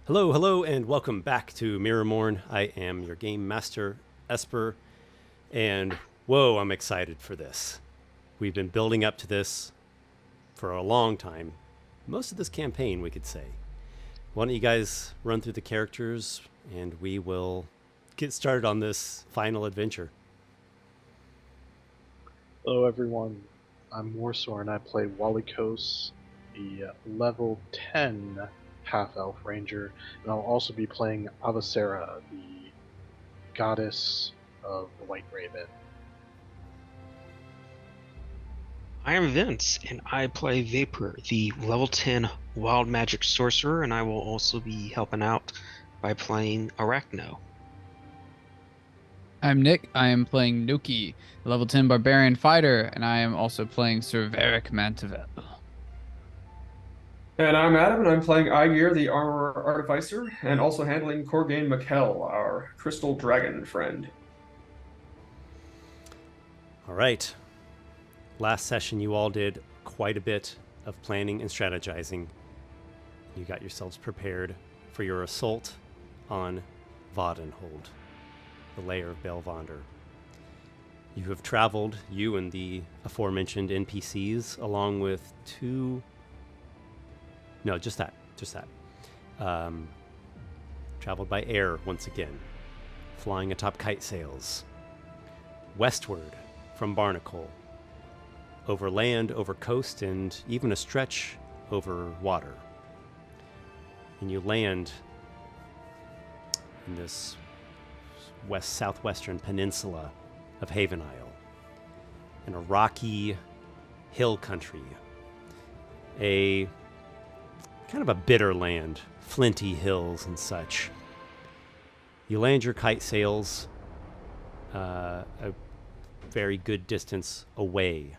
Hello, hello, and welcome back to MIRRORMOURN. I am your game master, Esper, and whoa, I'm excited for this. We've been building up to this for a long time. Most of this campaign, we could say. Why don't you guys run through the characters, and we will get started on this final adventure. Hello everyone, I'm Warsor and I play Walykos, the level 10 half-elf ranger, and I'll also be playing Avacera, the goddess of the White Raven. I am Vince, and I play Vapor, the level 10 wild magic sorcerer, and I will also be helping out by playing Arachno. I'm Nick. I am playing Nokki, level 10 Barbarian fighter, and I am also playing Cerveric Mantivel. And I'm Adam, and I'm playing Aygir, the Armor Artificer, and also handling Corgain Mikkel, our Crystal Dragon friend. All right. Last session, you all did quite a bit of planning and strategizing. You got yourselves prepared for your assault on Vaudenhold, the Lair of Bale Vondur. You have traveled, you and the aforementioned NPCs, along with traveled by air once again, flying atop kite sails, westward from Barnacle, over land, over coast, and even a stretch over water. And you land in this southwestern peninsula of Haven Isle, in a rocky hill country, a kind of a bitter land, flinty hills and such. You land your kite sails a very good distance away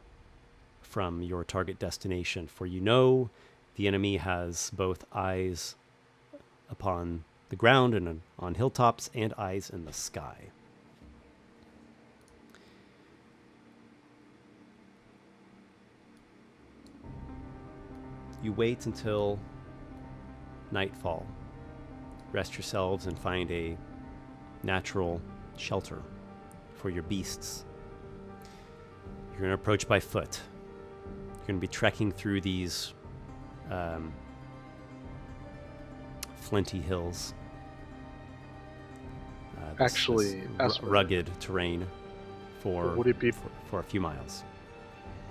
from your target destination, for you know the enemy has both eyes upon the ground and on hilltops and eyes in the sky. You wait until nightfall. Rest yourselves and find a natural shelter for your beasts. You're going to approach by foot. You're going to be trekking through these flinty hills. Actually, Esper, rugged terrain for a few miles.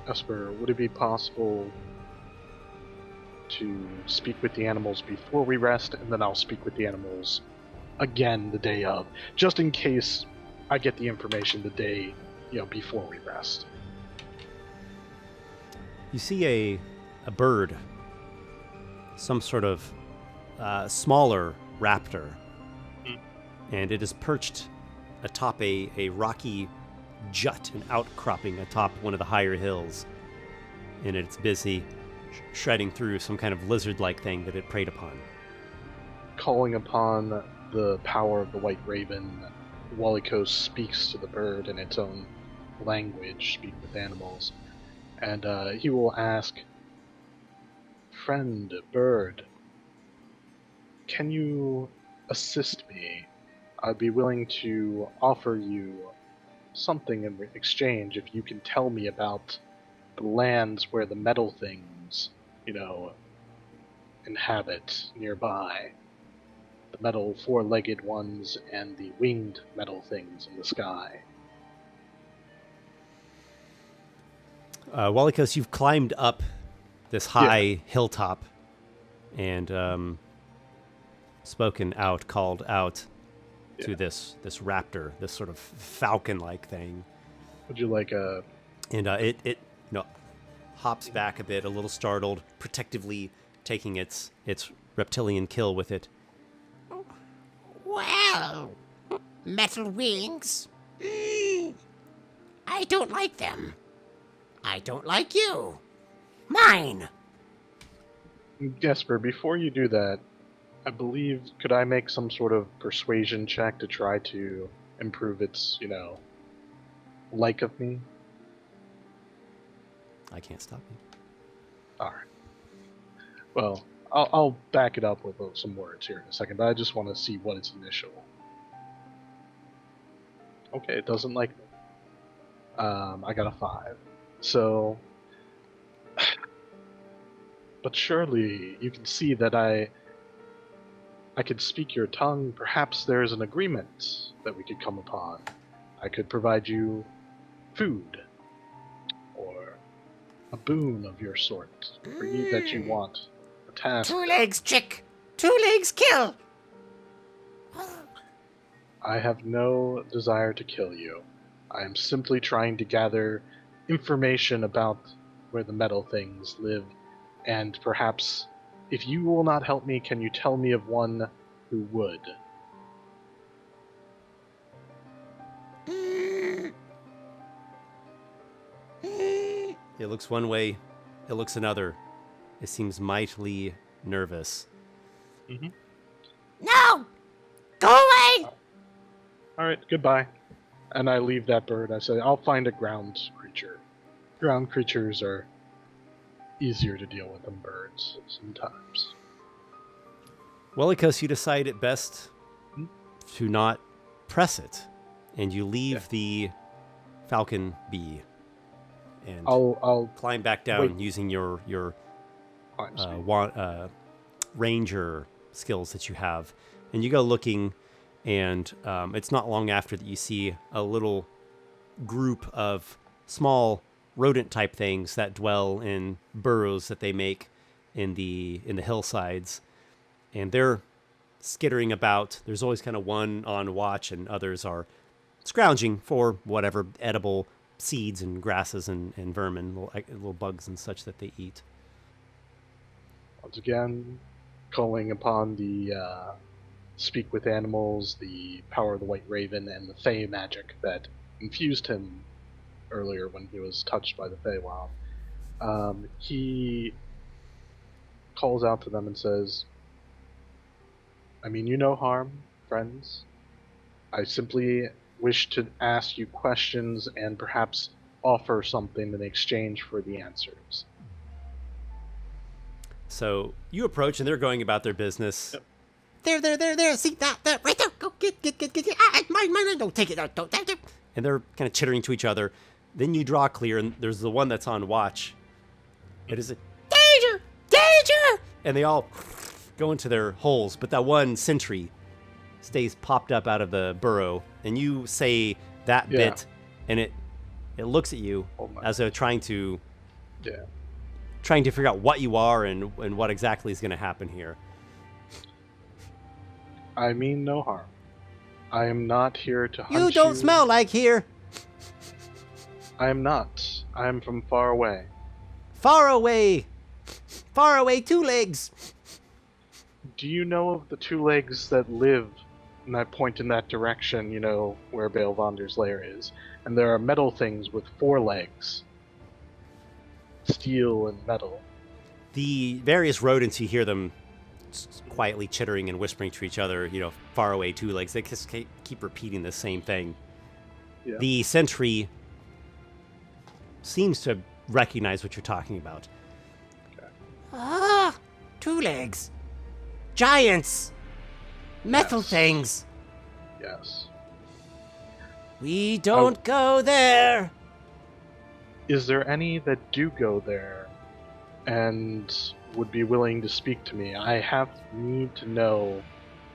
Esper, would it be possible to speak with the animals before we rest, and then I'll speak with the animals again the day of, just in case I get the information the day, before we rest? You see a bird, some sort of smaller raptor, and it is perched atop a rocky jut, an outcropping atop one of the higher hills, and it's busy shredding through some kind of lizard-like thing that it preyed upon. Calling upon the power of the White Raven, Walykos speaks to the bird in its own language, speak with animals, and he will ask, "Friend bird, can you assist me? I'd be willing to offer you something in exchange if you can tell me about the lands where the metal things, inhabit nearby. The metal four-legged ones and the winged metal things in the sky." Walykos, you've climbed up this high hilltop and called out to this raptor, this sort of falcon-like thing. Would you like a... And it hops back a bit, a little startled, protectively taking its reptilian kill with it. Well, metal wings? I don't like them. I don't like you. Mine. Esper, before you do that, I believe, could I make some sort of persuasion check to try to improve its, like of me? I can't stop you. Alright. Well, I'll back it up with some words here in a second, but I just want to see what its initial. Okay, it doesn't like me. I got a 5. So, but surely you can see that I could speak your tongue. Perhaps there is an agreement that we could come upon. I could provide you food, or a boon of your sort, for you that you want. A task. 2 legs chick, 2 legs kill. I have no desire to kill you. I am simply trying to gather information about where the metal things live, and perhaps, if you will not help me, can you tell me of one who would? It looks one way, it looks another. It seems mightily nervous. No! Go away! Alright, goodbye. And I leave that bird. I say, I'll find a ground creature. Ground creatures are easier to deal with than birds sometimes. Walykos, you decide it best to not press it, and you leave the falcon be, and I'll climb back down wait. using your climb speed. ranger skills that you have, and you go looking, and it's not long after that you see a little group of small rodent type things that dwell in burrows that they make in the hillsides, and they're skittering about. There's always kind of one on watch, and others are scrounging for whatever edible seeds and grasses and vermin, little bugs and such that they eat. Once again, calling upon the speak with animals, the power of the White Raven, and the Fey magic that infused him earlier when he was touched by the Feywild. He calls out to them and says, I mean you no harm, friends. I simply wish to ask you questions and perhaps offer something in exchange for the answers. So you approach, and they're going about their business. Yep. There. See that right there. Go get. Mine. Don't take it. Don't. And they're kind of chittering to each other. Then you draw clear, and there's the one that's on watch. It is a Danger! and they all go into their holes, but that one sentry stays popped up out of the burrow, and you say that bit, and it looks at you as though trying to figure out what you are and what exactly is going to happen here. I mean no harm. I am not here to hunt you. You don't smell like here. I am not. I am from far away. Far away, 2 legs. Do you know of the 2 legs that live? And I point in that direction, you know, where Bale Vondur's lair is. And there are metal things with 4 legs. Steel and metal. The various rodents, you hear them quietly chittering and whispering to each other, you know, far away 2 legs. They just keep repeating the same thing. Yeah. The sentry seems to recognize what you're talking about. Ah, 2 legs. Giants. Metal things. Yes. We don't go there. Is there any that do go there and would be willing to speak to me? I need to know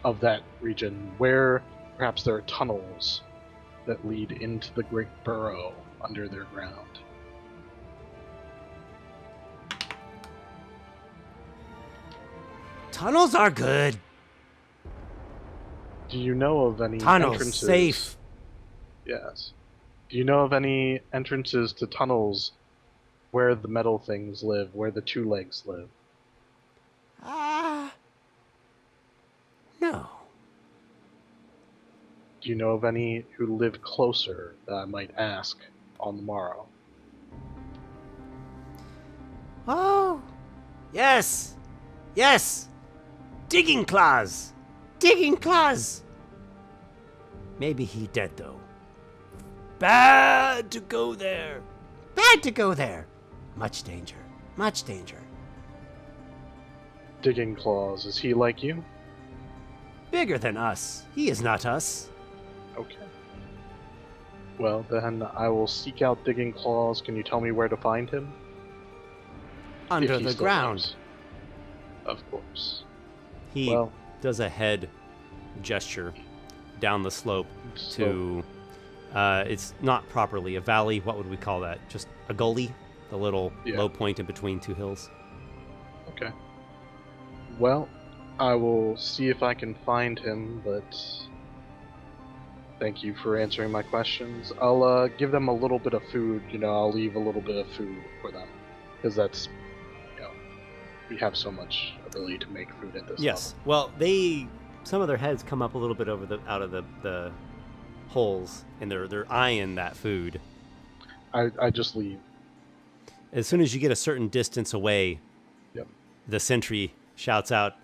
of that region where perhaps there are tunnels that lead into the great burrow under their ground. Tunnels are good. Do you know of any Tunnels, entrances? safe. Yes. Do you know of any entrances to tunnels where the metal things live, where the 2 legs live? No. Do you know of any who live closer that I might ask on the morrow? Oh, yes. Digging claws. Maybe he dead though. Bad to go there. Much danger. Digging Claws, is he like you? Bigger than us. He is not us. Okay. Well, then I will seek out Digging Claws. Can you tell me where to find him? Under If he the still ground. lives. Of course. He Well, does a head gesture down the slope so, to. It's not properly a valley. What would we call that? Just a gully? The little Yeah. low point in between two hills. okay. Well, I will see if I can find him, but thank you for answering my questions. I'll give them a little bit of food. I'll leave a little bit of food for them, because that's, we have so much ability to make food at this Yes. Well, some of their heads come up a little bit out of the holes, and they're eyeing that food. level. I just leave. As soon as you get a certain distance away, Yep. the sentry shouts out,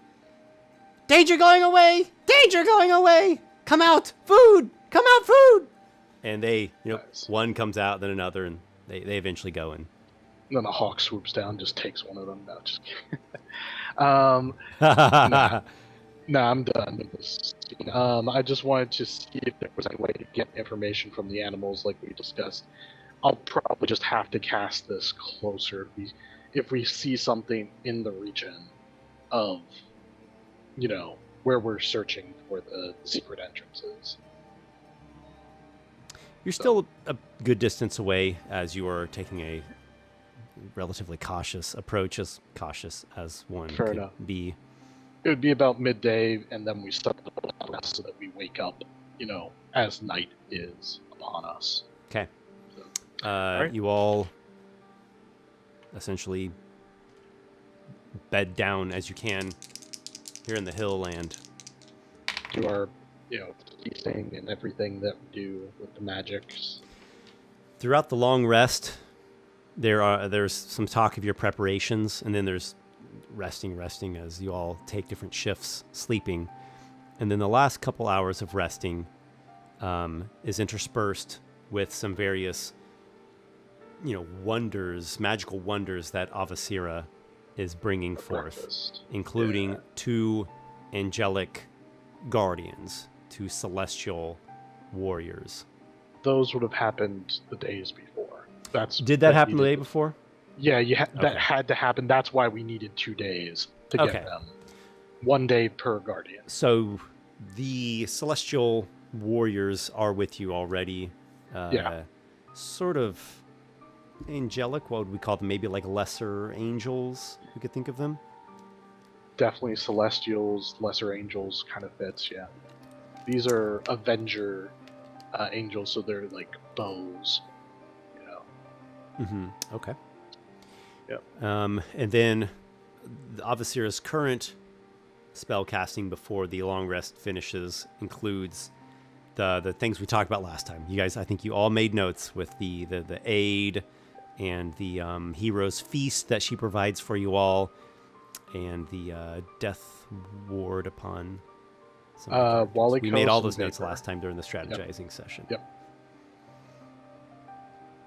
"Danger going away! Danger going away! Come out! Food! Come out! Food!" And they, Nice. one comes out, then another, and they eventually go in. And then a hawk swoops down, just takes one of them. No, just kidding. Nah, I'm done with this. I just wanted to see if there was any way to get information from the animals, like we discussed. I'll probably just have to cast this closer if we see something in the region of, where we're searching for the secret entrances. You're still a good distance away as you are taking a relatively cautious approach, as cautious as one Fair could enough. be. It would be about midday, and then we start the rest so that we wake up, as night is upon us. Okay. So, right. You all essentially bed down as you can here in the hill land. do our, feasting and everything that we do with the magics. Throughout the long rest, there's some talk of your preparations, and then there's resting as you all take different shifts, sleeping. And then the last couple hours of resting is interspersed with some various, wonders, magical wonders that Avasira is bringing forth, Breakfast. including Yeah. 2 angelic guardians, 2 celestial warriors. Those would have happened the days before. Did that happen the day before? Yeah, that Okay. had to happen. That's why we needed 2 days to Okay. get them. 1 day per guardian. So the celestial warriors are with you already. Yeah. Sort of angelic. What would we call them? Maybe like lesser angels, we could think of them. Definitely celestials, lesser angels kind of fits, yeah. These are Avenger angels, so they're like bows, Mm-hmm. Okay. Yep. And then Avasira's current spell casting before the long rest finishes includes the things we talked about last time. You guys, I think you all made notes with the aid and the hero's feast that she provides for you all, and the death ward upon some of the characters. Walykos We made all and those notes Vapor. last time during the strategizing session. Yep.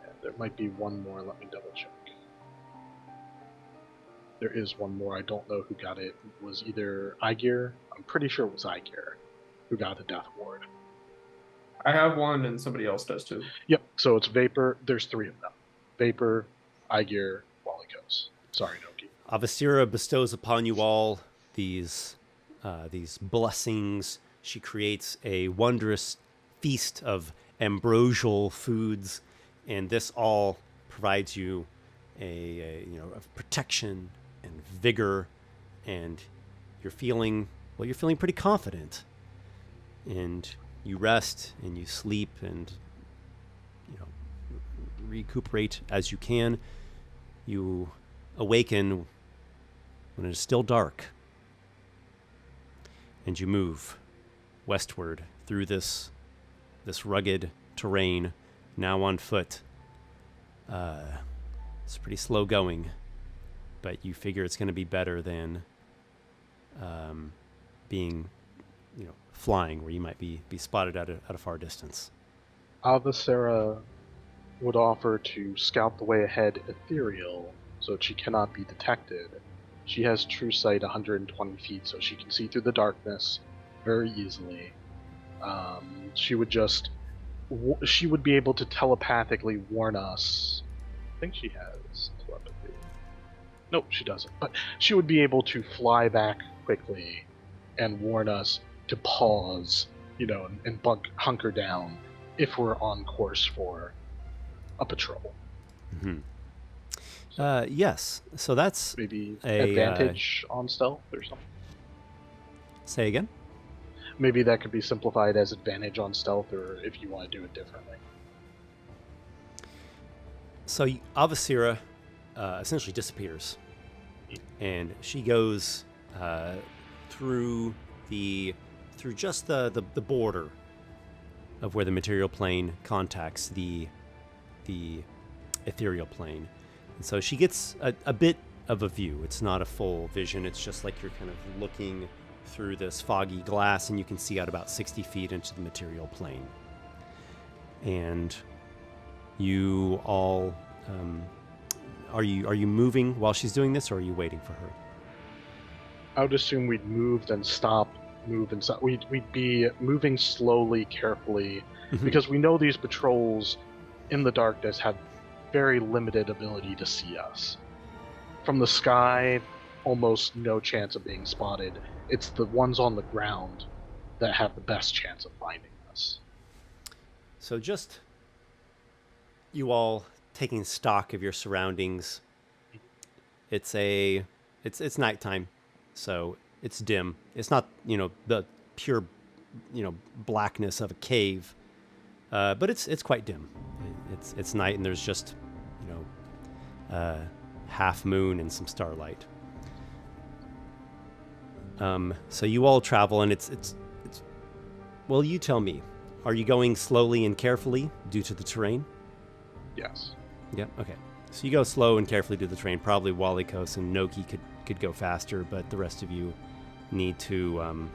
Yeah, there might be one more. Let me double check. There is one more. I don't know who got it. It was either Aygir. I'm pretty sure it was Aygir who got the death ward. I have one, and somebody else does too. Yep. So it's Vapor. There's 3 of them. Vapor, Aygir, Walykos. Sorry, Nokki. Avasira bestows upon you all these blessings. She creates a wondrous feast of ambrosial foods, and this all provides you of protection and vigor, and you're feeling pretty confident. And you rest and you sleep and recuperate as you can. You awaken when it is still dark, and you move westward through this rugged terrain, now on foot. It's pretty slow going, but you figure it's going to be better than being, flying, where you might be spotted at a far distance. Avasira would offer to scout the way ahead ethereal so that she cannot be detected She has true sight 120 feet, so she can see through the darkness very easily. She would be able to telepathically warn us. I think she has telepathy. Nope, she doesn't. But she would be able to fly back quickly and warn us to pause, and hunker down if we're on course for a patrol. Mm-hmm. Yes. So that's Maybe a advantage on stealth or something. Say again? Maybe that could be simplified as advantage on stealth, or if you want to do it differently. So Avasira essentially disappears, and she goes through just the border of where the material plane contacts the ethereal plane, and so she gets a bit of a view. It's not a full vision. It's just like you're kind of looking through this foggy glass, and you can see out about 60 feet into the material plane. And you all, are you moving while she's doing this, or are you waiting for her? I would assume we'd move, then stop, move, and stop. We'd be moving slowly, carefully, because we know these patrols in the darkness have very limited ability to see us. From the sky, almost no chance of being spotted. It's the ones on the ground that have the best chance of finding us. So just you all taking stock of your surroundings. It's nighttime, so it's dim. It's not, the pure, blackness of a cave, but it's quite dim. It's night, and there's just, half moon and some starlight. So you all travel, and it's. Well, you tell me. Are you going slowly and carefully due to the terrain? Yes. Yeah. Okay. So you go slow and carefully to the terrain. Probably Walykos and Nokki could go faster, but the rest of you need to.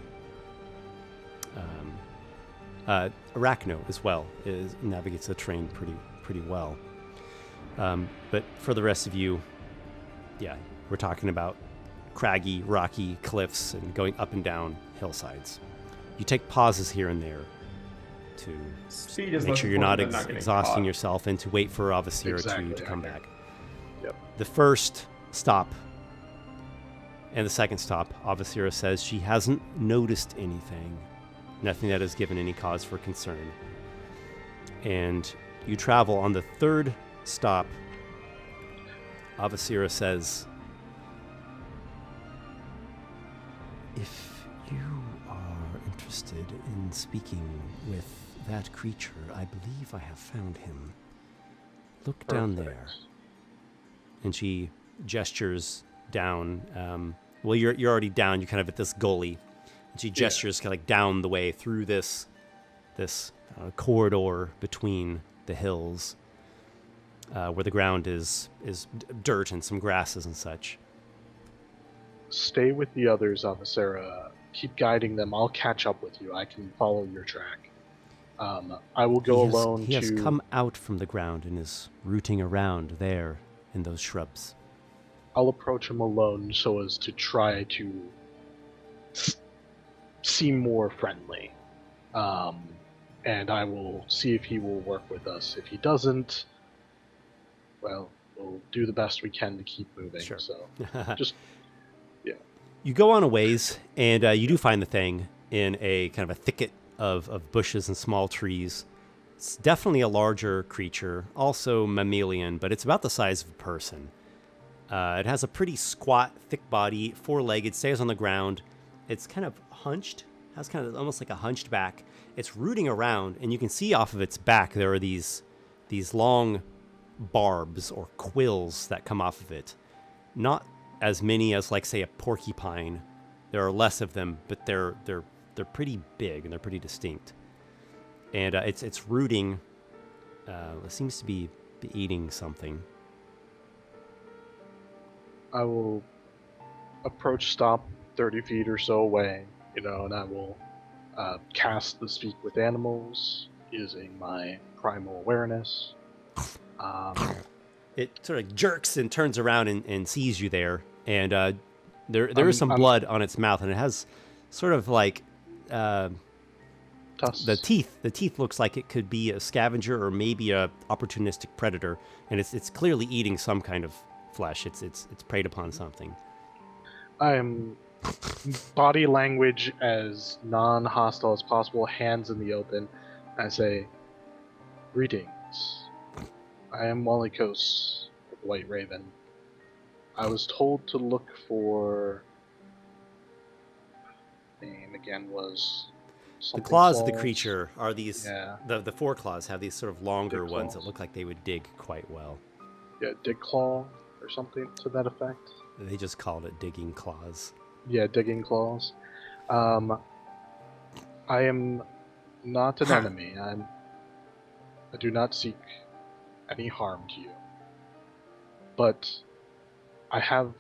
Arachno as well navigates the terrain pretty well. But for the rest of you, yeah, we're talking about craggy, rocky cliffs and going up and down hillsides. You take pauses here and there to Speed is make less sure you're not important than getting exhausting caught. yourself, and to wait for Avasira Exactly, to come okay. back. Yep. The first stop and the second stop, Avasira says she hasn't noticed anything, nothing that has given any cause for concern. And you travel on the third stop. Avasira says, if you are interested in speaking with that creature, I believe I have found him. Look down there. Perfect. And she gestures down. Well, you're already down. You're kind of at this gully. And she gestures kind of like down the way through this corridor between the hills, where the ground is dirt and some grasses and such. Stay with the others, Avasera. Keep guiding them. I'll catch up with you. I can follow your track. I will go alone He has come out from the ground and is rooting around there in those shrubs. I'll approach him alone so as to try to seem more friendly. And I will see if he will work with us. If he doesn't, well, we'll do the best we can to keep moving. Sure. So just, yeah. You go on a ways, and you do find the thing in a kind of a thicket of bushes and small trees. It's definitely a larger creature, also mammalian, but it's about the size of a person. It has a pretty squat, thick body, four-legged, stays on the ground. It's kind of hunched, has kind of almost like a hunched back. It's rooting around, and you can see off of its back there are these long barbs or quills that come off of it. Not as many as, like, say, a porcupine. There are less of them, but they're pretty big and they're pretty distinct. And it's rooting. It seems to be eating something. I will approach, stop 30 feet or so away, and I will cast the Speak with Animals using my primal awareness. It sort of jerks and turns around and sees you there, and There is some I'm- blood on its mouth, and it has sort of like Tusks. the teeth. The teeth looks like it could be a scavenger or maybe a opportunistic predator, and it's clearly eating some kind of flesh. It's preyed upon something. I'm body language as non-hostile as possible, hands in the open. I say, "Greetings. I am Walykos of White Raven. I was told to look for. Name again was. The something claws of the claws. creature are these. Yeah. The foreclaws have these sort of longer Dig ones that claws. look like they would dig quite well. Yeah, dig claw or something to that effect. They just called it digging claws. Yeah, digging claws. I am not an enemy. I do not seek any harm to you. But I have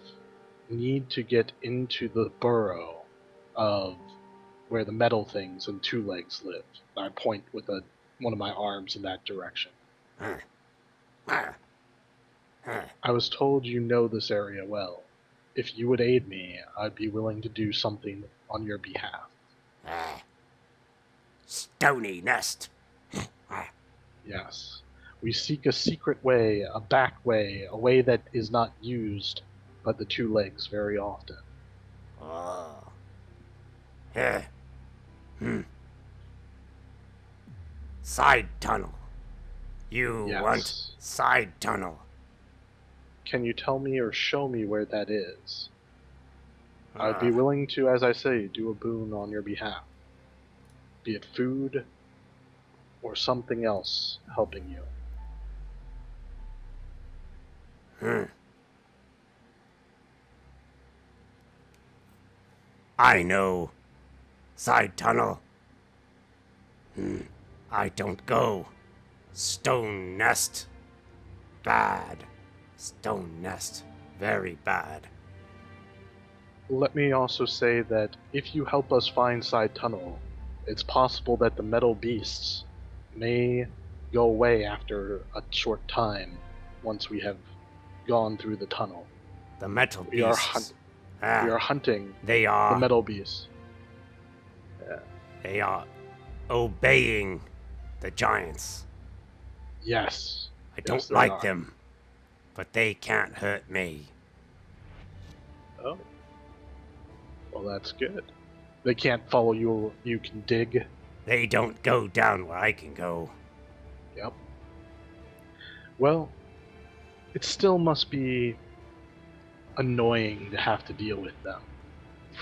need to get into the burrow of where the metal things and two legs live. I point with one of my arms in that direction. I was told you know this area well. If you would aid me, I'd be willing to do something on your behalf. Stony nest. Yes. We seek a secret way, a back way, a way that is not used by the two legs very often. Oh. Yeah. Side tunnel. You Yes. want side tunnel. Can you tell me or show me where that is? I'd be willing to, as I say, do a boon on your behalf. Be it food or something else helping you. I know. Side tunnel. I don't go. Stone nest. Bad. Stone nest. Very bad. Let me also say that if you help us find Side Tunnel, it's possible that the metal beasts may go away after a short time once we have gone through the tunnel. The metal We are, beasts. we are hunting They the are. metal beasts. They are obeying the giants. Yes. I don't Yes, they like are. them, but they can't hurt me. Oh. Well, that's good. They can't follow you. You can dig. They don't go down where I can go. Yep. Well, it still must be annoying to have to deal with them.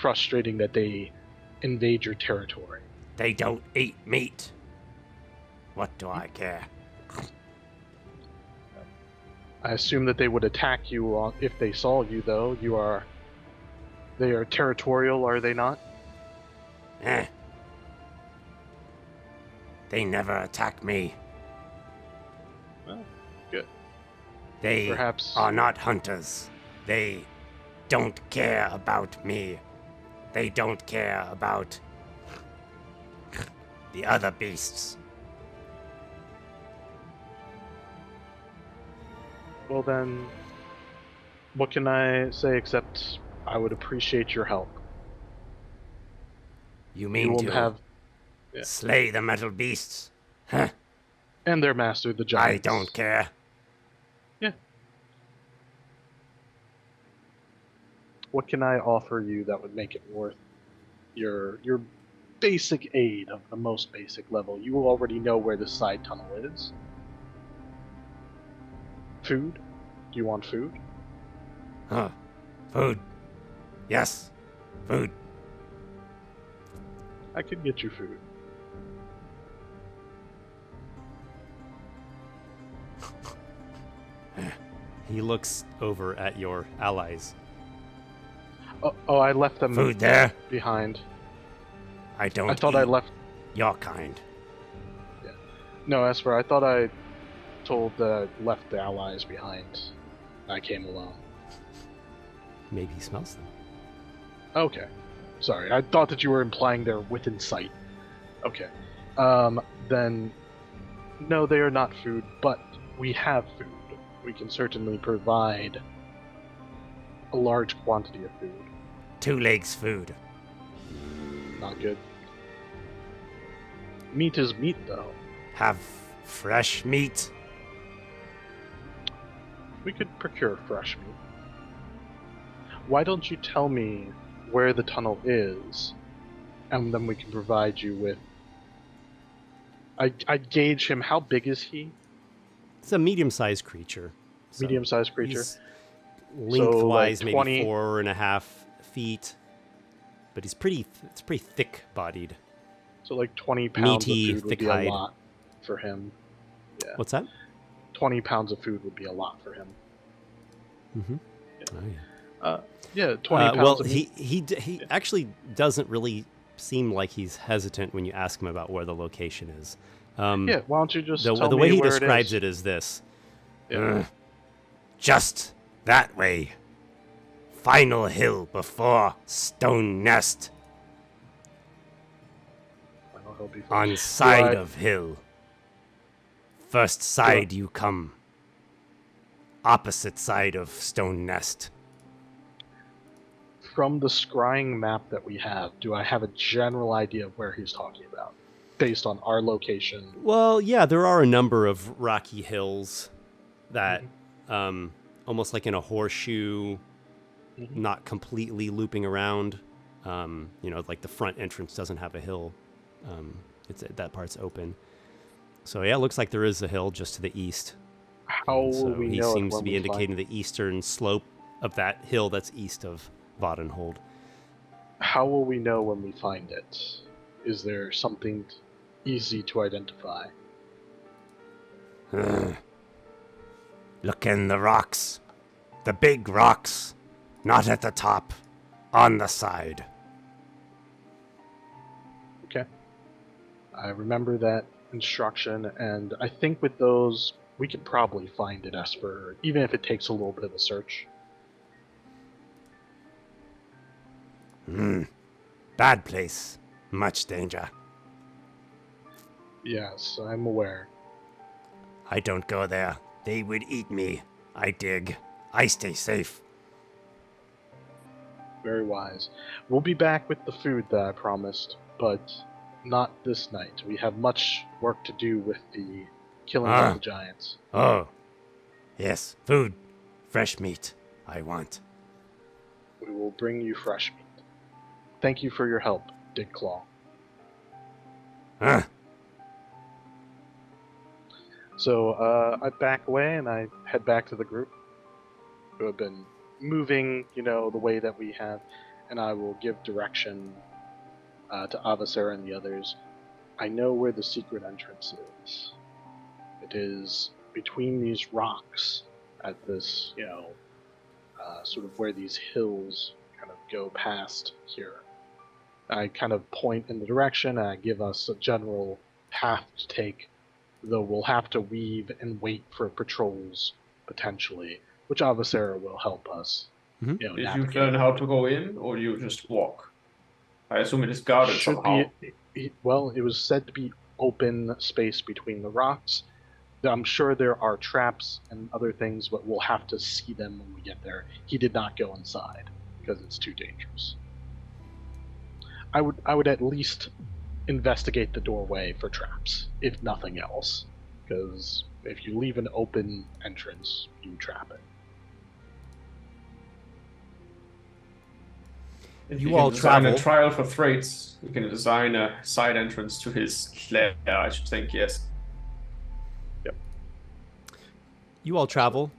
Frustrating that they invade your territory. They don't eat meat. What do I care? I assume that they would attack you if they saw you, though. They are territorial, are they not? They never attack me. Well, good. They Perhaps. are not hunters. They don't care about me. They don't care about the other beasts. Well then, what can I say except I would appreciate your help. You You mean will to have, slay the metal beasts? Huh? and their master, the I giants. don't care. What can I offer you that would make it worth your basic aid of the most basic level? You will already know where the side tunnel is. Food? Do you want food? Huh. Food. Yes. Food. I could get you food. He looks over at your allies. Oh, I left them Food there. behind. I don't I thought eat I left. your kind. No, Esper, I thought I told left the allies behind. I came alone. Maybe he smells them. Okay. Sorry, I thought that you were implying they're within sight. Okay. Then, no, they are not food, but we have food. We can certainly provide a large quantity of food. 2 legs food. Not good. Meat is meat, though. Have fresh meat. We could procure fresh meat. Why don't you tell me where the tunnel is, and then we can provide you with... I gauge him. How big is he? It's a medium-sized creature. So Medium-sized creature. he's lengthwise, So, like 20 maybe 4.5 feet, but he's pretty thick-bodied. So like 20 pounds Meaty, of food would thick be hide. a lot for him. Yeah. What's that? 20 pounds of food would be a lot for him. Mm-hmm. Yeah. Oh yeah. Yeah, 20 pounds well, of meat. he actually doesn't really seem like he's hesitant when you ask him about where the location is. Yeah, why don't you just The tell way me he where describes it it is this. Yeah. Just that way. Final hill before Stone Nest. I know he'll be fine. On side I- of hill. First side you come. Opposite side of Stone Nest. From the scrying map that we have, do I have a general idea of where he's talking about? Based on our location. Well, yeah, there are a number of rocky hills that, almost like in a horseshoe, Mhm. not completely looping around. Like the front entrance doesn't have a hill. That part's open. So yeah, it looks like there is a hill just to the east. How will So we he know it seems to when be we indicating the eastern slope of that hill that's east of Vattenhold. How will we know when we find it? Is there something easy to identify? Look in the rocks. The big rocks. Not at the top. On the side. Okay. I remember that instruction, and I think with those, we could probably find it, Esper, even if it takes a little bit of a search. Bad place. Much danger. Yes, I'm aware. I don't go there. They would eat me. I dig. I stay safe. Very wise. We'll be back with the food that I promised, but not this night. We have much work to do with the killing of the giants. Oh. Yes, food. Fresh meat. I want. We will bring you fresh meat. Thank you for your help, Dig Claw. So I back away and I head back to the group who have been moving, the way that we have, and I will give direction to Avasera and the others. I know where the secret entrance is. It is between these rocks at this, sort of where these hills kind of go past here. I kind of point in the direction and I give us a general path to take, though we'll have to weave and wait for patrols, potentially, which Avasera will help us. Mhm. Did you navigate. learn how to go in, or you just walk? I assume it is guarded Should somehow. well, it was said to be open space between the rocks. I'm sure there are traps and other things, but we'll have to see them when we get there. He did not go inside because it's too dangerous. I would at least investigate the doorway for traps, if nothing else, because if you leave an open entrance, you trap it. If You you all can design travel. a trial for threats, you can design a side entrance to his lair, I should think, yes. You all travel,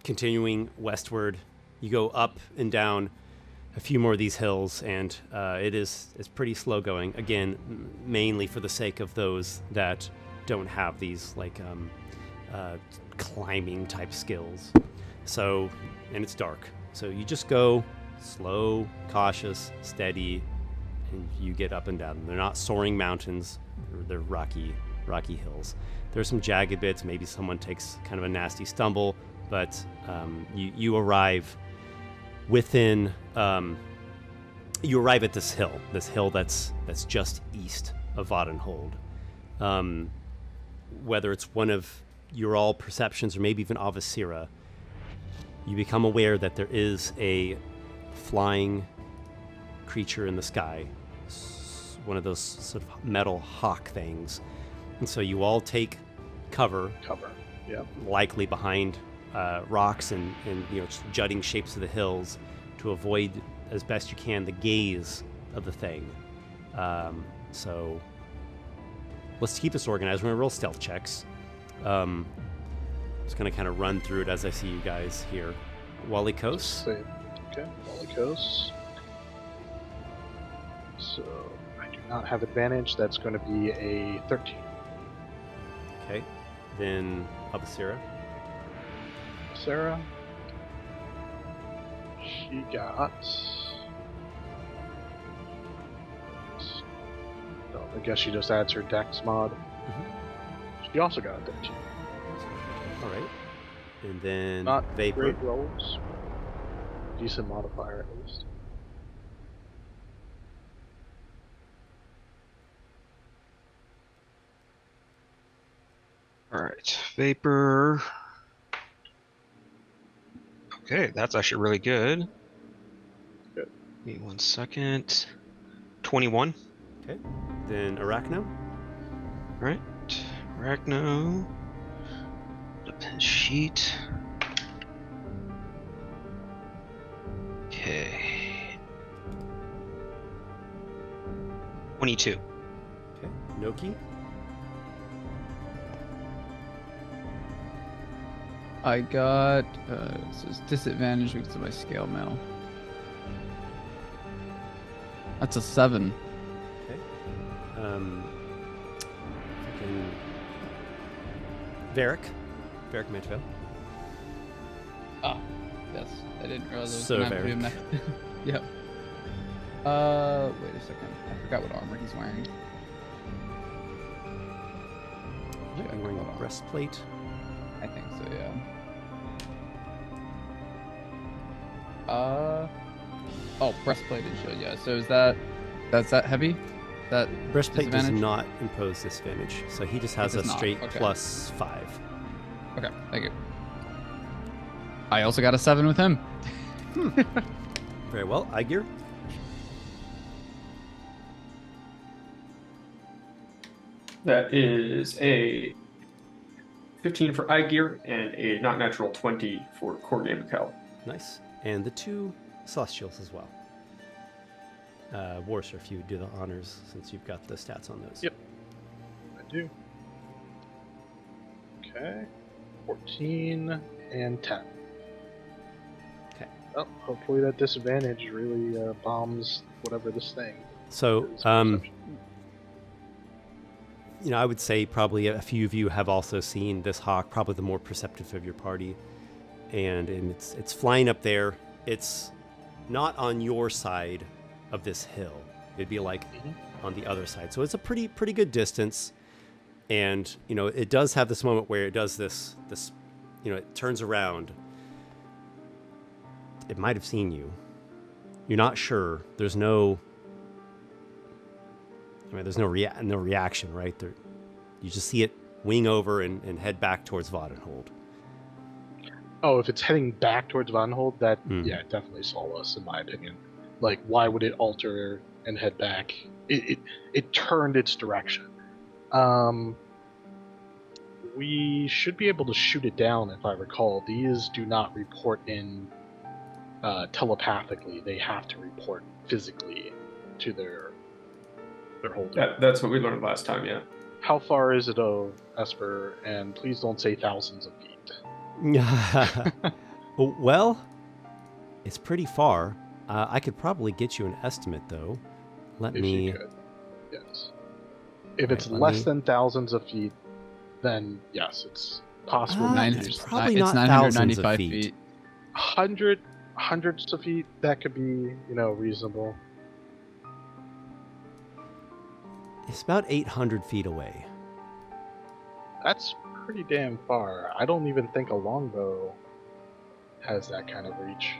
continuing westward. You go up and down a few more of these hills, and it's pretty slow going. Again, mainly for the sake of those that don't have these climbing type skills. So, and it's dark. So you just go slow, cautious, steady, and you get up and down. They're not soaring mountains; they're rocky hills. There's some jagged bits. Maybe someone takes kind of a nasty stumble, but you arrive within. You arrive at this hill that's just east of Vattenhold. Whether it's one of your all perceptions or maybe even Avasera, you become aware that there is a flying creature in the sky, one of those sort of metal hawk things. And so you all take cover, Yep. likely behind rocks and just jutting shapes of the hills to avoid as best you can the gaze of the thing. So let's keep this organized. We're going to roll stealth checks. Just going to kind of run through it as I see you guys here. Walykos. Okay, Walykos. So I do not have advantage. That's going to be a 13. Okay. Then Abasira. Sarah. She got. Oh, I guess she just adds her dex mod. She also got a 13. All right. And then Not Vapor. great rolls. Decent modifier at least. All right, Vapor. Okay, that's actually really good. Good. Give me 1 second. 21. Okay. Then Arachno. All right, Arachno. The pen sheet. Okay. 22. Okay. Nokki. I got so it's disadvantage because of my scale mail. That's a 7. Okay. Fucking Varric Mantvale. Oh, yes. I didn't realize I was So gonna have to do very. mech. Yep. Wait a second. I forgot what armor he's wearing. Might be wearing a breastplate. I think so, yeah. Oh, breastplate and shield, yeah. So that's that heavy? That Breastplate does disadvantage? not impose disadvantage, so he just has a does not, straight okay. +5. Okay, thank you. I also got a 7 with him. Very well. Aygir. That is a 15 for Aygir and a not natural 20 for Corgan Mikkel. Nice. And the 2 Celestials as well. Warsor, if you would do the honors, since you've got the stats on those. Yep. I do. Okay. 14 and 10. Okay. Well, hopefully that disadvantage really bombs whatever this thing So, is. Perception. I would say probably a few of you have also seen this hawk, probably the more perceptive of your party. And it's flying up there. It's not on your side of this hill. It'd be like on the other side. So it's a pretty good distance. And, it does have this moment where it does this, it turns around. It might have seen you. You're not sure. There's no reaction, right? You just see it wing over and head back towards Vattenhold. Oh, if it's heading back towards Vattenhold, that Mhm. definitely saw us, in my opinion. Like, why would it alter and head back? It turned its direction. We should be able to shoot it down, if I recall. These do not report in telepathically. They have to report physically to their holder. That's what we learned last time, yeah. How far is it, Esper? And please don't say thousands of feet. Well, it's pretty far. I could probably get you an estimate, though. Let If me. you could. Yes. If Right, it's let less me- than thousands of feet, then yes, it's possible. to Nine- use it's them. probably It's not thousands of 995 feet. Hundreds of feet, that could be, reasonable. It's about 800 feet away. That's pretty damn far. I don't even think a longbow has that kind of reach.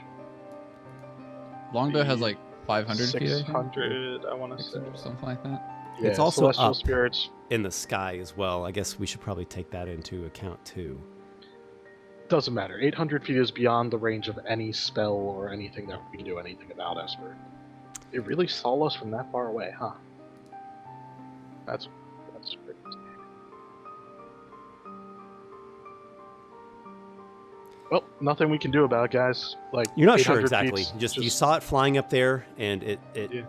Longbow has like 500 feet, I think. 600, I want to say. 600, something like that. Yeah, It's also celestial up. spirits. In the sky as well. I guess we should probably take that into account, too. Doesn't matter. 800 feet is beyond the range of any spell or anything that we can do anything about, Esper. It really saw us from that far away, huh? That's great. Well, nothing we can do about it, guys. Like, You're not sure 800 exactly. feet's You saw it flying up there, and Yeah.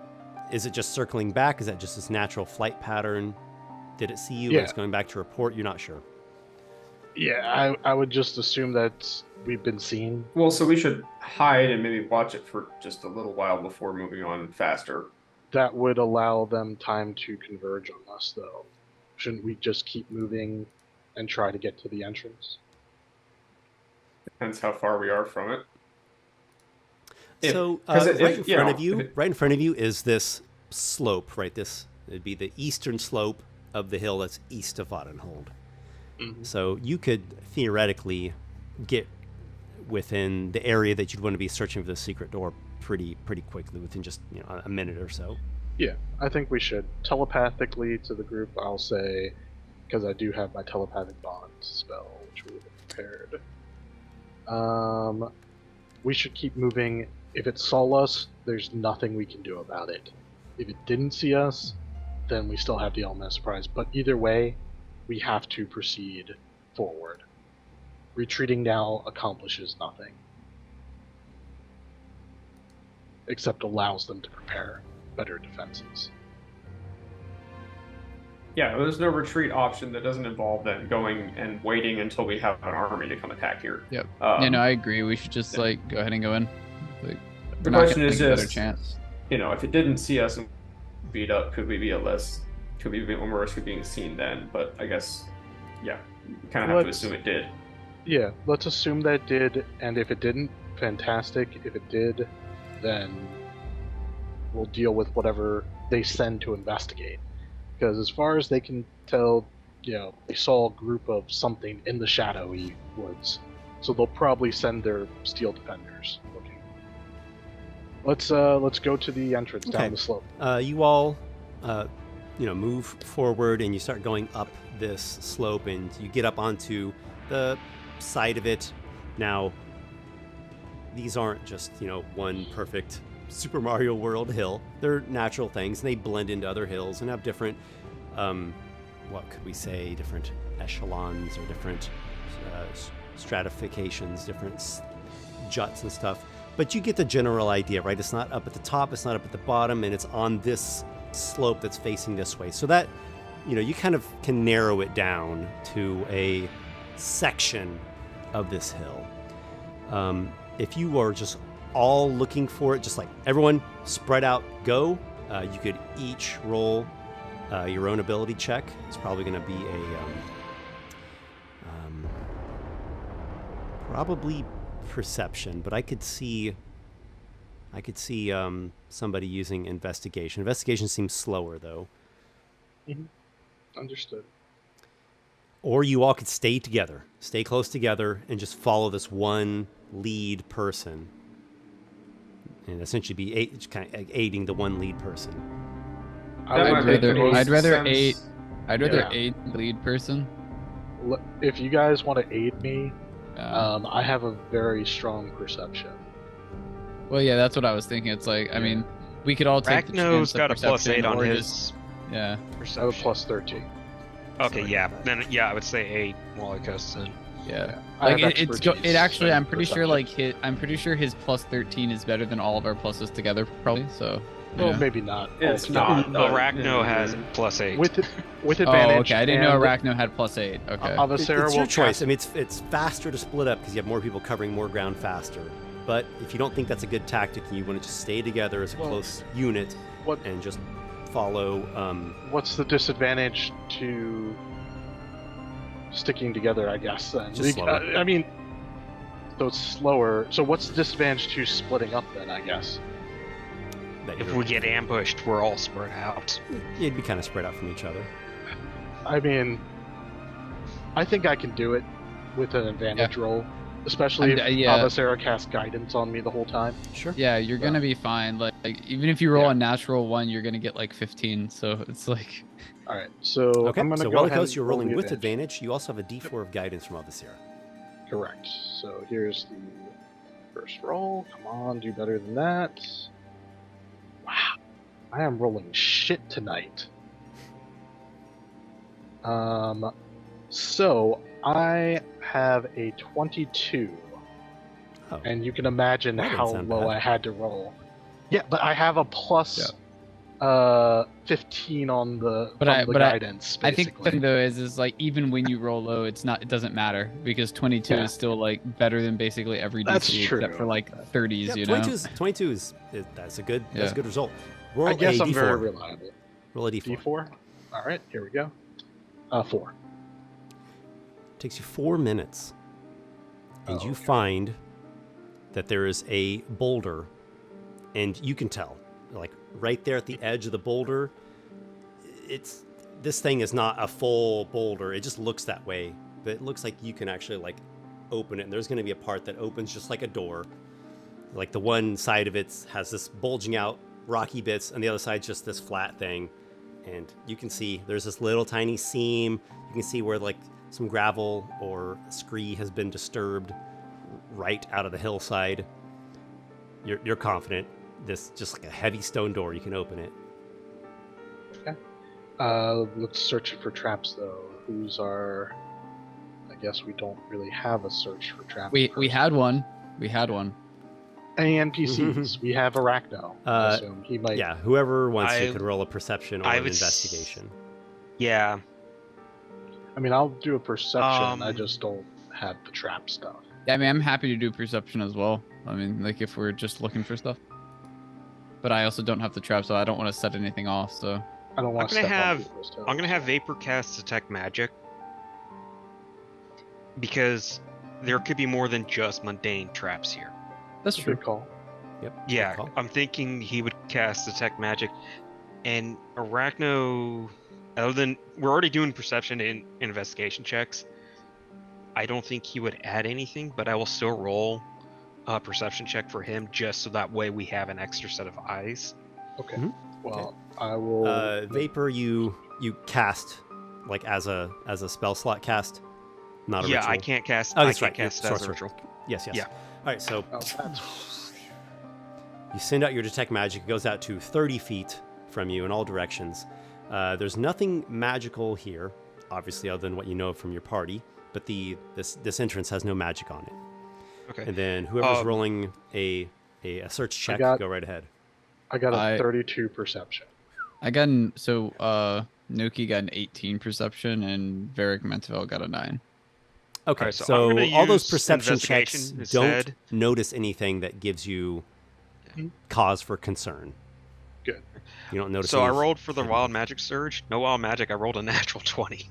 is it just circling back? Is that just its natural flight pattern? Did it see you Yeah. and it's going back to report? You're not sure. Yeah, I would just assume that we've been seen. Well, so we should hide and maybe watch it for just a little while before moving on faster. That would allow them time to converge on us, though. Shouldn't we just keep moving and try to get to the entrance? Depends how far we are from it. So right right in front of you is this slope, right? It'd be the eastern slope of the hill that's east of Vattenhold. Mhm. So you could theoretically get within the area that you'd want to be searching for the secret door pretty quickly, within just a minute or so. Yeah, I think we should. Telepathically to the group, I'll say, because I do have my telepathic bond spell, which we would have prepared. We should keep moving. If it saw us, there's nothing we can do about it. If it didn't see us, then we still have the element of surprise. But either way, we have to proceed forward. Retreating now accomplishes nothing. Except allows them to prepare better defenses. Yeah, there's no retreat option that doesn't involve then going and waiting until we have an army to come attack here. Yep. I agree. We should just go ahead and go in. Like, The we're not question gonna is take a better just, chance. if it didn't see us and beat up, could we be more risk of being seen then? But I guess, yeah, you kind of have to assume it did. Yeah, let's assume that it did, and if it didn't, fantastic. If it did, then we'll deal with whatever they send to investigate. Because as far as they can tell, they saw a group of something in the shadowy woods. So they'll probably send their steel defenders looking. Let's go to the entrance down the slope. You all, move forward and you start going up this slope, and you get up onto the side of it. Now, these aren't just one perfect Super Mario World hill. They're natural things, and they blend into other hills and have different, what could we say, different echelons or different stratifications, different juts and stuff. But you get the general idea, right? It's not up at the top, it's not up at the bottom, and it's on this slope that's facing this way. So that, you kind of can narrow it down to a section of this hill. If you are just all looking for it, just like everyone spread out, go, you could each roll your own ability check. It's probably going to be probably perception, but I could see somebody using investigation. Investigation seems slower though. Mm-hmm. Understood. Or you all could stay close together, and just follow this one lead person, and essentially be kind of aiding the one lead person. I'd rather aid the lead person. If you guys want to aid me, I have a very strong perception. Well, yeah, that's what I was thinking. It's like, I mean, we could all take the chance got of a +8 on or his. just- yeah. I have a +13. Okay, yeah. Then I would say 8 Walykos then. Yeah. I Like have it actually, expertise I'm pretty sure perception. I'm pretty sure his +13 is better than all of our pluses together, probably. So. Well, maybe not. It's altogether. not. Arachno has +8. With advantage. Oh, okay. I didn't know and Arachno had +8. Okay. Avocera It's will your choice. cast- I mean, it's faster to split up because you have more people covering more ground faster. But if you don't think that's a good tactic and you want to just stay together as a close unit and just follow. What's the disadvantage to sticking together? I guess then. Just slower. I mean, so it's slower. So what's the disadvantage to splitting up then? I guess. that If you're- we get ambushed, we're all spread out. You'd be kind of spread out from each other. I mean, I think I can do it with an advantage roll, especially if Avocera casts guidance on me the whole time. Sure. Yeah, you're gonna be fine. Like even if you roll a natural 1, you're gonna get like 15. So it's like. All right, so Okay, I'm gonna so go ahead Walykos, and you're roll rolling the with advantage. You also have a D4 of guidance from Avocera. Correct. So here's the first roll. Come on, do better than that. Wow. I am rolling shit tonight. So I have a 22, Oh, and you can imagine That didn't how sound low bad. I had to roll. Yeah, but I have a plus 15 on the guidance. I think Basically. the thing though is like even when you roll low, it doesn't matter because 22 Yeah. is still like better than basically every That's DC true. except for like 30s. yeah, You know. 22 is that's a good result. Roll I guess a I'm d4. very reliable. Roll a d4. D4. All right, here we go. 4. Takes you 4 minutes, and Oh, you okay. find that there is a boulder, and you can tell, like right there at the edge of the boulder, this thing is not a full boulder. It just looks that way, but it looks like you can actually like open it, and there's going to be a part that opens just like a door. Like the one side of it has this bulging out rocky bits, and the other side just this flat thing. And you can see there's this little tiny seam. You can see where like some gravel or scree has been disturbed right out of the hillside. You're confident this just like a heavy stone door. You can open it. Let's search for traps though. Who's our? I guess we don't really have a search for traps. We person. had one. We had one. Any NPCs? We have Arachno. I assume he might. Yeah, whoever wants to I- could roll a perception or I an would s- investigation. Yeah. I mean, I'll do a perception. I Um, just don't have the trap stuff. Yeah, I mean, I'm happy to do perception as well. I mean, like if we're just looking for stuff. But I also don't have the trap, so I don't want to set anything off. So I don't want to gonna step on have- people's toes. I'm gonna have Vapor cast Detect Magic. Because there could be more than just mundane traps here. that's That's a true. good call. Yep. Yeah, good call. I'm thinking he would cast Detect Magic. And Arachno, other than we're already doing perception and investigation checks, I don't think he would add anything, but I will still roll a perception check for him just so that way we have an extra set of eyes. Okay. Mhm. Well, I will. Vapor, you cast like as a spell slot cast, not a Yeah, ritual. I can't cast. Oh, I that's can't right, cast you're it as a sorcerer. ritual. Yes. Yeah. All right, so Oh, that's you send out your detect magic. It goes out to 30 feet from you in all directions. There's nothing magical here, obviously, other than what you know from your party. But this entrance has no magic on it. Okay. And then whoever's Um, rolling a search check, got- go right ahead. I got a I- 32 perception. I got Nokki got an 18 perception and Varric Mentevel got a 9. Okay, Alright, so so I'm gonna all those use perception checks investigation don't instead. notice anything that gives you cause for concern. Good. You don't notice. So I any- rolled for the Wild Magic Surge. No Wild Magic. I rolled a natural 20.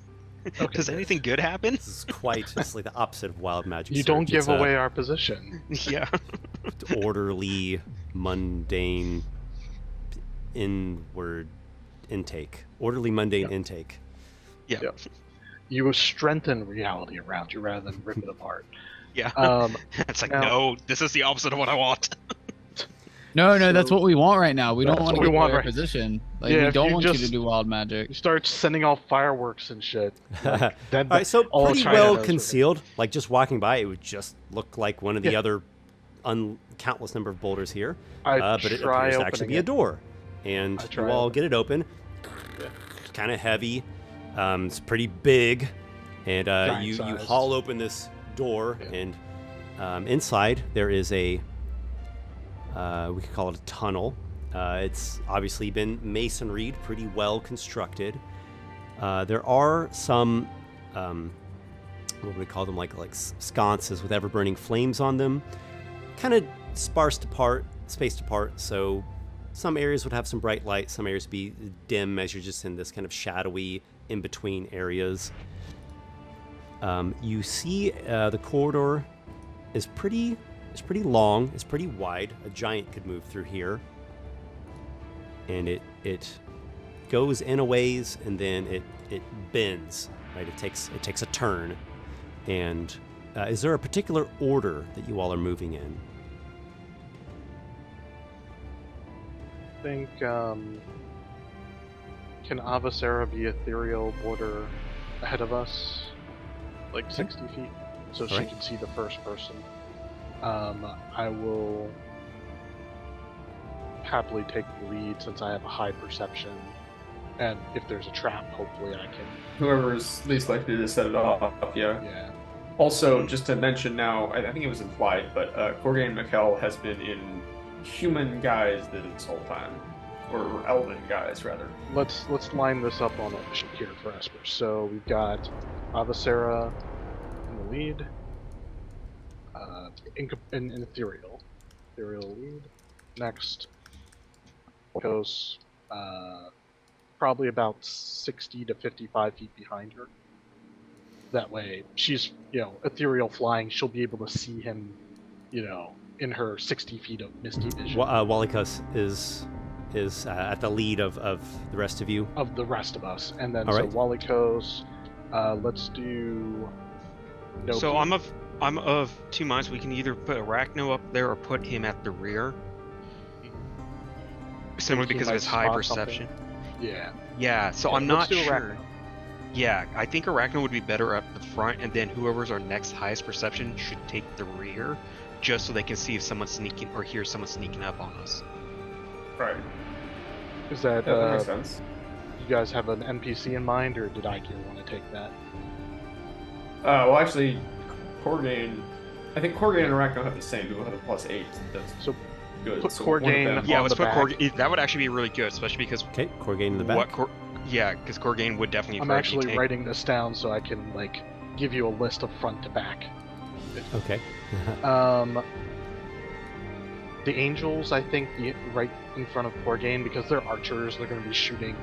Does anything good happen? This is quite. It's like the opposite of wild magic. You surge. don't It's give a away our position. Yeah. orderly, mundane, inward intake. Orderly, mundane Yeah. intake. Yeah. Yep. You strengthen reality around you rather than rip it apart. Yeah. It's like, now- no, this is the opposite of what I want. No, that's So- what we want right now. We don't That's want to what we get want our right- position. Like Yeah, we if don't you want you just- to do wild magic. You start sending off fireworks and shit. Like, then All right, so all pretty China well knows we're concealed. Like just walking by, it would just look like one of the Yeah. other countless number of boulders here. I But it try appears to actually be opening a door, and I you try all opening get it open. Yeah. It's kind of heavy. It's pretty big, and Giant you sized. haul open this door, Yeah. and inside there is a we could call it a tunnel. It's obviously been masonried, pretty well constructed. There are some what would we call them, like sconces with ever-burning flames on them, kind of spaced apart. So some areas would have some bright light, some areas would be dim as you're just in this kind of shadowy in-between areas. You see the corridor is pretty long, it's pretty wide. A giant could move through here, and it goes in a ways, and then it bends. Right, it takes a turn. And is there a particular order that you all are moving in? I think, can Avacera be ethereal border ahead of us? Like 60 feet? So she Alright. can see the first person. I will happily take the lead since I have a high perception. And if there's a trap, hopefully I can. Whoever's least likely to set it off, yeah. Yeah. Also, just to mention now, I think it was implied, but Corgain Mikkel has been in human guise this whole time. Or elven guise, rather. Let's line this up on a sheet here for Esper. So we've got Avacera in the lead. In Ethereal. Ethereal lead. Next, Walykos, probably about 60 to 55 feet behind her. That way, she's, ethereal flying, she'll be able to see him, in her 60 feet of misty vision. Walykos is at the lead of the rest of you. Of the rest of us. And then, All so right. Walykos, let's do... Nokki. So I'm of two minds. We can either put Arachno up there or put him at the rear. Simply Think he because of might his high spot perception. something? Yeah. Yeah, so Yeah, I'm let's not do sure. Arachno. Yeah, I think Arachno would be better up the front, and then whoever's our next highest perception should take the rear, just so they can see if someone's sneaking or hear someone sneaking up on us. Right. Is that, Yeah, that makes sense. you guys have an NPC in mind, or did Aygir want to take that? Well, actually, Corgain... I think Corgain and Arachno have the same. We will have a +8. That's So good. put So one of Corgain them- Yeah, on let's the put back. Corgain. That would actually be really good, especially because Okay, Corgain in the back. because Corgain would definitely. I'm probably actually take- writing this down so I can, give you a list of front to back. Okay. The Angels, I think, right in front of Corgain, because they're archers, they're going to be shooting,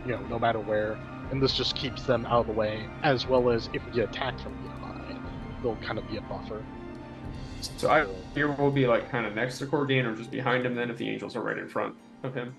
no matter where, and this just keeps them out of the way, as well as if we get attacked from behind, they'll kind of be a buffer. So Aygir will be kind of next to Corgain or just behind him then if the angels are right in front of him.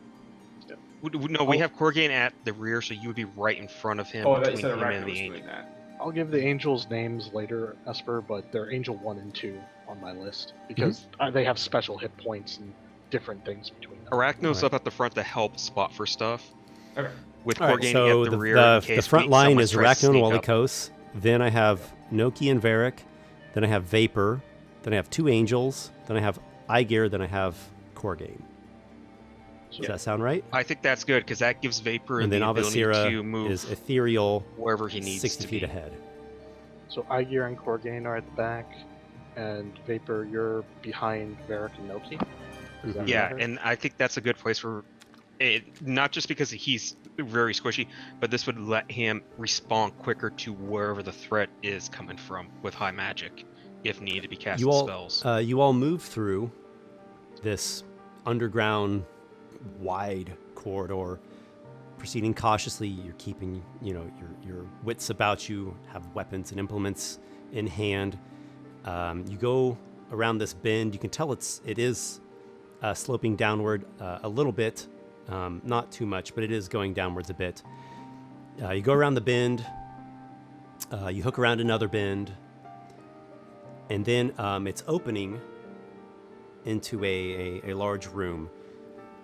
No, we have Corgain at the rear, so you would be right in front of him Oh, that between said him and Arachno the was angel. doing that. I'll give the Angels names later, Esper, but they're Angel 1 and 2 on my list, because they have special hit points and different things between them. Arachno's Alright. up at the front to help spot for stuff. Okay. With All right, Corgain so at the rear, the in case front line someone is tries to Arachno and sneak up. Walykos. Then I have Nokki and Varric. Then I have Vapor. Then I have two Angels. Then I have Aygir. Then I have Corgain. Does that sound right? I think that's good because that gives Vapor And the then ability to Avacera move is ethereal, wherever he needs 60 to feet be. ahead. So Aygir and Corgain are at the back, and Vapor, you're behind Varric and Nokki? Is that Yeah, right? and I think that's a good place for it. Not just because he's very squishy, but this would let him respond quicker to wherever the threat is coming from with high magic, if needed to be casting spells. You all move through this underground, wide corridor, proceeding cautiously. You're keeping, your wits about you, have weapons and implements in hand. You go around this bend. You can tell it is sloping downward a little bit, not too much, but it is going downwards a bit. You go around the bend. You hook around another bend, and then it's opening into a large room.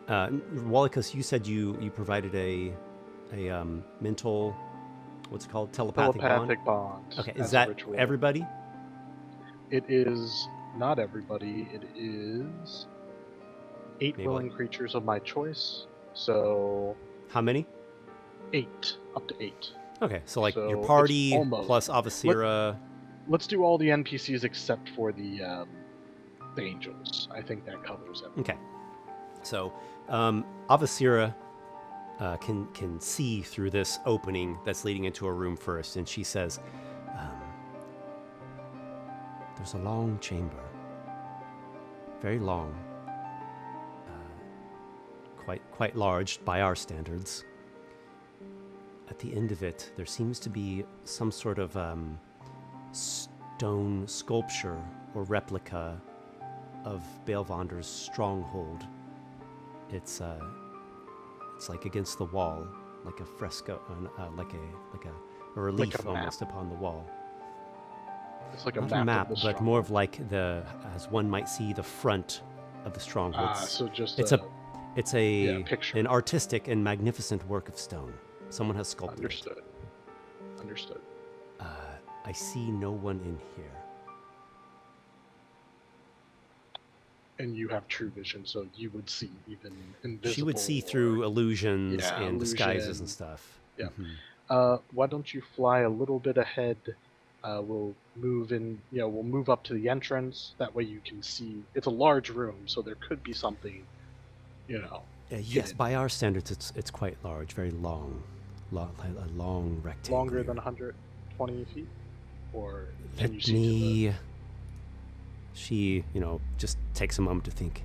Walykos, you said you provided a mental, what's it called, telepathic bond. Okay, as is a that ritual. everybody? It is not everybody. It is 8 Maybe willing creatures of my choice. So How many? 8, up to 8. Okay, so your So it's party almost- plus Avacera. Let's do all the NPCs except for the angels. I think that covers it. Okay, so Avacera can see through this opening that's leading into a room first, and she says, "There's a long chamber, very long, quite large by our standards. At the end of it, there seems to be some sort of stone sculpture or replica of Bale Vondur's stronghold. It's like against the wall, like a fresco, like a relief Like a map. almost upon the wall. It's like a Not map, a map, of the but more of like as one might see the front of the stronghold. so just It's a picture. an artistic and magnificent work of stone. Someone has sculpted Understood. Understood. it. I see no one in here. And you have true vision, so you would see even invisible. She would see or- through illusions Yeah, and disguises illusion. and stuff. Yeah. Mhm. Why don't you fly a little bit ahead? We'll move in. We'll move up to the entrance. That way you can see. It's a large room, so there could be something. Yes, hidden. by our standards, it's quite large, very long, a long rectangle. Longer than 120 feet, or can Let you see me. She, just takes a moment to think.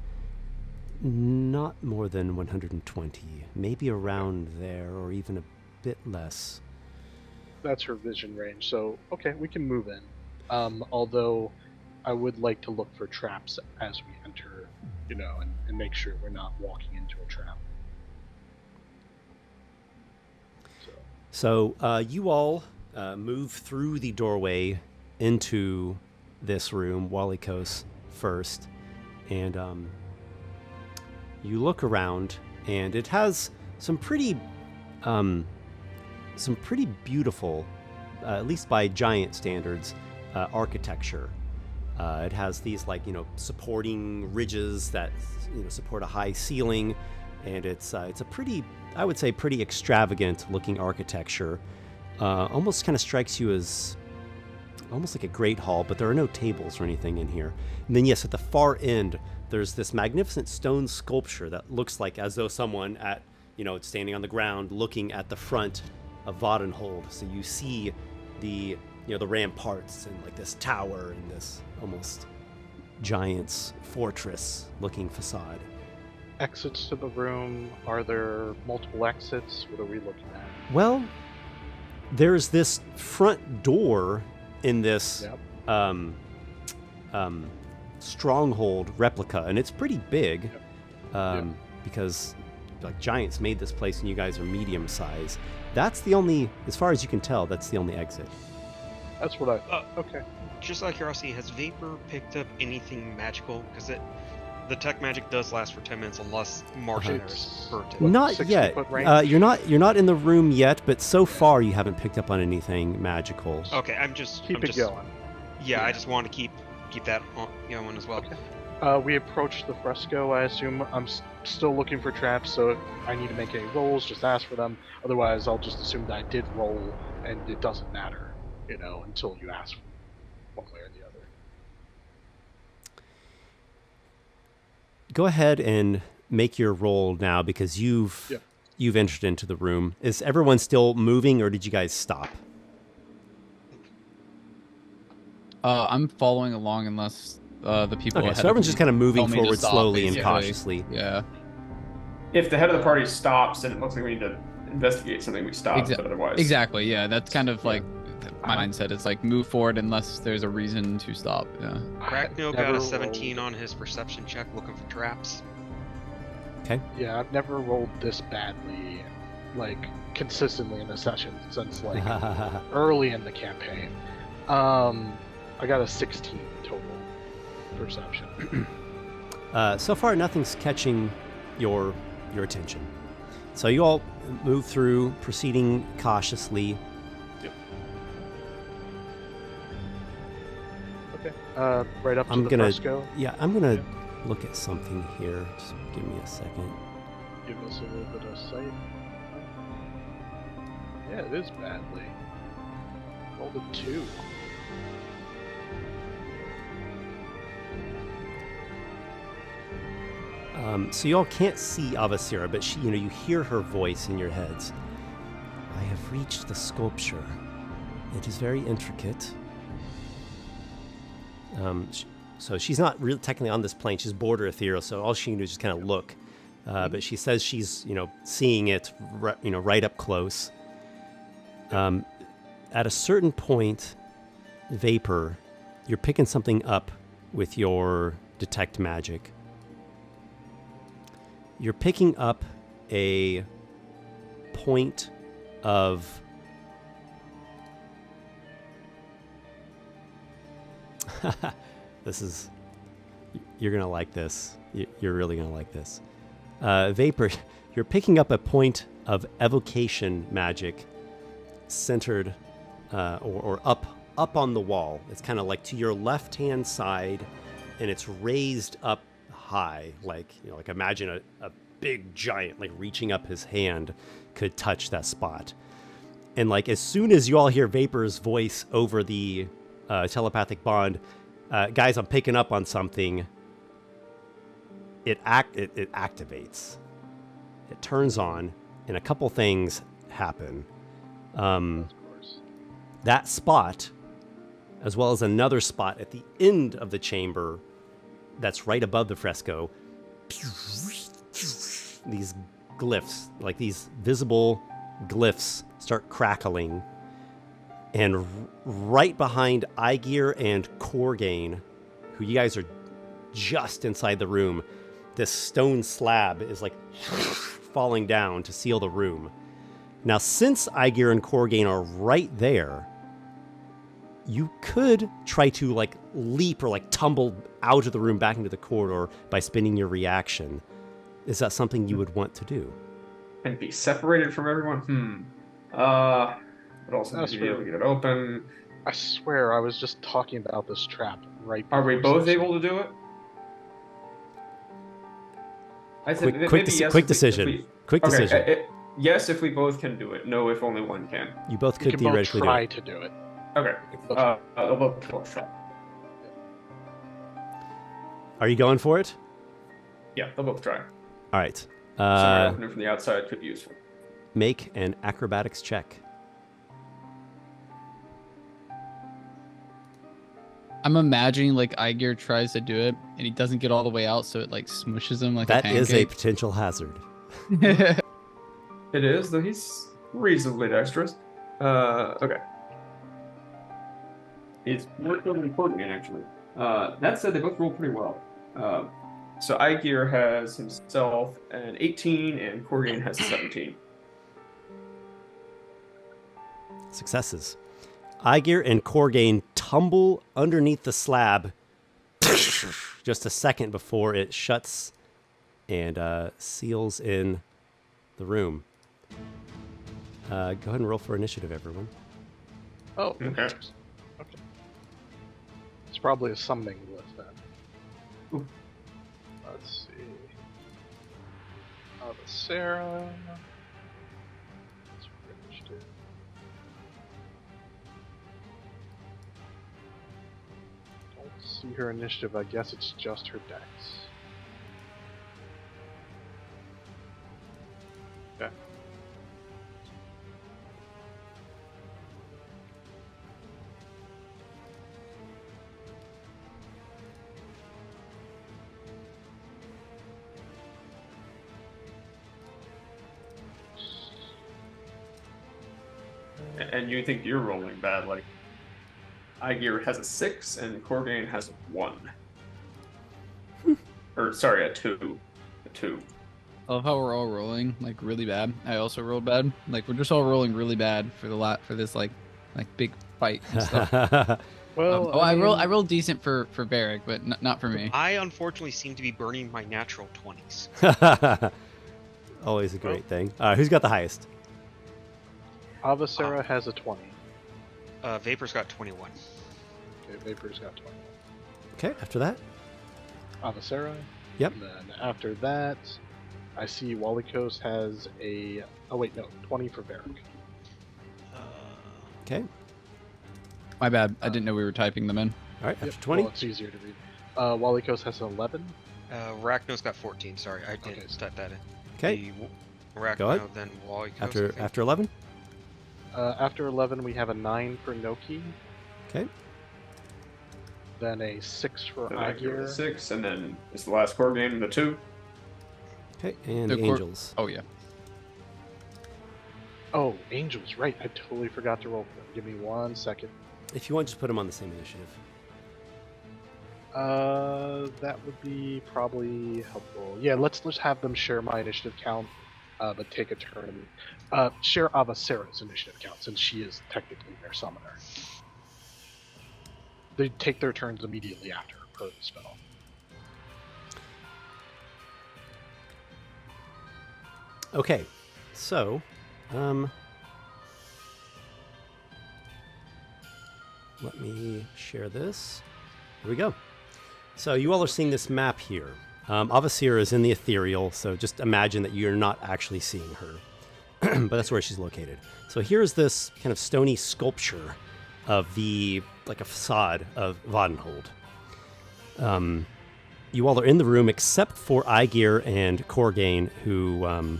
Not more than 120, maybe around there, or even a bit less. That's her vision range. So okay, we can move in. Although I would like to look for traps as we enter, and make sure we're not walking into a trap. So you all move through the doorway into this room, Walykos first, and you look around, and it has some pretty beautiful, at least by giant standards, architecture. It has these supporting ridges that support a high ceiling, and it's a pretty, I would say, pretty extravagant looking architecture. Almost kind of strikes you as almost like a great hall, but there are no tables or anything in here. And then yes, at the far end, there's this magnificent stone sculpture that looks like as though someone it's standing on the ground looking at the front of Vattenhold. So you see the ramparts and like this tower and this almost giant's fortress looking facade. Exits to the room. Are there multiple exits? What are we looking at? Well, there's this front door in this stronghold replica, and it's pretty big. Because giants made this place and you guys are medium size. That's the only, as far as you can tell, that's the only exit. That's what I. Okay. Just out of curiosity, has Vapor picked up anything magical? Because the tech magic does last for 10 minutes unless Martian is burnt it. What, Not 60 yet. foot range? You're not in the room yet, but so far you haven't picked up on anything magical. Okay, I'm just Keep it going. Yeah, I just want to keep that going as well. Okay. We approach the fresco. I assume I'm still looking for traps, so if I need to make any rolls, just ask for them. Otherwise, I'll just assume that I did roll, and it doesn't matter, until you ask one way or the other. Go ahead and make your roll now, because you've entered into the room. Is everyone still moving, or did you guys stop? I'm following along unless the people. Okay, ahead so of everyone's me just kind of moving tell me to forward stop, slowly and basically. cautiously. Yeah. If the head of the party stops and it looks like we need to investigate something, we stop. But otherwise, Exactly. Yeah, that's kind of like my mindset. It's like move forward unless there's a reason to stop. Yeah. Crackno got a 17 on his perception check looking for traps. Okay. Yeah, I've never rolled this badly, consistently in a session since early in the campaign. I got a 16 total perception. So far, nothing's catching your attention. So you all move through, proceeding cautiously. Yep. Okay. Right up to the fresco. Yeah, I'm gonna look at something here. Just give me a second. Give us a little bit of sight. Yeah, it is badly. Rolled a 2. So y'all can't see Avasira, but she, you hear her voice in your heads. I have reached the sculpture. It is very intricate. So she's not really technically on this plane. She's border ethereal, so all she can do is just kind of look. But she says she's, seeing it, right up close. At a certain point, Vapor, you're picking something up with your detect magic. You're picking up a point of you're gonna like this. You're really gonna like this. Vapor, you're picking up a point of evocation magic centered or up on the wall. It's kind of like to your left-hand side, and it's raised up high. Like, like imagine a big giant, like reaching up his hand could touch that spot. And like, as soon as you all hear Vapor's voice over the telepathic bond, guys, I'm picking up on something. It activates. It turns on, and a couple things happen. Of course. That spot, as well as another spot at the end of the chamber that's right above the fresco, these glyphs, like these visible glyphs, start crackling. And right behind Aygir and Corgain, who you guys are just inside the room, this stone slab is like falling down to seal the room. Now, since Aygir and Corgain are right there, you could try to like leap or like tumble out of the room back into the corridor by spending your reaction. Is that something you would want to do? And be separated from everyone? But also need to be able to get it open. I swear I was just talking about this trap right Are we before both session. able to do it? I said Quick maybe decision. Quick Okay, decision. yes, if we both can do it. No, if only one can. You both You could can both theoretically do try it. to do it. Okay. both They'll both try. Are you going for it? Yeah, they'll both try. All right. Somewhere opening from the outside could be useful. Make an acrobatics check. I'm imagining like Aygir tries to do it and he doesn't get all the way out, so it like smushes him like That a is a pancake. potential hazard. It is, though he's reasonably dexterous. Okay. It's worth really important, actually. That said, they both roll pretty well. So Aygir has himself an 18, and Corgain has a 17. Successes. Aygir and Corgain tumble underneath the slab just a second before it shuts and seals in the room. Go ahead and roll for initiative, everyone. Oh, Okay. interesting. Okay. It's probably a summoning list then. Ooh. Let's see. The Sarah. Let's finish it. Don't see her initiative. I guess it's just her dex. Okay. And you think you're rolling bad, like Aygir has a 6 and Corgain has a 1. Or sorry, a 2. A 2. I love how we're all rolling like really bad. I also rolled bad. Like we're just all rolling really bad for the for this like big fight and stuff. Well, I rolled decent for Barrick, but not for me. I unfortunately seem to be burning my natural 20s. Always a great thing. Who's got the highest? Avacera has a 20. Vapor's got 21. Okay, Vapor's got 20. Okay, after that? Avacera. Yep. And then after that, I see Walykos has a... Oh wait, no, 20 for Barrick. Okay. My bad. I didn't know we were typing them in. All right, Yep, after 20? Well, it's easier to read. Walykos has 11. Rachno's got 14. Sorry, I didn't Okay. type that in. Okay. Rachno, Go ahead. then Walykos. I After think. after 11? After 11, we have a 9 for Nokki. Okay. Then a 6 for Then Aygir with a Aygir. 6, and then is the last Corgain the 2. Okay, and The the cor- angels. Oh yeah. Oh, Angels, right. I totally forgot to roll for them. Give me 1 second. If you want, just put them on the same initiative. That would be probably helpful. Yeah, let's have them share my initiative count, but take a turn. Share Avacera's initiative count, since she is technically their summoner. They take their turns immediately after per the spell. Okay, so, let me share this. Here we go. So you all are seeing this map here. Avasir is in the ethereal, so just imagine that you're not actually seeing her. But that's where she's located. So here's this kind of stony sculpture of like a facade of Vattenhold. You all are in the room except for Aygir and Korgain, who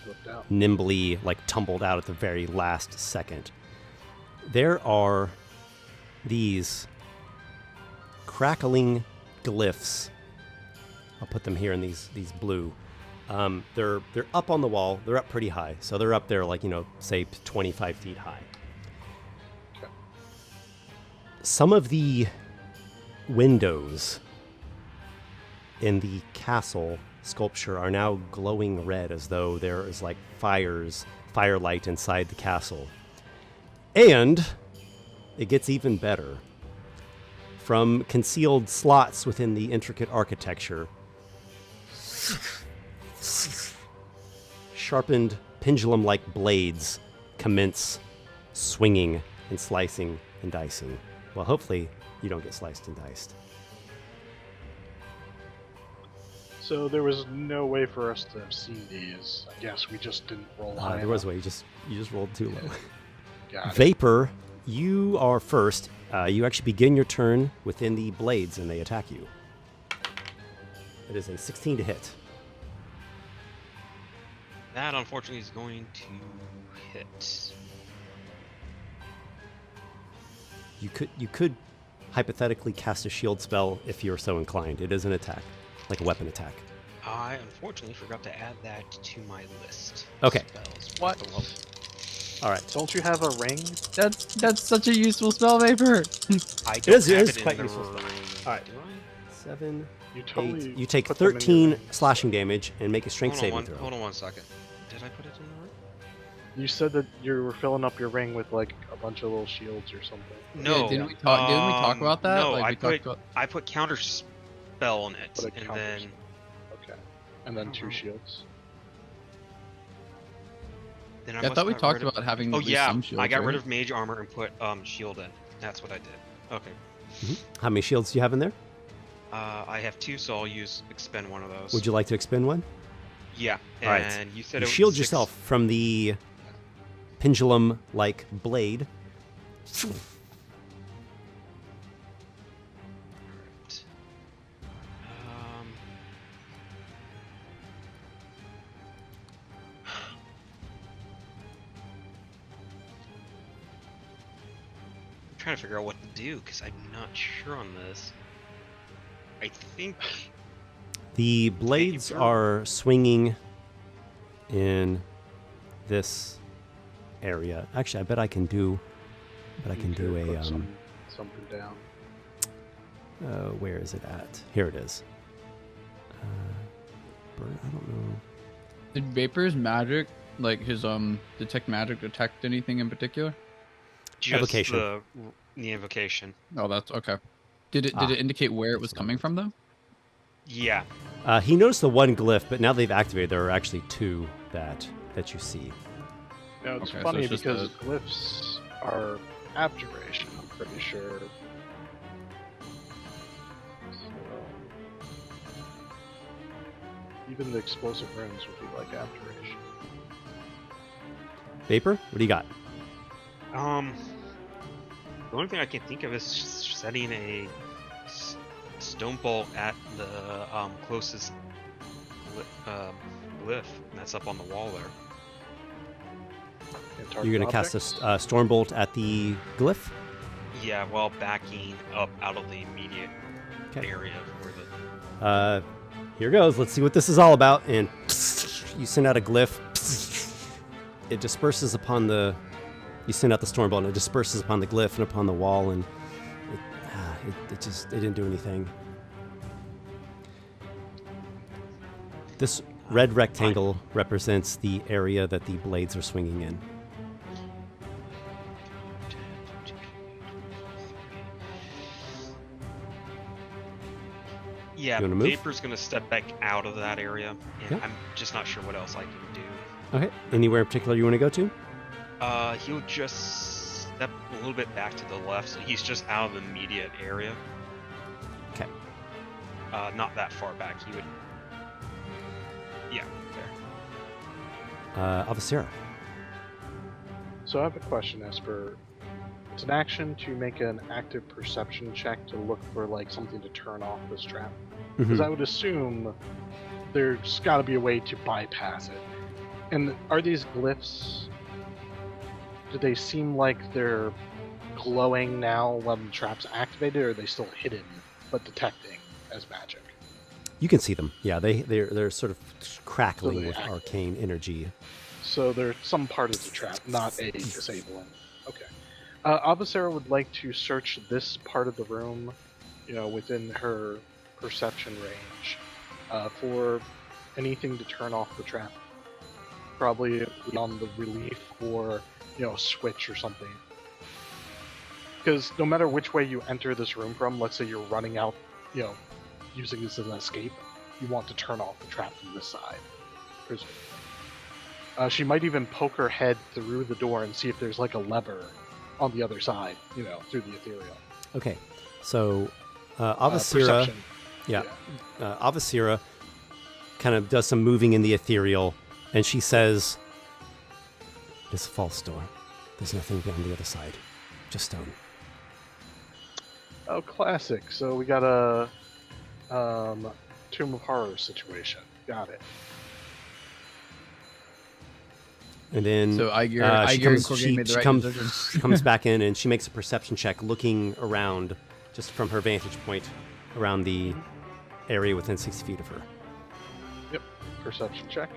Slipped out. nimbly tumbled out at the very last second. There are these crackling glyphs. I'll put them here in these blue. They're up on the wall. They're up pretty high. So they're up there say 25 feet high. Okay. Some of the windows in the castle sculpture are now glowing red, as though there is firelight inside the castle. And it gets even better. From concealed slots within the intricate architecture, sharpened pendulum-like blades commence swinging and slicing and dicing. Well, hopefully you don't get sliced and diced. So there was no way for us to have seen these. I guess we just didn't roll high There was a enough. way. You just rolled too low. Got it. Vapor, you are first. You actually begin your turn within the blades, and they attack you. It is a 16 to hit. That unfortunately is going to hit. You could hypothetically cast a shield spell if you're so inclined. It is an attack, like a weapon attack. I unfortunately forgot to add that to my list. Okay. Spells. What? All right. Don't you have a ring? That's such a useful spell, Vapor. I don't is- it have is it quite in the useful stuff. ring. All right. Do I? 7, You 8. totally. You take put them in your 13 ring. slashing damage and make a strength Hold on, saving throw. hold on 1 second. Did I put it in the ring? You said that you were filling up your ring with a bunch of little shields or something. No. Yeah, didn't we talk about that? No, we talked about. I put counter spell in it, Put a and counter then spell. Okay. And then I don't 2 know. shields. then I must thought we got talked rid of- about having. Oh at least yeah, some shields, I got right? rid of mage armor and put shield in. That's what I did. Okay. How many shields do you have in there? I have 2, so I'll expend one of those. Would you like to expend one? Yeah. All right. And you said You it was shield 6. yourself from the pendulum-like blade. Alright. I'm trying to figure out what to do because I'm not sure on this. I think The blades Vapor. are swinging in this area. Actually, I bet I can do. But I can You do could a. put something down. Where is it at? Here it is. I don't know. Did Vapor's magic, like his detect magic, detect anything in particular? just Evocation. the invocation. Oh, that's okay. Did it indicate where it was coming from though? Yeah. He noticed the one glyph, but now they've activated. There are actually 2 that you see. No, it's Okay, so funny it's just because glyphs are abjuration, I'm pretty sure. So, even the explosive runes would be like abjuration. Vapor, what do you got? The only thing I can think of is setting a stone bolt at the closest glyph, and that's up on the wall there. And target You're going to cast objects. a storm bolt at the glyph. Yeah, while backing up out of the immediate Okay. area where the Here goes. Let's see what this is all about. And you send out a glyph. It disperses upon the. You send out the storm bolt, and it disperses upon the glyph and upon the wall, and it didn't do anything. This red rectangle represents the area that the blades are swinging in. Yeah, You wanna move? Vapor's gonna step back out of that area, and Okay. I'm just not sure what else I can do. Okay. Anywhere in particular you want to go to? He'll just step a little bit back to the left, so he's just out of the immediate area. Okay. not that far back. He would. Yeah, there. Avasira. So I have a question, Esper. It's an action to make an active perception check to look for like something to turn off this trap. Because I would assume there's got to be a way to bypass it. And are these glyphs? Do they seem like they're glowing now when the trap's activated, or are they still hidden but detecting as magic? You can see them. Yeah, they're sort of crackling they with act- arcane energy. So they're some part of the trap, not a disabling. Okay. Avasera would like to search this part of the room, within her perception range, for anything to turn off the trap. Probably on the relief or, a switch or something. Because no matter which way you enter this room from, let's say you're running out, using this as an escape, you want to turn off the trap from this side. She might even poke her head through the door and see if there's like a lever on the other side, through the ethereal. Okay, so Avasira, Perception. Avasira kind of does some moving in the ethereal, and she says, "It's a false door. There's nothing on the other side, just stone." Oh, classic. So we got a Tomb of Horrors situation. Got it. And then So Aygir she and comes, Corgan she, made the she right comes, decision. she comes back in and she makes a perception check, looking around just from her vantage point around the area within 60 feet of her. Yep. Perception check.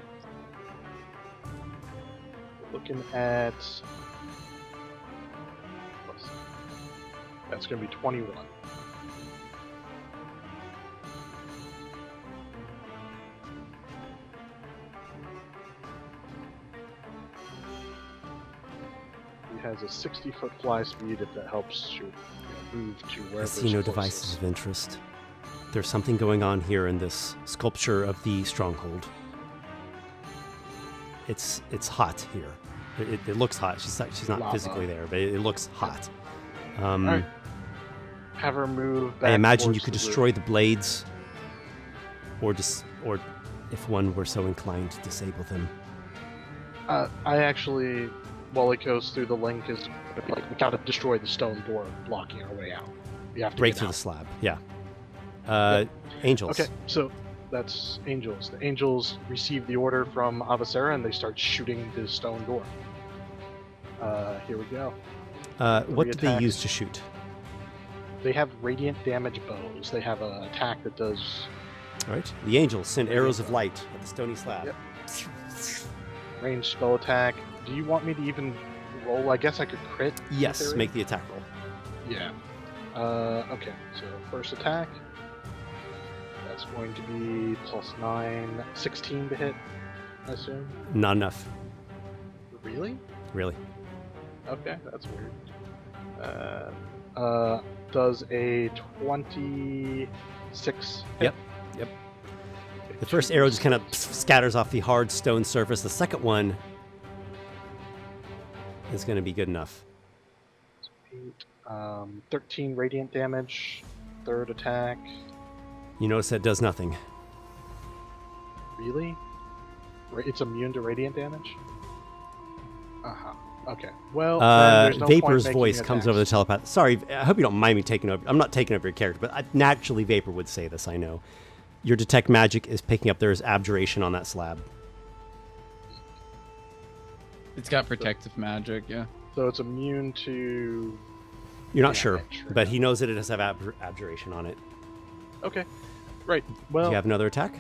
Looking at... That's going to be 21. He has a 60-foot fly speed if that helps you move to I wherever. see no devices of interest. There's something going on here in this sculpture of the stronghold. It's hot here. It looks hot. She's not Lava. physically there, but it looks hot. Alright. Have her move back I imagine you towards could the destroy the blades, or if one were so inclined, to disable them. I actually, Walykos through the link is like we gotta destroy the stone door blocking our way out. We have to Break get through out. the slab. Yeah. Angels. Okay, so that's angels. The angels receive the order from Avasera and they start shooting the stone door. Here we go. What do they attacks. use to shoot? They have radiant damage bows. They have an attack that does All right. The angels send arrows of light at the stony slab. Yep. ranged spell attack. Do you want me to even roll? I guess I could crit. in Yes. theory? Make the attack roll. Yeah. Okay, so first attack. That's going to be +9, 16 to hit, I assume. Not enough. Really? Really. Okay, that's weird. Does a 26 hit? Yep. Yep. The first arrow just kind of scatters off the hard stone surface. The second one is going to be good enough. 13 radiant damage. Third attack. You notice that does nothing. Really? It's immune to radiant damage? Uh-huh. Okay. Well, then there's no point Vapor's making voice comes over the attacks. telepath. Sorry, I hope you don't mind me taking over. I'm not taking over your character, but naturally Vapor would say this, I know. Your detect magic is picking up there's abjuration on that slab. It's got protective magic, yeah. So it's immune to... You're not sure, damage, right? but he knows that it does have abjuration on it. Okay. Right. Do Well, you have another attack?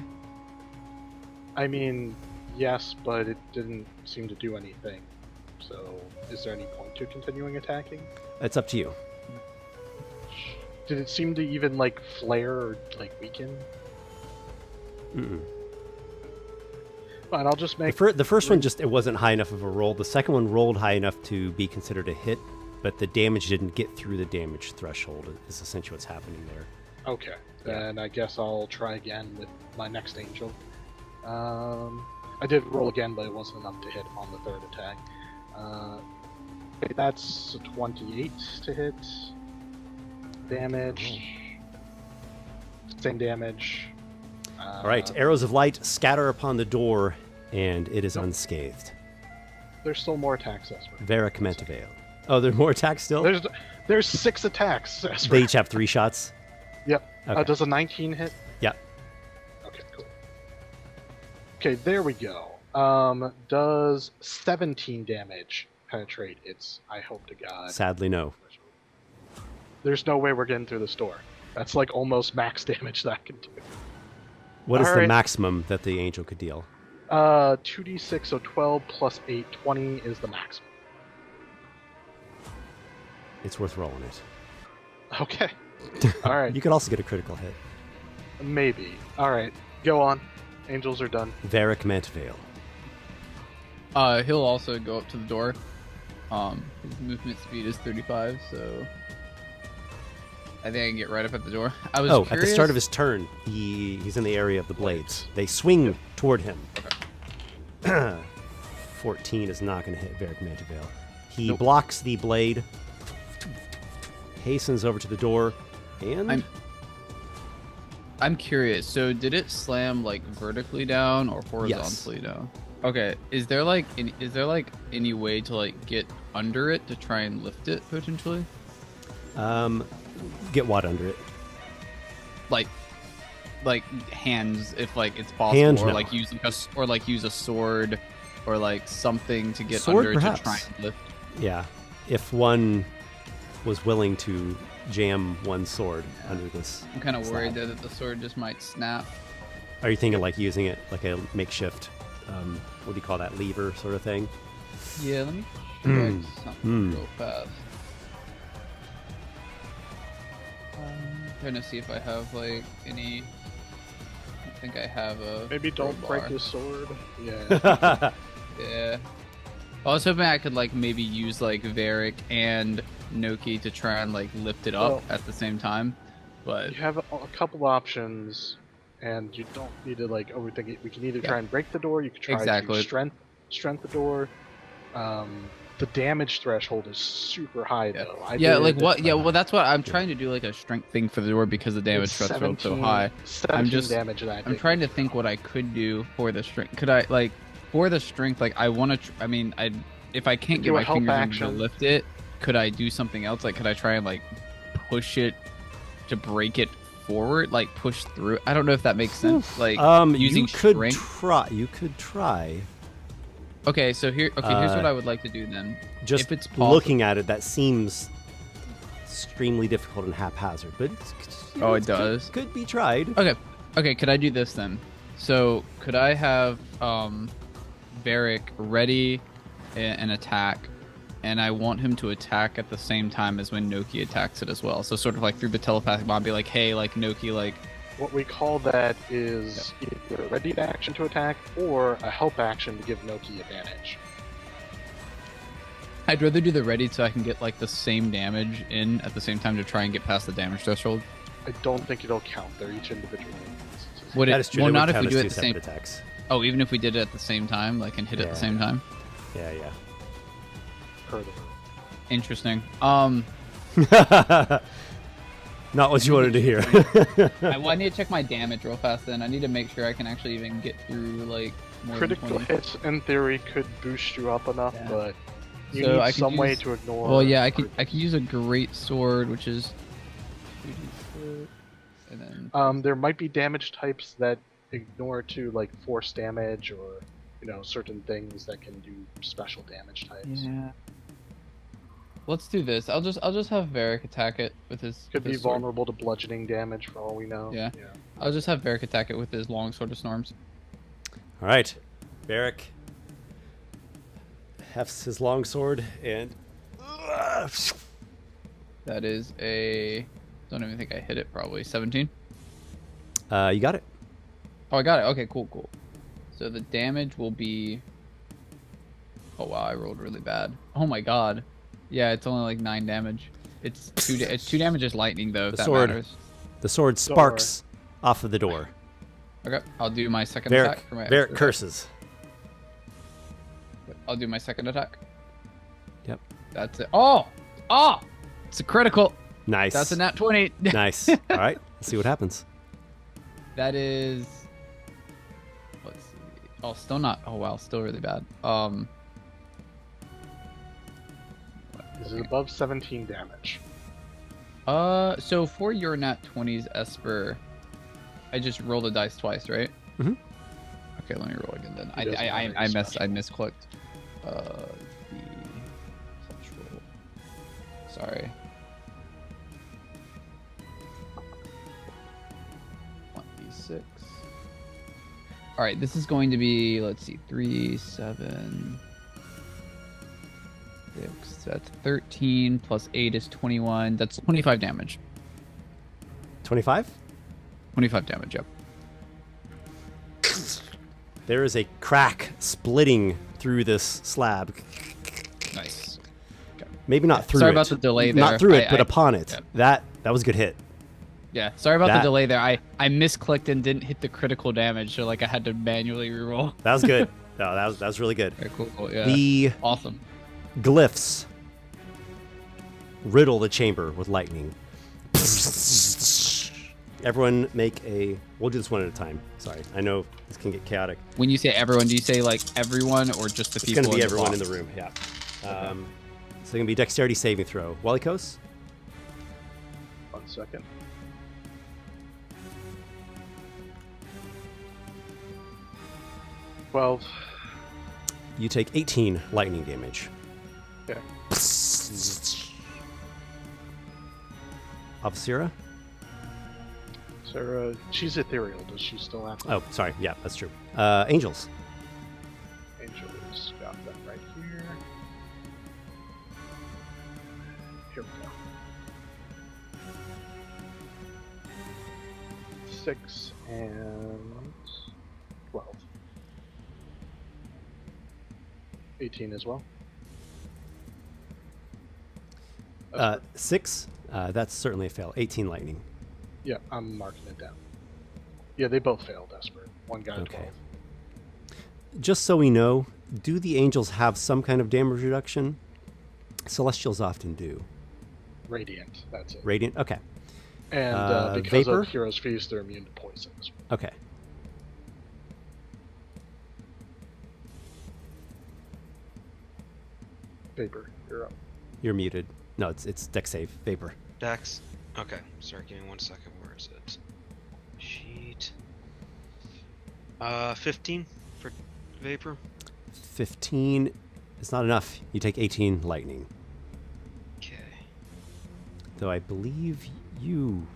I mean, yes, but it didn't seem to do anything. So, is there any point to continuing attacking? It's up to you. Did it seem to even, like, flare or, like, weaken? Mm-mm. Fine, I'll just make... The first one just, it wasn't high enough of a roll. The second one rolled high enough to be considered a hit, but the damage didn't get through the damage threshold, is essentially what's happening there. Okay, then I guess I'll try again with my next angel. I did roll again, but it wasn't enough to hit on the third attack. That's a 28 to hit. Damage. Same damage. All right, arrows of light scatter upon the door, and it is unscathed. There's still more attacks, Esper. Varric Mentavale. Oh, there's more attacks still? There's 6 attacks, Esper. They each have 3 shots? Yep. Okay. Does a 19 hit? Yep. Okay, cool. Okay, there we go. Does 17 damage penetrate its, I hope to God. Sadly, no. There's no way we're getting through this door. That's like almost max damage that I can do. What is All the right. maximum that the angel could deal? 2d6, so 12 plus 8, 20 is the maximum. It's worth rolling it. Okay. All right. You could also get a critical hit. Maybe. All right. Go on. Angels are done. Varric Mentavale. He'll also go up to the door. His movement speed is 35, so I think I can get right up at the door. I was At the curious. start of his turn, he's in the area of the blades. They swing toward him. 14 is not going to hit Varric Mentavale. He blocks the blade, hastens over to the door, and... I'm curious. So did it slam like vertically down or horizontally down? Okay. Is there like any way to like get under it to try and lift it potentially? Get what under it? Like hands, if like it's possible, Hands, or no. like use use a sword or like something to get Sword, under perhaps. it to try and lift. Yeah. If one was willing to jam one sword under this. I'm kind of slab. worried that the sword just might snap. Are you thinking like using it like a makeshift, what do you call that, lever sort of thing? Yeah, let me Hmm. check something Hmm. real fast. Trying to see if I have like any. I think I have a. Maybe don't crowbar. break his sword. Yeah. Yeah. I was hoping I could like maybe use like Varric and Nokki to try and like lift it up Well, at the same time, but You have a couple options, and you don't need to like overthink it. We can either try and break the door. You can try Exactly. to strength the door. The damage threshold is super high though. I yeah, did- like what? Yeah, well, that's what I'm trying to do, like a strength thing for the door because the damage it's threshold is so 17 high. 17 just- damage that I I'm think. trying to think what I could do for the strength. Could I like for the strength? Like I want to. I mean, if I can't Do get a my help fingers in to action. lift it, could I do something else? Like, could I try and like push it to break it forward? Like push through? I don't know if that makes sense. Like using you could strength. try. You could try. Okay, so here's what I would like to do then. Just if it's possible. looking at it, that seems extremely difficult and haphazard, but Oh, it does? Could be tried. Okay, could I do this then? So could I have Varric ready an attack, and I want him to attack at the same time as when Nokki attacks it as well. So sort of like through the telepathic bond, be like, hey, like Nokki, like What we call that is either a ready action to attack or a help action to give Nokki advantage. I'd rather do the ready so I can get like the same damage in at the same time to try and get past the damage threshold. I don't think it'll count. They're each individual. Would That it? is true. Well, They would not if count we as do it two at the same. separate attacks. Oh, even if we did it at the same time, like and hit at the same time. Yeah, Per the Interesting. yeah. Not what you wanted to hear. I need to check my damage real fast. Then I need to make sure I can actually even get through like more than critical 20. hits in theory could boost you up enough, Yeah. but you So need I could some way use- to ignore. Well, yeah, I could use a great sword, which is. And then There might be damage types that ignore to like force damage or certain things that can do special damage types. yeah. Let's do this. I'll just have Varric attack it with his. Could be his sword. vulnerable to bludgeoning damage for all we know. Yeah. I'll just have Varric attack it with his long sword of storms. All right, Varric hefts his longsword and That is a. Don't even think I hit it. Probably 17. you got it. Oh, I got it. Okay, cool. So the damage will be. Oh wow, I rolled really bad. Oh my god. Yeah, it's only like 9 damage. It's two damage is lightning though. If The that sword. matters. The sword sparks off of the door. Okay, I'll do my second Varric, attack for my. Varric extra curses. attack. I'll do my second attack. Yep. That's it. Oh! It's a critical. Nice. That's a nat 20. Nice. All right, let's see what happens. That is. Let's see. Oh, still not. Oh wow, still really bad. Is it above 17 damage? So for your nat 20s, Esper, I just rolled the dice twice, right? Mhm. Okay, let me roll again then. He doesn't have I any missed. I special. misclicked. Let's roll. Sorry. 1d6. All right, this is going to be, let's see, 3, 7, 6. That's 13 plus 8 is 21. That's 25 damage. 25? 25 damage, yep. There is a crack splitting through this slab. Nice. Maybe not through Sorry it. about the delay there. Not through it, but upon it. yeah. That was a good hit. Yeah, sorry about That- the delay there. I misclicked and didn't hit the critical damage, so like I had to manually reroll. That was good. No, that was really good. Very cool. Yeah. The Awesome. glyphs riddle the chamber with lightning. Everyone make a... We'll do this one at a time. Sorry. I know this can get chaotic. When you say everyone, do you say like everyone or just the It's people? going to be in everyone box? in the room. Yeah. So it's going to be dexterity saving throw. Walykos? 1 second. Well, You take 18 lightning damage. okay. Avasira? Sarah, she's ethereal. Does she still have Oh, sorry. Yeah, that's true. Angels. Angels? Got them right here. Here we go. 6 and 12. 18 as well. 6. That's certainly a fail. 18 lightning. Yeah, I'm marking it down. Yeah, they both failed, Esper. One got a Okay. 12. Just so we know, do the angels have some kind of damage reduction? Celestials often do. Radiant, that's it. Radiant? Okay. And because Vapor? of Hero's Feast, they're immune to poison as well. Okay. Vapor, you're up. You're muted. No, it's dex save. Vapor. Dex. Okay, sorry, give me 1 second. Where is it? Sheet. 15 for Vapor. 15 is not enough. You take 18 lightning. Okay. Though I believe you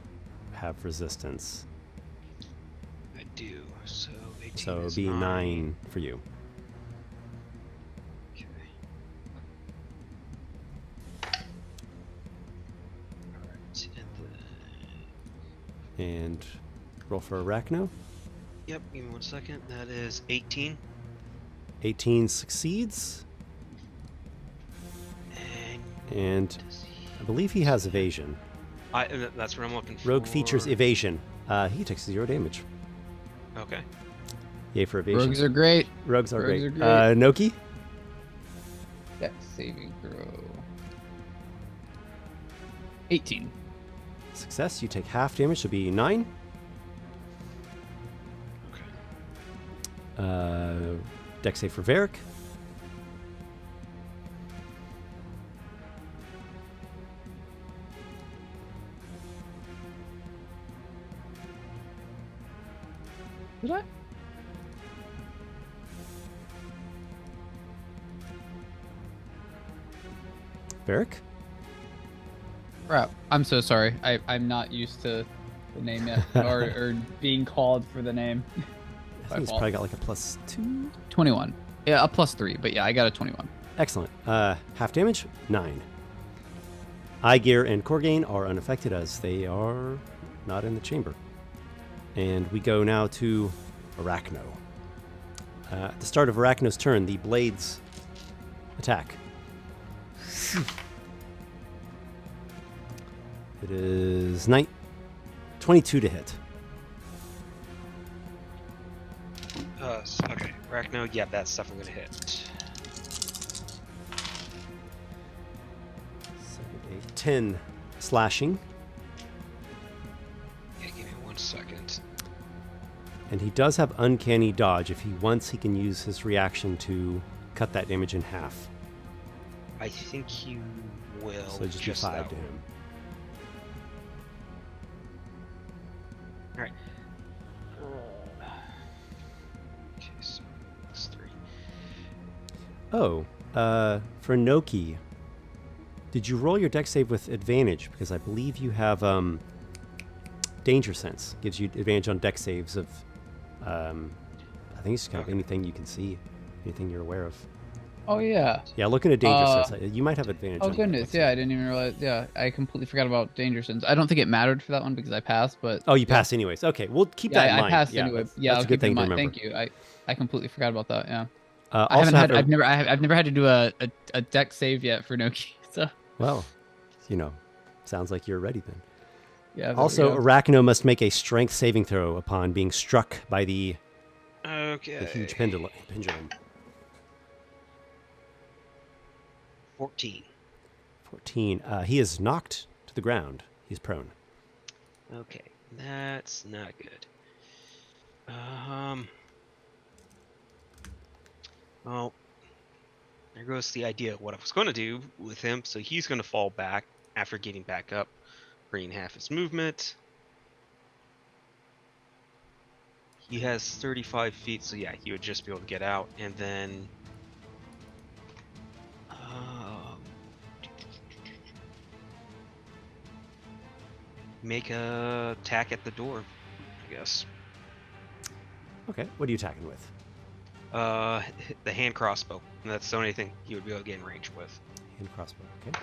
have resistance. I do. So 18 So it'd is be 9 for you. Okay. Alright, And roll for Arachno. yep, give me 1 second. That is 18. 18 succeeds. And I believe he has evasion. That's what I'm looking for. Rogue features evasion. He takes 0 damage. Okay. Yay for evasion. Rogues are great. Rogues are rogues great. are great. Nokki? Dex saving throw. 18. Success. You take half damage. So be 9. Okay. Dex save for Varric. Did I? Varric? Crap. I'm so sorry. I'm not used to the name yet, or being called for the name. I think he's fault. probably got like a +2. 21. Yeah, a +3, but yeah, I got a 21. Excellent. Half damage, 9. Aygir and Corgain are unaffected as they are not in the chamber. And we go now to Arachno. At the start of Arachno's turn, the blades attack. It is 22 to hit. Okay. Arachno, yeah, that's definitely gonna hit. 7, 8, 10 slashing. Okay, give me 1 second. And he does have uncanny dodge. If he wants, he can use his reaction to cut that damage in half. I think he will. So just do 5 that to one. him. All right. Okay, so it's 3. Oh, for Nokki, did you roll your dex save with advantage? Because I believe you have Danger Sense. Gives you advantage on dex saves of, I think it's kind of anything you can see, anything you're aware of. Oh yeah. Yeah, looking at Danger Sense, you might have advantage. Oh on your goodness, dex yeah, I save. didn't even realize. Yeah, I completely forgot about Danger Sense. I don't think it mattered for that one because I passed, but Oh, you passed anyways. Okay, we'll keep yeah, that in I mind. passed Yeah, anyway. that's, Yeah, that's I'll a good keep it in thing to mind. remember. Thank you. I completely forgot about that. Yeah. I Also haven't had. have I've never had to do a deck save yet for Nokki. So Well, sounds like you're ready then. yeah. there we Also, go. Arachno must make a strength saving throw upon being struck by the Okay. huge pendulum. 14. 14. He is knocked to the ground. He's prone. Okay, that's not good. Well, there goes the idea of what I was going to do with him. So he's going to fall back after getting back up, bringing half his movement. He has 35 feet, so yeah, he would just be able to get out, and then make a attack at the door, I guess. Okay, what are you attacking with? The hand crossbow. And that's the only thing he would be able to get in range with. Hand crossbow. Okay.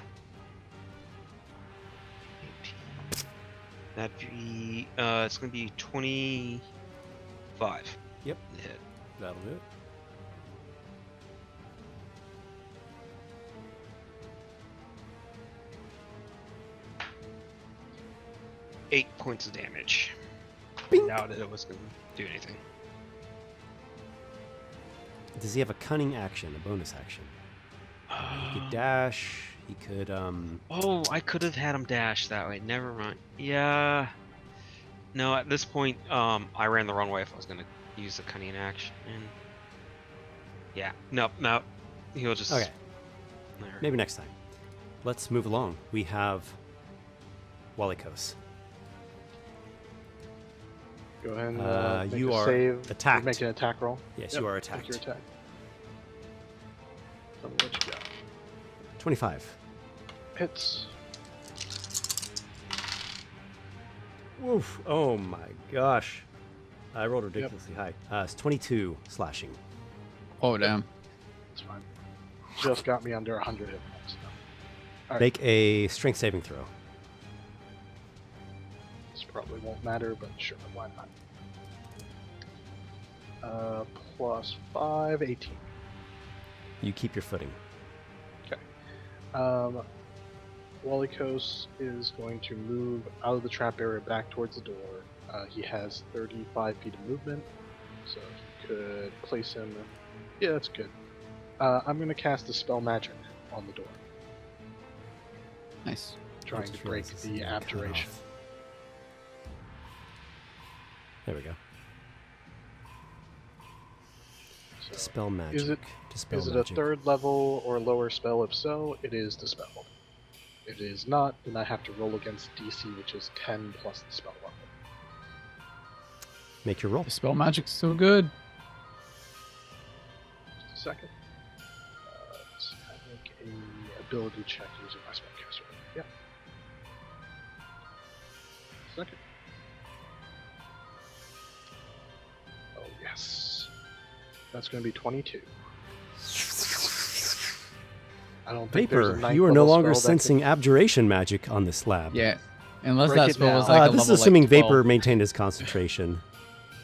That'd be it's gonna be 25. Yep. Hit. That'll do it. Eight points of damage. Bing. Doubted it was gonna do anything. Does he have a cunning action, a bonus action? He could dash. He could Oh, I could have had him dash that way. Never mind. Yeah. No, at this point, I ran the wrong way if I was gonna use the cunning action. And yeah, nope. He'll just. Okay. There. Maybe next time. Let's move along. We have Walykos. Go ahead and make you a are save. attacked. Make an attack roll. Yes, Yep, you are make attacked. your attack. Tell me what you got. 25. Hits. Woof. Oh my gosh. I rolled ridiculously high. It's 22 slashing. Oh damn. It's fine. Just got me under 100 hit points. All right. Make a strength saving throw. This probably won't matter, but sure, why not? Plus 5, 18. You keep your footing. Walykos is going to move out of the trap area back towards the door. He has 35 feet of movement, so if you could place him. Yeah, that's good. I'm going to cast a spell magic on the door, Nice. trying Just to break realized this the is gonna cut abjuration. off. There we go. So, Dispel magic. is it Dispel is it magic. a third level or lower spell? If so, it is dispelled. If it is not, then I have to roll against DC, which is 10 plus the spell level. Make your roll. The spell magic's so good. Just a second. Let's make a ability check using my spellcaster. Yeah. Second. Oh yes. That's going to be 22. I don't think there's a Vapor, ninth you are no level longer spell that can- sensing abjuration magic on this lab. Yeah. Unless Break that it spell was down. like a This is level assuming like 12. Vapor maintained his concentration.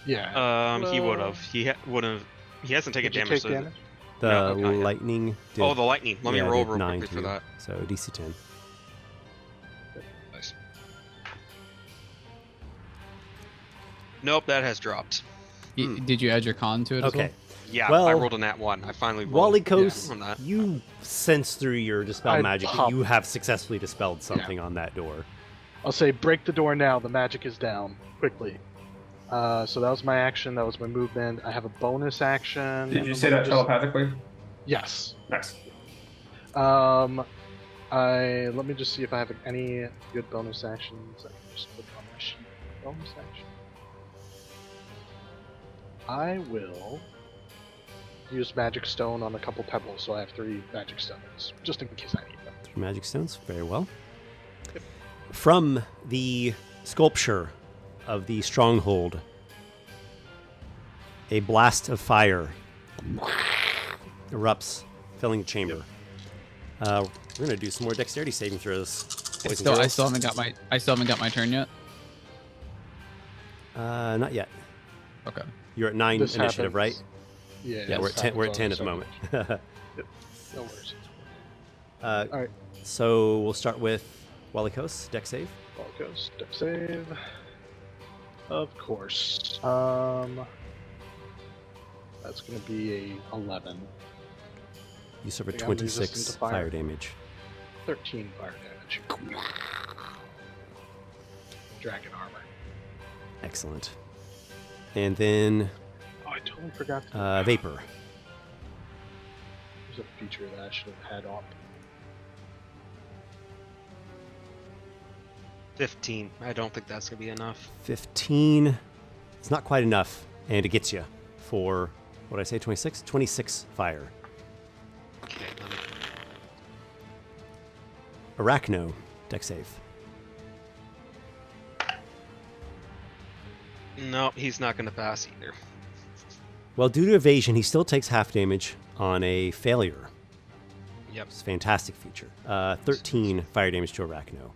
Yeah. He would have. He would have. He hasn't taken Did you damage. take damage? The No, not yet. lightning. Did, Oh, the lightning. Let me yeah, roll did real 9 quickly to for you. that. So DC 10. Nice. Nope, that has dropped. Did you add your con to it as Okay. well? Yeah, Well, I rolled a nat 1. I finally rolled. Walykos, on that. you sense through your dispel I magic that pop. you have successfully dispelled something on that door. I'll say break the door now. The magic is down. Quickly. So that was my action. That was my movement. I have a bonus action. Did you say that telepathically? Yes. Nice. Let me just see if I have any good bonus actions. I can just click on my sheet. Bonus action. I will use Magic Stone on a couple pebbles, so I have 3 Magic Stones, just in case I need them. 3 magic stones. Very well. Yep. From the sculpture of the stronghold, a blast of fire erupts, filling the chamber. We're gonna do some more dexterity saving throws. boys and I girls. still haven't got my turn yet. Not yet. Okay. You're at 9 This initiative, happens- right? Yeah, Yeah, we're this at 10. We're at happens 10 at the on moment. Yep. No worries. Alright, Alright, so we'll start with Walykos, deck save. Walykos, deck save. Of course. That's gonna be a 11. You suffer think I'm resistant 26 to fire. fire damage. 13 fire damage. Dragon armor. Excellent. And then Oh, I totally forgot to Vapor. There's a feature that I should have had up. 15. I don't think that's gonna be enough. 15. It's not quite enough, and it gets you for, what did I say, 26? 26 fire. Okay, let me... Arachno, deck save. No, he's not gonna pass either. Well, due to evasion, he still takes half damage on a failure. Yep. It's a fantastic feature. 13 fire damage to Arachno.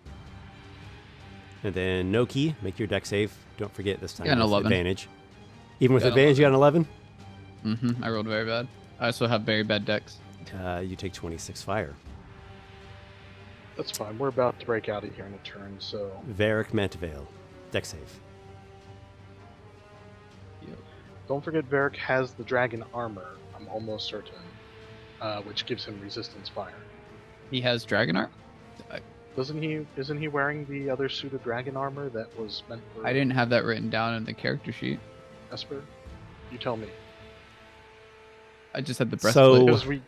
And then Nokki, make your deck save. Don't forget this time. Got an with 11. Advantage. Even with Got an advantage, you got an 11? I rolled very bad. I also have very bad decks. You take 26 fire. That's fine. We're about to break out of here in a turn, so Varric Mantevale, deck save. don't forget Varric has the dragon armor. I'm almost certain, which gives him resistance fire. He has dragon art. Doesn't he? Isn't he wearing the other suit of dragon armor that was meant for? I didn't have that written down in the character sheet. Esper. You tell me. I just had the So- breastplate. Because we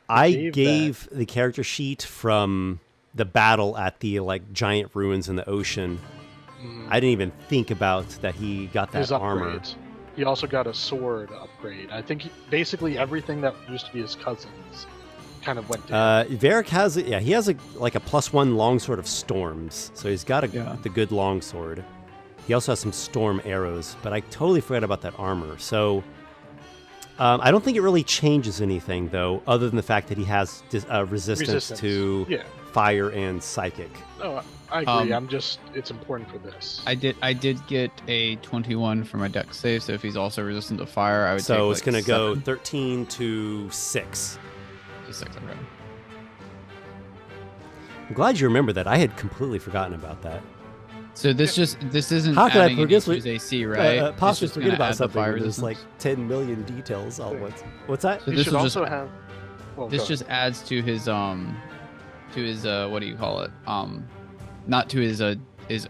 I gave gave the character sheet from the battle at the giant ruins in the ocean. I didn't even think about that he got that his armor. upgrades. He also got a sword upgrade. I think basically everything that used to be his cousin's kind of went down. Varric has he has a +1 longsword of storms, so he's got the good longsword. He also has some storm arrows, but I totally forgot about that armor. So I don't think it really changes anything though, other than the fact that he has resistance to Yeah. fire and psychic. No, I agree. It's important for this. I did get a 21 for my deck save, so if he's also resistant to fire, I would So take it's going to go 7 13 to 6. to 6. Okay. I'm glad you remember that. I had completely forgotten about that. So this isn't How could I adding any forget- to his AC, right? It's Possibly just forget gonna about add the something. fire Where there's resistance. 10 million details all at once. What's that? So he this should will also just have. Well, this go just adds to his what do you call it? Not to his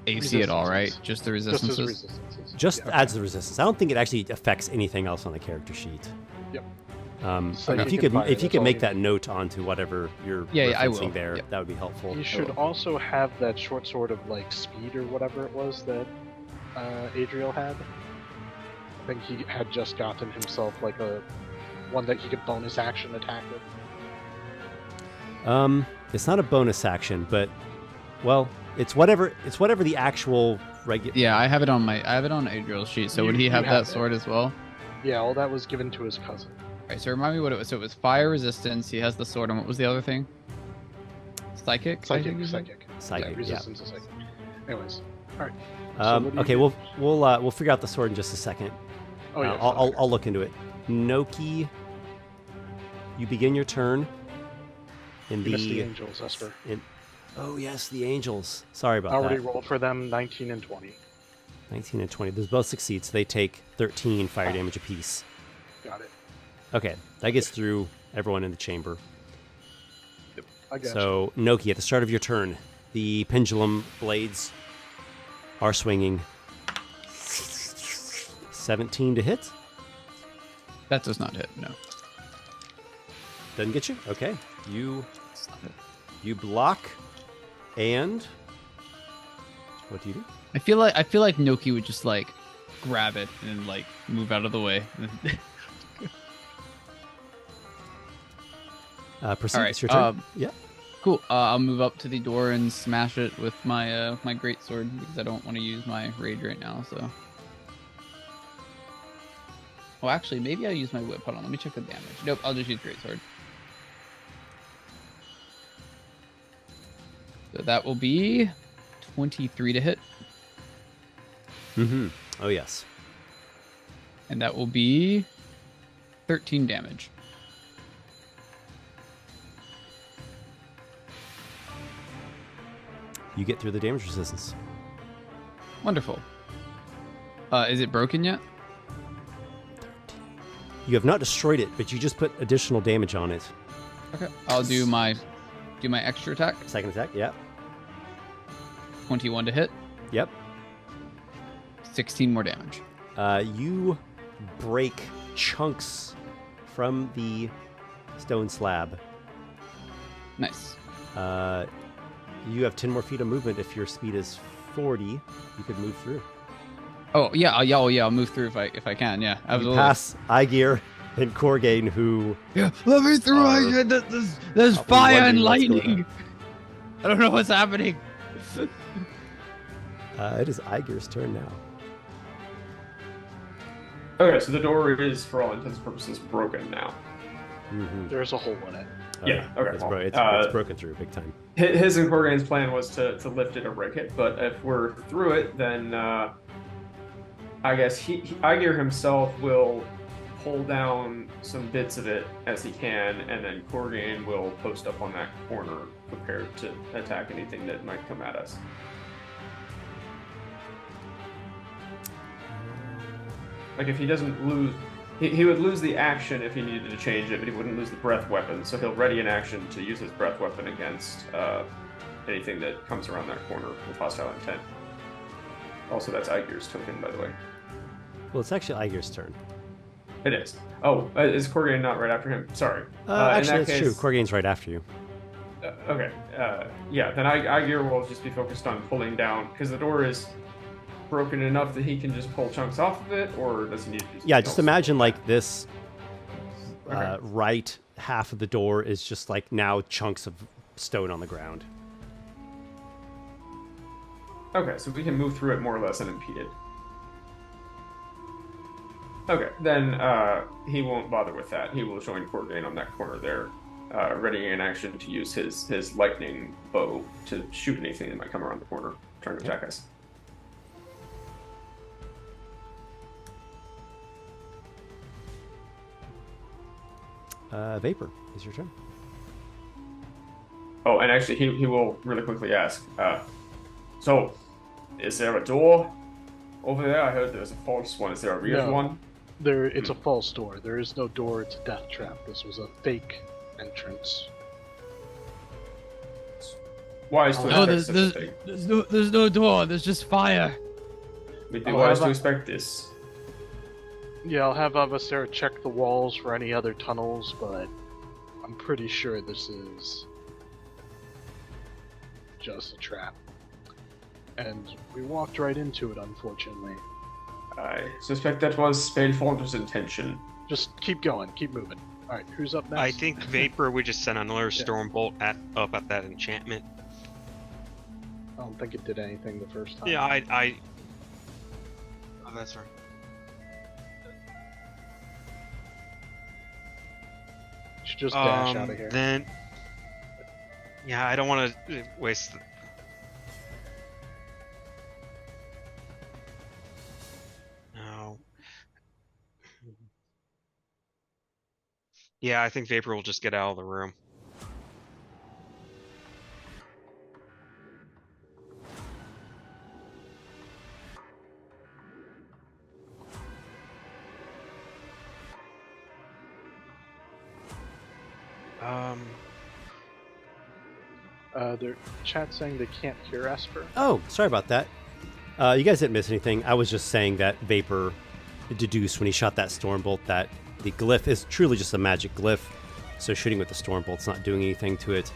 AC at all, right? Resistances. Just the ahead. Just his resistances. resistances. Just Yeah. adds the resistance. I don't think it actually affects anything else on the character sheet. Yep. If Psychic you and could, fire, if you that's could all make you that need. note onto whatever you're Yeah, I will. referencing there, Yep. that would be helpful. He should also have that short sword of speed or whatever it was that Adriel had. I think he had just gotten himself a one that he could bonus action attack with. It's not a bonus action, but it's whatever the actual regular. Yeah, I have it on Adriel's sheet. So would he You have have that it. sword as well? Yeah, all that was given to his cousin. Alright, so remind me what it was. So it was fire resistance. He has the sword, and what was the other thing? Psychic. I think you said? Psychic, yeah. Resistance to psychic. Anyways, all right. what do you Okay, do? we'll figure out the sword in just a second. Oh yeah, I'll look into it. Nokki, you begin your turn in You missed the the. angels, Esper. Oh yes, the angels. Sorry about I already that. rolled for them 19 and 20. 19 and 20. Those both succeed, so they take 13 fire damage apiece. Got it. Okay, that gets through everyone in the chamber. Yep, I got you. So, Nokki, at the start of your turn, the pendulum blades are swinging. 17 to hit. That does not hit. No. Doesn't get you? Okay. You block, and what do you do? I feel like Nokki would just like grab it and like move out of the way. Proceed. All right, It's your turn. Yeah. Cool. I'll move up to the door and smash it with my my greatsword because I don't want to use my rage right now. So. Oh, actually, maybe I'll use my whip. Hold on, let me check the damage. Nope, I'll just use greatsword. So that will be 23 to hit. Mm-hmm. Oh, yes. And that will be 13 damage. You get through the damage resistance. Wonderful. Is it broken yet? You have not destroyed it, but you just put additional damage on it. Okay. I'll do my extra attack. Second attack, yeah. 21 to hit. Yep. 16 more damage. You break chunks from the stone slab. Nice. You have 10 more feet of movement. If your speed is 40, you could move through. Oh yeah, I'll move through if I can. Yeah, You absolutely. pass Aygir and Corgain, who Yeah, let me through. Are- There's I'll be fire and wondering what's going lightning. I don't know what's happening. it is Aygir's turn now. Okay, so the door is, for all intents and purposes, broken now. Mm-hmm. There's a hole in it. Yeah, okay, It's, well, it's broken through big time. His and Corgain's plan was to lift it or break it, but if we're through it, then I guess Aygir himself will pull down some bits of it as he can, and then Corgain will post up on that corner, prepared to attack anything that might come at us. Like if he doesn't lose, he would lose the action if he needed to change it, but he wouldn't lose the breath weapon. So he'll ready an action to use his breath weapon against anything that comes around that corner with hostile intent. Also, that's Aygir's token, by the way. Well, it's actually Aygir's turn. It is. Oh, is Corgain not right after him? Sorry. Actually, in that that's true. case, Corgain's right after you. Okay. Yeah, then Aygir will just be focused on pulling down, because the door is broken enough that he can just pull chunks off of it, or does he need to do something Yeah, just else? imagine like this Okay. right half of the door is just like now chunks of stone on the ground. Okay, so we can move through it more or less unimpeded. Okay, then he won't bother with that. He will join Corgain on that corner there, readying an action to use his lightning bow to shoot anything that might come around the corner, trying to attack us. Vapor, is your turn. Oh, and actually, he will really quickly ask, so, is there a door over there? I heard there's a false one. Is there a real No. one? It's a false door. There is no door. It's a death trap. This was a fake entrance. Why is to No, expect such a thing? there's no door. There's just fire. We'd be Oh, wise how to about- expect this. Yeah, I'll have Avasera check the walls for any other tunnels, but I'm pretty sure this is just a trap. And we walked right into it, unfortunately. I suspect that was Spadefolder's intention. Just keep going, keep moving. Alright, who's up next? I think Vapor would just send another Stormbolt up at that enchantment. I don't think it did anything the first time. Yeah, I. Oh, that's right. You should just dash out of here. Then. Yeah, I don't want to waste. No. Yeah, I think Vapor will just get out of the room. Their chat saying they can't hear Esper. Oh, sorry about that. You guys didn't miss anything. I was just saying that Vapor deduced when he shot that Stormbolt that the glyph is truly just a magic glyph. So shooting with the Stormbolt's not doing anything to it.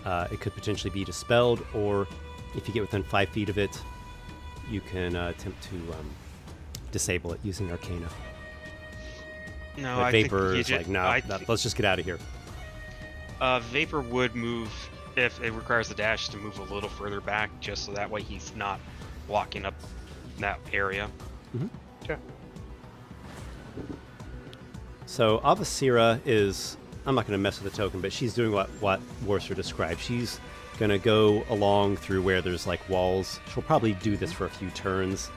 It could potentially be dispelled, or if you get within 5 feet of it, you can attempt to disable it using Arcana. No, But I Vapor think is like, no, let's just get out of here. Vapor would move if it requires the dash to move a little further back, just so that way he's not blocking up that area. Okay. So Avasira is, I'm not going to mess with the token, but she's doing what Warsor described. She's going to go along through where there's like walls. She'll probably do this for a few turns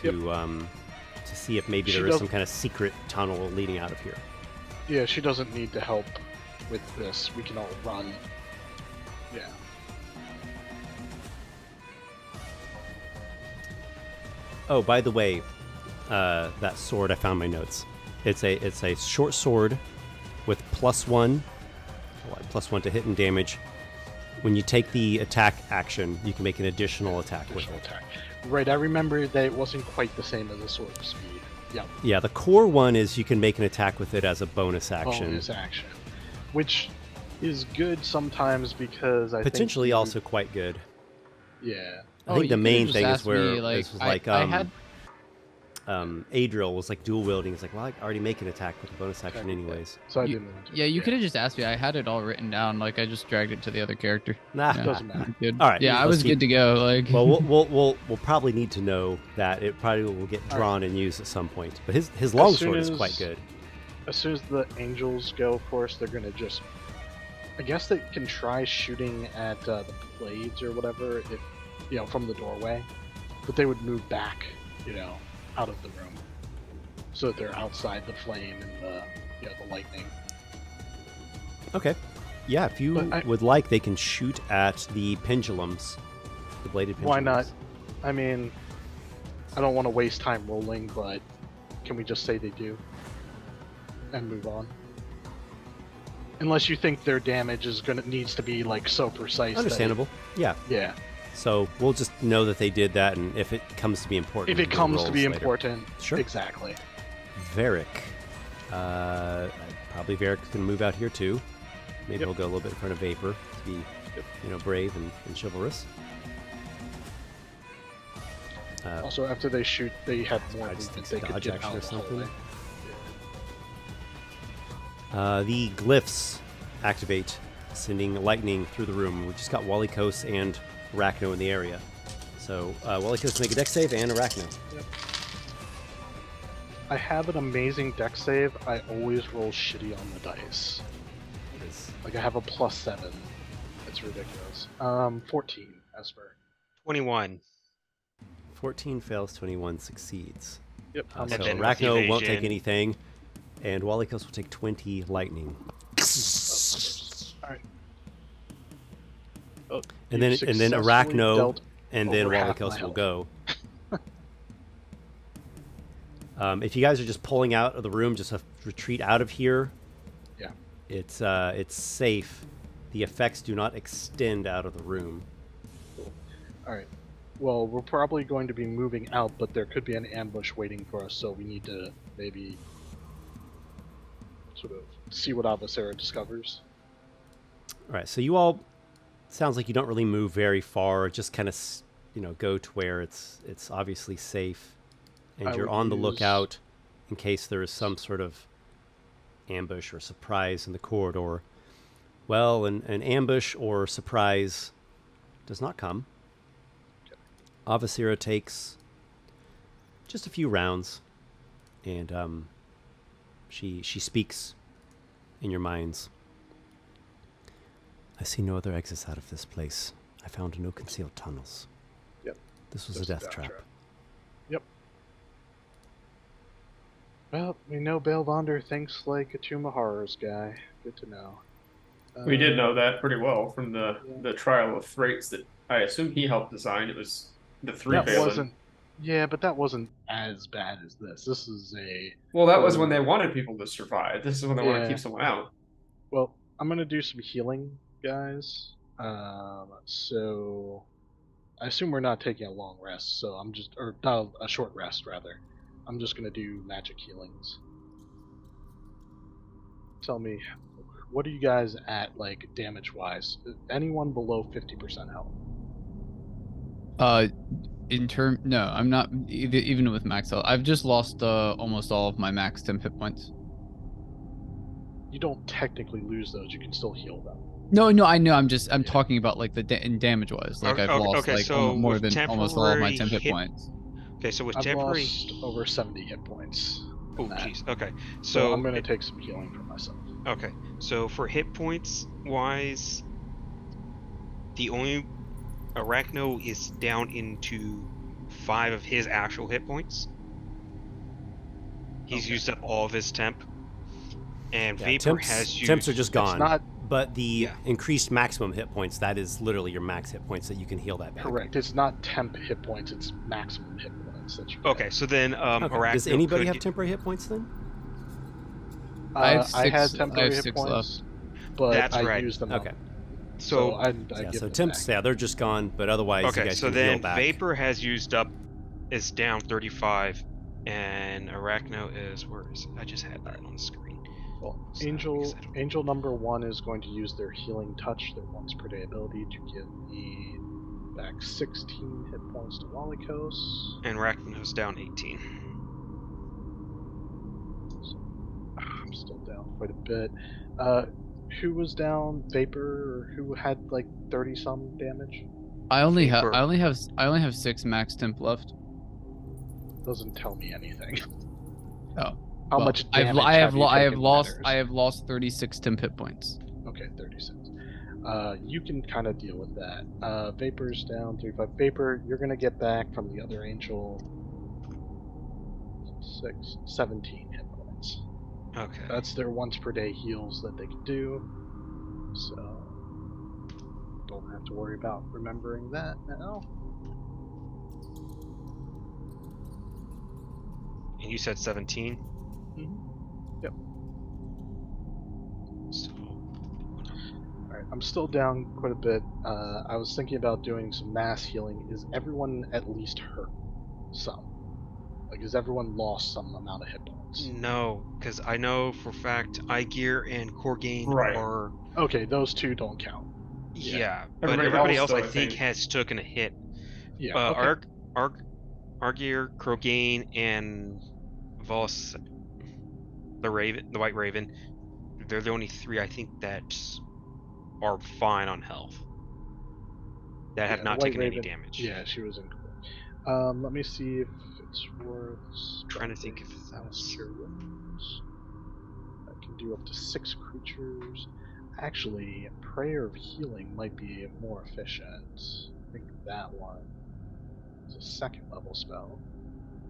to see if maybe there is some kind of secret tunnel leading out of here. Yeah, she doesn't need to help with this. We can all run. Yeah. Oh, by the way, that sword, I found my notes. It's a short sword with +1 to hit and damage. When you take the attack action, you can make an additional attack with it. Right, I remember that it wasn't quite the same as a sword of speed. Yeah. Yeah, the core one is you can make an attack with it as a bonus action. Bonus action. Which is good sometimes because I Potentially think also quite good. Yeah. I think the main thing is where I had Adriel was like dual wielding. It's like, well, I already make an attack with a bonus action anyways. So I You- didn't. Yeah, you could have just asked me. I had it all written down. Like I just dragged it to the other character. Nah, Yeah. Doesn't matter. Good. All right, Yeah, I let's was keep- good to go. Like. Well, we'll probably need to know that it probably will get drawn and used at some point. But his longsword is quite good. As soon as the angels go, of course, they're gonna just. I guess they can try shooting at the blades or whatever, if from the doorway, but they would move back, out of the room, so that they're outside the flame and the lightning. Okay. Yeah, if you But would like, they can shoot at the pendulums, the bladed pendulums. Why not? I mean, I don't want to waste time rolling, but can we just say they do and move on? Unless you think their damage needs to be like so precise. Understandable. Yeah. Yeah. So we'll just know that they did that, and if it comes to be important, If it we'll comes roll to be later. important. Sure. Exactly. Varric. Probably Varric's going to move out here too. Maybe Yep. he'll go a little bit in front of Vapor to be, brave and chivalrous. Also, after they shoot, they have more I just movement. think They could dodge get action out or of the something. hallway. The glyphs activate, sending lightning through the room. We just got Walykos and Arachno in the area. So Walykos make a dex save and Arachno. I have an amazing deck save. I always roll shitty on the dice. Like I have a +7. It's ridiculous. 14, Esper. 21. 14 fails, 21 succeeds. Yep. So And then with Arachno won't take evasion- anything, and Walykos will take 20 lightning. Alright. And then Arachno and then over half my Walykos will health. go. If you guys are just pulling out of the room, just retreat out of here. Yeah. It's safe. The effects do not extend out of the room. Alright. Well, we're probably going to be moving out, but there could be an ambush waiting for us, so we need to maybe sort of see what Avasera discovers. All right, so you all sounds like you don't really move very far. Just kind of, go to where it's obviously safe, and I you're would on the use- lookout in case there is some sort of ambush or surprise in the corridor. Well, an ambush or surprise does not come. Avasira takes just a few rounds, and she speaks in your minds. I see no other exits out of this place. I found no concealed tunnels. Yep. This was Just a death trap. Yep. Well, we know Bale Vondur thinks like a Tomb of Horrors guy. Good to know. We did know that pretty well from the trial of Thraits that I assume he helped design. It was the three That Balen. wasn't. Yeah, but that wasn't as bad as this. This is a. Well, that was when they wanted people to survive. This is when they want Yeah. to keep someone out. Well, I'm gonna do some healing, guys. So I assume we're not taking a long rest. So I'm just, or not a short rest rather. I'm just gonna do magic healings. Tell me, what are you guys at, like, damage-wise? Anyone below 50% health? No, I'm not even with max health. I've just lost almost all of my max temp hit points. You don't technically lose those. You can still heal them. No, I know. I'm talking about like in damage wise. Like I've lost Okay, like so more with than almost all of my temporary temp hit points. Okay, so with I've temporary. lost over 70 hit points. Oh, that. jeez. Okay, So I'm gonna take some healing for myself. Okay, so for hit points wise, the only Arachno is down into 5 of his actual hit points. He's used up all of his temp, and Yeah, Vapor has used. temps are just gone. It's not But the increased maximum hit points, that is literally your max hit points that you can heal that back. correct. It's not temp hit points. It's maximum hit points that you get. Okay, so then Okay. Arachno Does anybody could have get- temporary hit points then? I had temporary hit six points, but That's I right. used them up. Okay. So I Yeah, give so them temps, back. yeah, they're just gone, but otherwise you Okay, guys so can heal then back. Vapor has used up, is down 35, and Arachno is where is it? I just had that on the screen. Well, So, Angel because I don't- Angel number 1 is going to use their healing touch, their once per day ability, to give me back 16 hit points to Walykos. And Arachno's down 18. I'm still down quite a bit. Who was down? Vapor, or who had like 30 some damage? I only Vapor. have 6 max temp left. Doesn't tell me anything. Oh. How Well, much I've damage I have you I have taken lost matters. I have lost 36 temp hit points. Okay, 36. You can kind of deal with that. Vapor's down 35. Vapor, you're gonna get back from the other angel 17 hit points. Okay. That's their once per day heals that they can do. So don't have to worry about remembering that now. And you said 17? Yep. So, Alright, I'm still down quite a bit. I was thinking about doing some mass healing. Is everyone at least hurt some? Like, has everyone lost some amount of hit points? no, because I know for a fact Aygir and Corgain Right. are. Okay, those two don't count. Yeah, but Everybody everybody else, else, though, I I think, think- has taken a hit. Yeah. Okay. Aygir, Corgain, and Voss, the White Raven, they're the only 3 I think that are fine on health. That have Yeah, not White taken any Raven- damage. Yeah, she was in. Let me see if it's worth. Trying to think if that was- Cure Wounds. I can do up to 6 creatures. Actually, Prayer of Healing might be more efficient. I think that one is a 2nd level spell.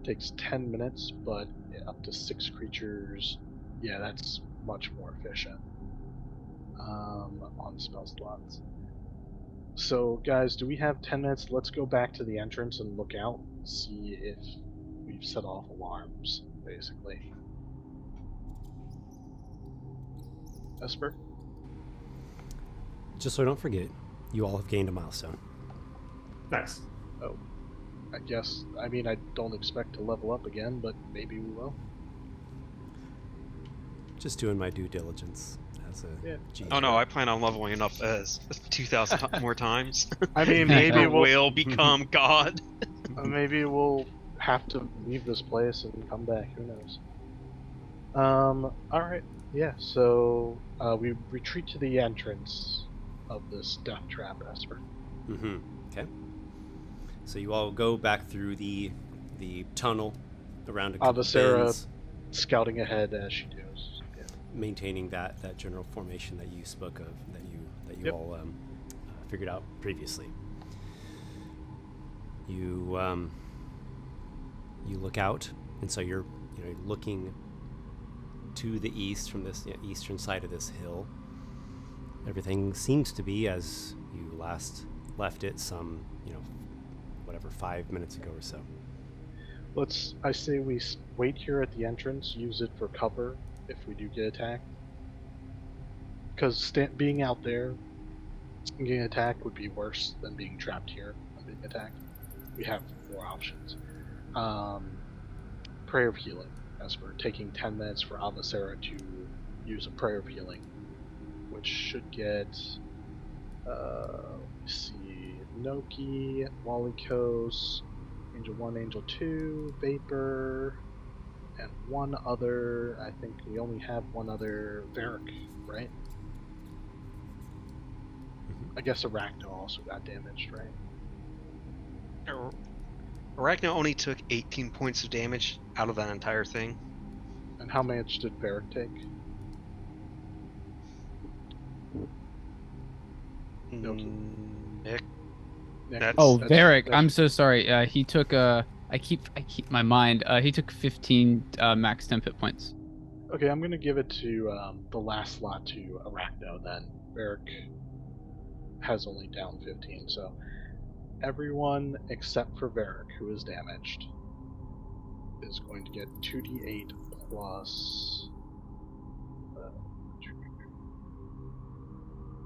Takes 10 minutes, but up to 6 creatures. Yeah, that's much more efficient on spell slots. So, guys, do we have 10 minutes? Let's go back to the entrance and look out, see if we've set off alarms, basically. Esper? Just so I don't forget, you all have gained a milestone. Nice. I guess, I mean, I don't expect to level up again, but maybe we will. Just doing my due diligence as a Yeah. GM. Oh no, I plan on leveling up as 2,000 more times. I mean, maybe I we'll will become God. maybe we'll have to leave this place and come back. Who knows? All right. Yeah. So we retreat to the entrance of this death trap, Esper. Mm-hmm. Okay. So you all go back through the tunnel around a couple Avicera bends, scouting ahead as she does. Yeah. maintaining that general formation that you spoke of, that you Yep. all figured out previously. You you look out, and so you're looking to the east from this eastern side of this hill. Everything seems to be as you last left it some 5 minutes ago or so. I say we wait here at the entrance, use it for cover if we do get attacked. Because being out there and getting attacked would be worse than being trapped here and being attacked. We have more options. prayer of healing, Esper, taking 10 minutes for Avacera to use a prayer of healing, which should get, let's see, Nokki, Walykos, Angel 1, Angel 2, Vapor, and one other. I think we only have one other, Varric, right? I guess Arachno also got damaged, right? Arachno only took 18 points of damage out of that entire thing. And how much did Varric take? Nokki. Nick. Nick, Oh, that's- Varric, that's- I'm so sorry. He took I keep my mind. He took 15 max temp hit points. Okay, I'm gonna give it to the last slot to Arachno then. Varric has only down 15, so everyone except for Varric, who is damaged, is going to get 2d8 plus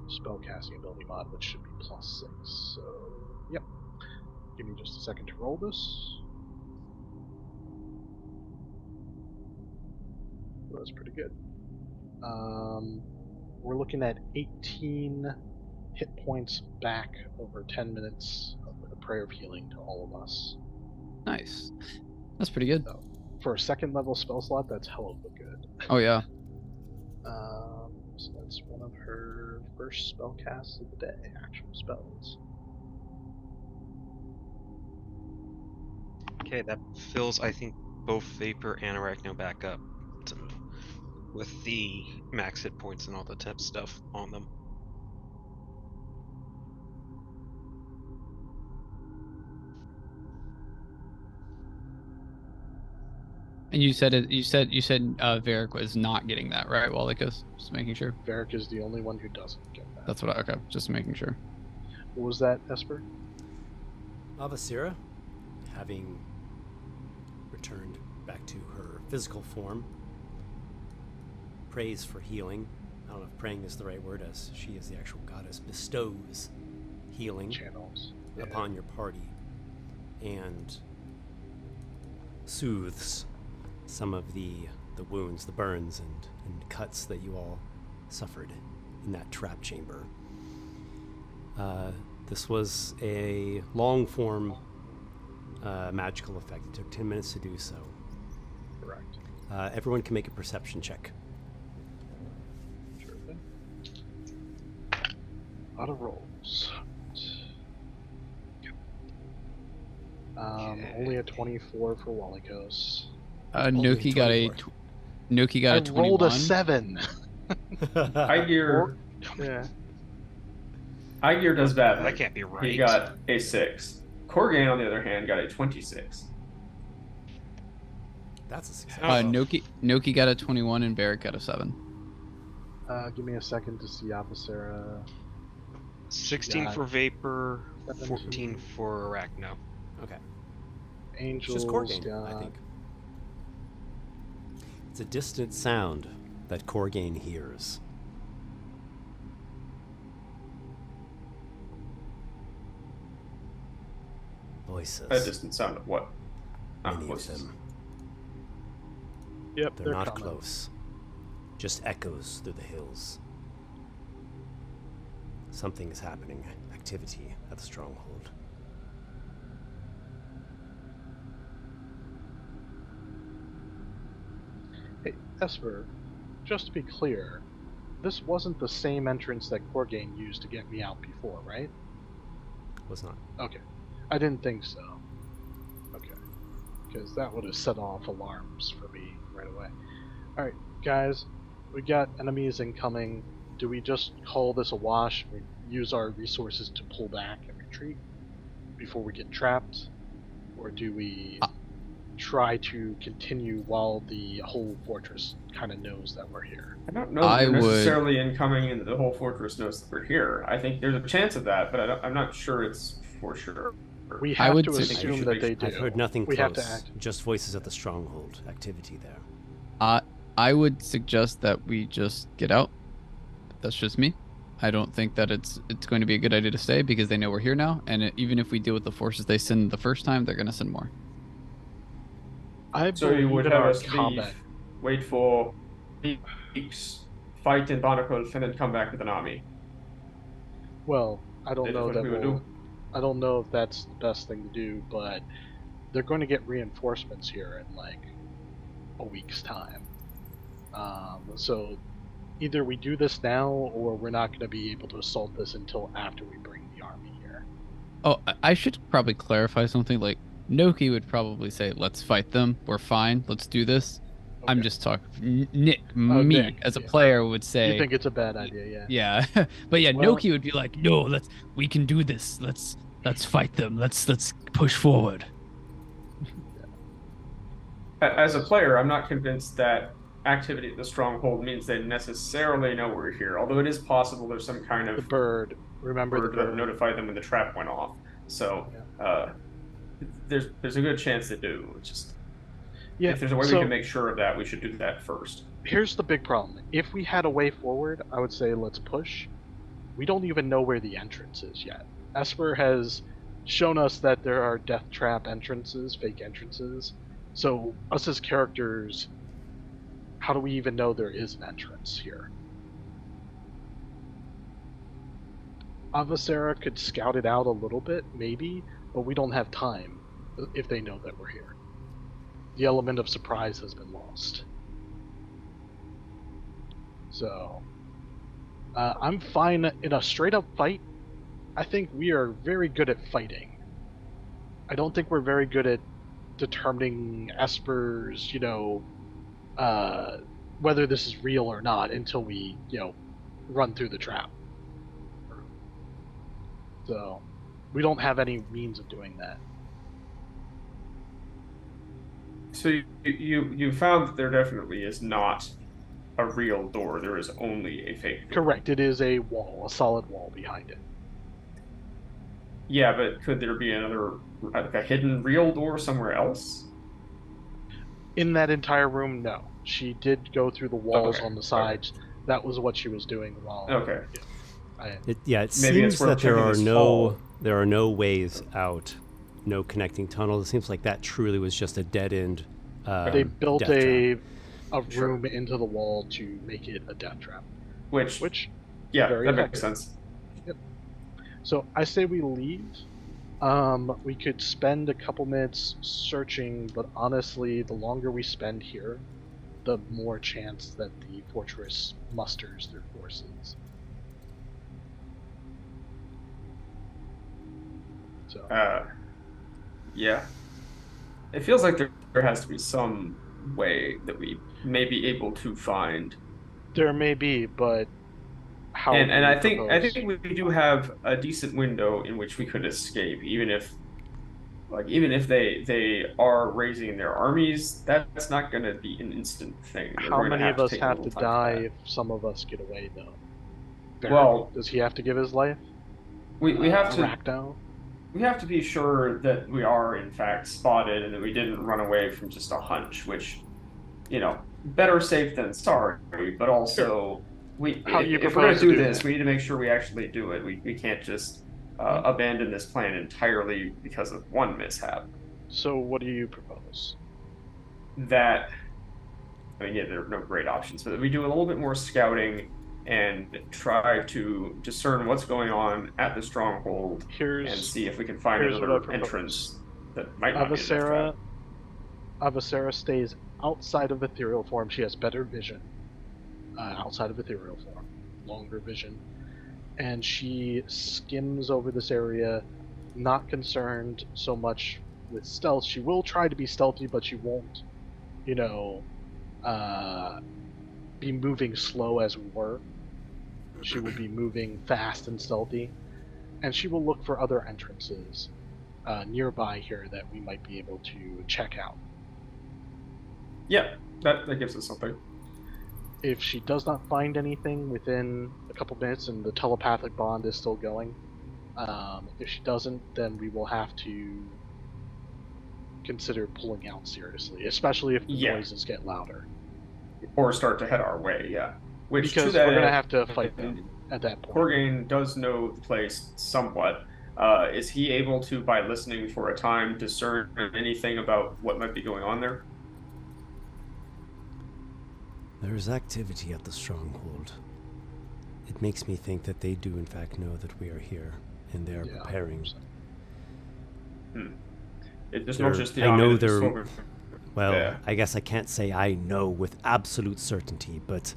spellcasting ability mod, which should be plus 6. So, yep. Give me just a second to roll this. Well, that's pretty good. We're looking at 18 hit points back over 10 minutes of the prayer of healing to all of us. Nice. That's pretty good. So, for a second level spell slot, that's hell of a good. Oh yeah. So that's one of her first spell casts of the day, actual spells. Okay, that fills, I think, both Vapor and Arachno back up with the max hit points and all the temp stuff on them. And you said Varric was not getting that, right, Walykos? Just making sure. Varric is the only one who doesn't get that. That's what okay, just making sure. What was that, Esper? Avacera, having returned back to her physical form, prays for healing. I don't know if praying is the right word, as she is the actual goddess, bestows healing Channels. upon your party and soothes some of the wounds, the burns and cuts that you all suffered in that trap chamber. This was a long form magical effect. It took 10 minutes to do so. Correct. Everyone can make a perception check. Sure thing. A lot of rolls. Only a 24 for Walykos. Nokki got a 24. Nokki got I a 21. rolled a 7. Aygir, Yeah. Aygir does badly. That can't be right. He got a 6. Corgan, on the other hand, got a 26. That's a success. Nokki got a 21 and Varric got a 7. Give me a second to see Avacera. 16 Yeah. for Vapor, 17. 14 for Arachno. Okay. It's Angels. just Corgain, I got- think. It's a distant sound that Corgain hears. Voices. A distant sound of what? Many of Voices. them. Yep, They're not coming. close. Just echoes through the hills. Something is happening. Activity at the stronghold. Hey, Esper, just to be clear, this wasn't the same entrance that Corgain used to get me out before, right? Was not. Okay. I didn't think so. Okay. Because that would have set off alarms for me right away. Alright, guys, we got enemies incoming. Do we just call this a wash? We use our resources to pull back and retreat before we get trapped? Or do we try to continue while the whole fortress kind of knows that we're here? I don't know I if they're would- necessarily incoming and the whole fortress knows that we're here. I think there's a chance of that, but I'm not sure it's for sure. We I have would to say- assume that they do. I've heard nothing We close. have to act. Just voices at the stronghold. Activity there. I would suggest that we just get out. That's just me. I don't think that it's going to be a good idea to stay because they know we're here now, and even if we deal with the forces they send the first time, they're going to send more. I So you believe would in have our us combat. leave, wait for weeks, fight in Barnacle, and then come back with an army. Well, I don't That is know what that we would we'll. do. I don't know if that's the best thing to do, but they're going to get reinforcements here in like a week's time. So either we do this now, or we're not going to be able to assault this until after we bring the army here. Oh, I should probably clarify something. Like Nokki would probably say, "Let's fight them. We're fine. Let's do this." I'm Okay. just talking. Nick, Oh, me Nick, as a yeah. player would You say, think it's a bad idea, yeah? yeah. But yeah, Well- Nokki would be like, "No, we can do this. Let's fight them. Let's push forward." As a player, I'm not convinced that activity at the stronghold means they necessarily know we're here. Although it is possible there's some kind The of bird. Remember the bird that bird. notified them when the trap went off. So there's a good chance they do. It's just Yeah. if there's a way so we can make sure of that, we should do that first. here's the big problem. If we had a way forward, I would say let's push. We don't even know where the entrance is yet. Esper has shown us that there are death trap entrances, fake entrances. So us as characters, how do we even know there is an entrance here? Avacera could scout it out a little bit, maybe, but we don't have time if they know that we're here. The element of surprise has been lost. So, I'm fine in a straight up fight. I think we are very good at fighting. I don't think we're very good at determining Esper's, whether this is real or not until we, run through the trap. So, we don't have any means of doing that. So you found that there definitely is not a real door. There is only a fake door. Correct. It is a wall, a solid wall behind it. Yeah, but could there be another, like a hidden real door somewhere else? In that entire room, no. She did go through the walls Okay, on the sides. That was what she was doing while. Okay. It Maybe seems it's worth that there checking are this no hall. there are no ways out, no connecting tunnels. It seems like that truly was just a dead end. They built death trap. a room into the wall to make it a death trap. Which Very that makes effective. sense. So I say we leave. We could spend a couple minutes searching, but honestly, the longer we spend here, the more chance that the fortress musters their forces. So Yeah. It feels like there has to be some way that we may be able to find. there may be, but how? And do and we I think propose? we do have a decent window in which we could escape, even if they are raising their armies, that's not going to be an instant thing. They're How going many of to us take a have little to time for die that. if some of us get away, though? Barry, Well, does he have to give his life? we have to Arachno? we have to be sure that we are in fact spotted and that we didn't run away from just a hunch, which, better safe than sorry, but also How do you if we're propose going to to do do this, that? we need to make sure we actually do it. We can't just abandon this plan entirely because of one mishap. So what do you propose? That, I mean, yeah, there are no great options, but we do a little bit more scouting and try to discern what's going on at the stronghold and Here's see if we can find here's what I another propose. entrance that might not be a death trap. Avacera stays outside of ethereal form. She has better vision outside of ethereal form, longer vision, and she skims over this area, not concerned so much with stealth. She will try to be stealthy, but she won't, be moving slow as we were. She will be moving fast and stealthy, and she will look for other entrances nearby here that we might be able to check out. Yeah, that gives us something. If she does not find anything within a couple minutes and the telepathic bond is still going, if she doesn't, then we will have to consider pulling out seriously, especially if the Yeah. noises get louder. Or start to head our way, yeah. Which Because to that we're going to end, have to fight them at that point. Corgain does know the place somewhat. Is he able to, by listening for a time, discern anything about what might be going on there? There is activity at the stronghold. It makes me think that they do in fact know that we are here, and they are Yeah, preparing. 100%. It's They're- not just the I army know that just they're- sort of- Well, Yeah. I guess I can't say I know with absolute certainty, but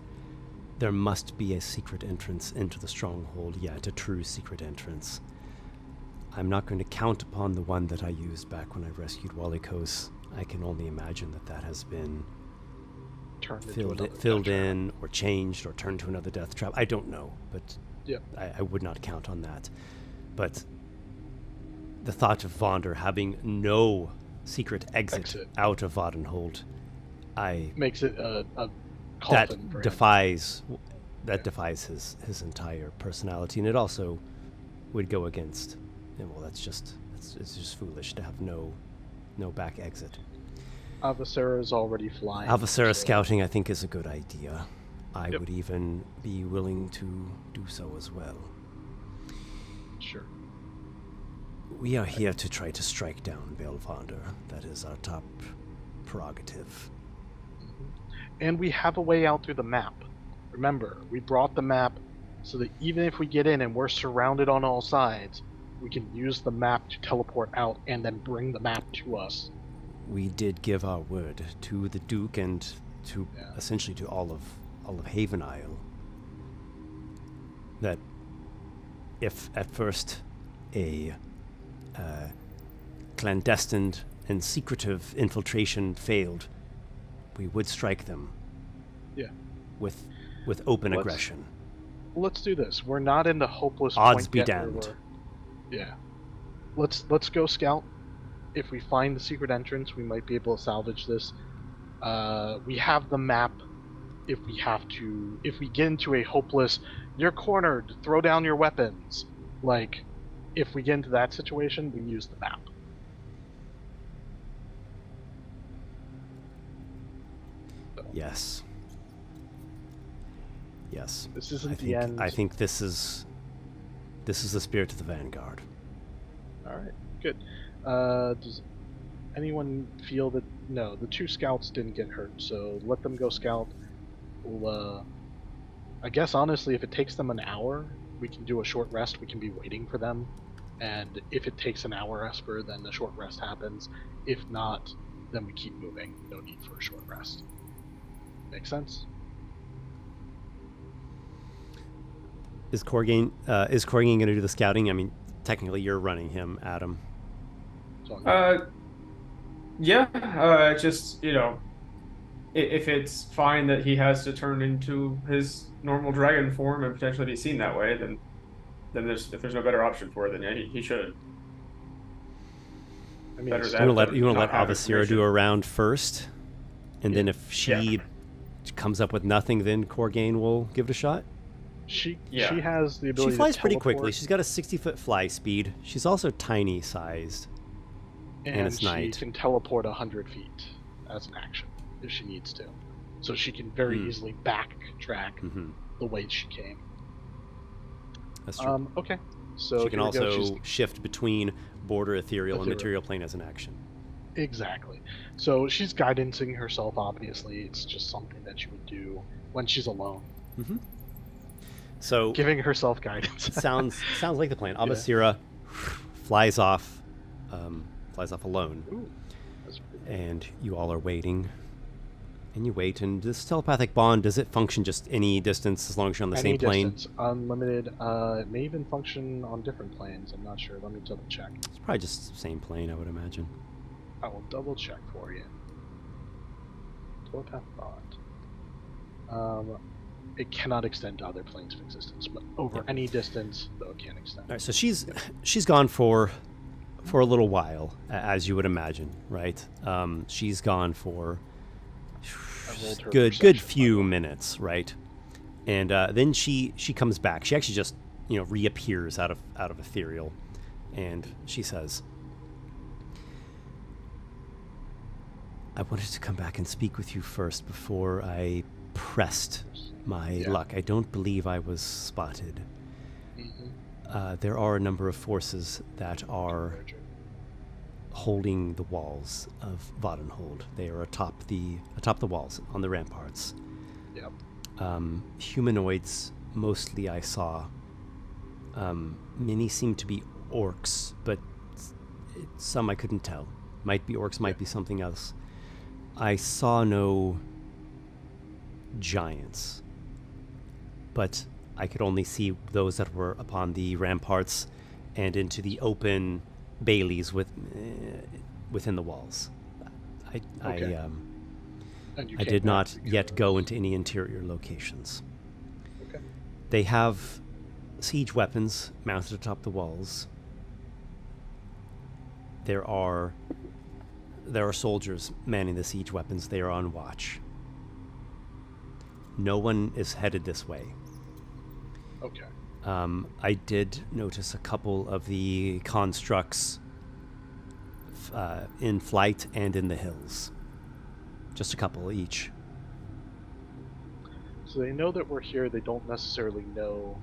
there must be a secret entrance into the stronghold yet, a true secret entrance. I'm not going to count upon the one that I used back when I rescued Walykos. I can only imagine that that has been Turned into filled another filled death trap. in or changed or turned to another death trap. I don't know, but Yep. I would not count on that. But the thought of Vondur having no secret exit out of Vattenhold, Makes it a that coffin for him. defies defies his entire personality, and it also would go against. And well, it's just foolish to have no back exit. Avacera is already flying. Avacera so- scouting, I think, is a good idea. I Yep. would even be willing to do so as well. Sure. We are here to try to strike down Bale Vondur. That is our top prerogative. And we have a way out through the map. Remember, we brought the map so that even if we get in and we're surrounded on all sides, we can use the map to teleport out and then bring the map to us. We did give our word to the Duke and to Yeah. essentially to all of Haven Isle that if at first a clandestine and secretive infiltration failed, we would strike them. Yeah. With open Let's- aggression. Let's do this. We're not in the hopeless Odds point be yet where damned. Yeah. Let's go scout. If we find the secret entrance, we might be able to salvage this. We have the map. If we get into a hopeless, you're cornered, throw down your weapons. Like, if we get into that situation, we use the map. Yes. Yes. This isn't I the think end. I think this is the spirit of the Vanguard. All right, good. Does anyone feel that? No, the two scouts didn't get hurt, so let them go scout. We'll, I guess honestly, if it takes them an hour, we can do a short rest. We can be waiting for them, and if it takes an hour, Esper, then the short rest happens. If not, then we keep moving. No need for a short rest. Make sense? Is Corgain going to do the scouting? I mean, technically you're running him, Adam. So I'm Yeah, just, if it's fine that he has to turn into his normal dragon form and potentially be seen that way, then if there's no better option for it, then yeah, he should. I mean, better it's- that You want to let not have Avacira do a round first, and then if she comes up with nothing, then Corgain will give it a shot. she Yeah. has the ability. She flies to pretty teleport, quickly. She's got a 60-foot fly speed. She's also tiny sized. and it's she night. can teleport 100 feet as an action if she needs to. So she can very easily backtrack Mm-hmm. the way she came. That's true. Okay. So she can here we go. also She's- shift between border ethereal and Ethereal. material plane as an action. Exactly. So she's guidancing herself, obviously. It's just something that she would do when she's alone. Mm-hmm. So Giving herself guidance. sounds like the plan. Avacira flies off alone, Ooh, that's pretty and you all are waiting. And you wait, and this telepathic bond, does it function just any distance as long as you're on the Any same plane? distance, unlimited. It may even function on different planes. I'm not sure. Let me double check. It's probably just the same plane, I would imagine. I will double check for you. Telepath bond. It cannot extend to other planes of existence, but over any distance, though, it can extend. All right, so she's gone for a little while, as you would imagine, right? She's gone for I rolled her good perception, few by the way. minutes, right? And then she comes back. She actually just reappears out of ethereal, and she says, "I wanted to come back and speak with you first before I pressed my luck. I don't believe I was spotted. Mhm. There are a number of forces that are Very true. holding the walls of Vattenhold. They are atop the walls on the ramparts. Yep. Humanoids, mostly I saw. Many seem to be orcs, but some I couldn't tell. Might be orcs, might be something else. I saw no giants, but I could only see those that were upon the ramparts and into the open baileys within the walls. Okay. And you I can't did not navigate yet those. go into any interior locations. Okay. They have siege weapons mounted atop the walls. There are soldiers manning the siege weapons. They are on watch. No one is headed this way. Okay. I did notice a couple of the constructs in flight and in the hills. Just a couple each. So they know that we're here. They don't necessarily know.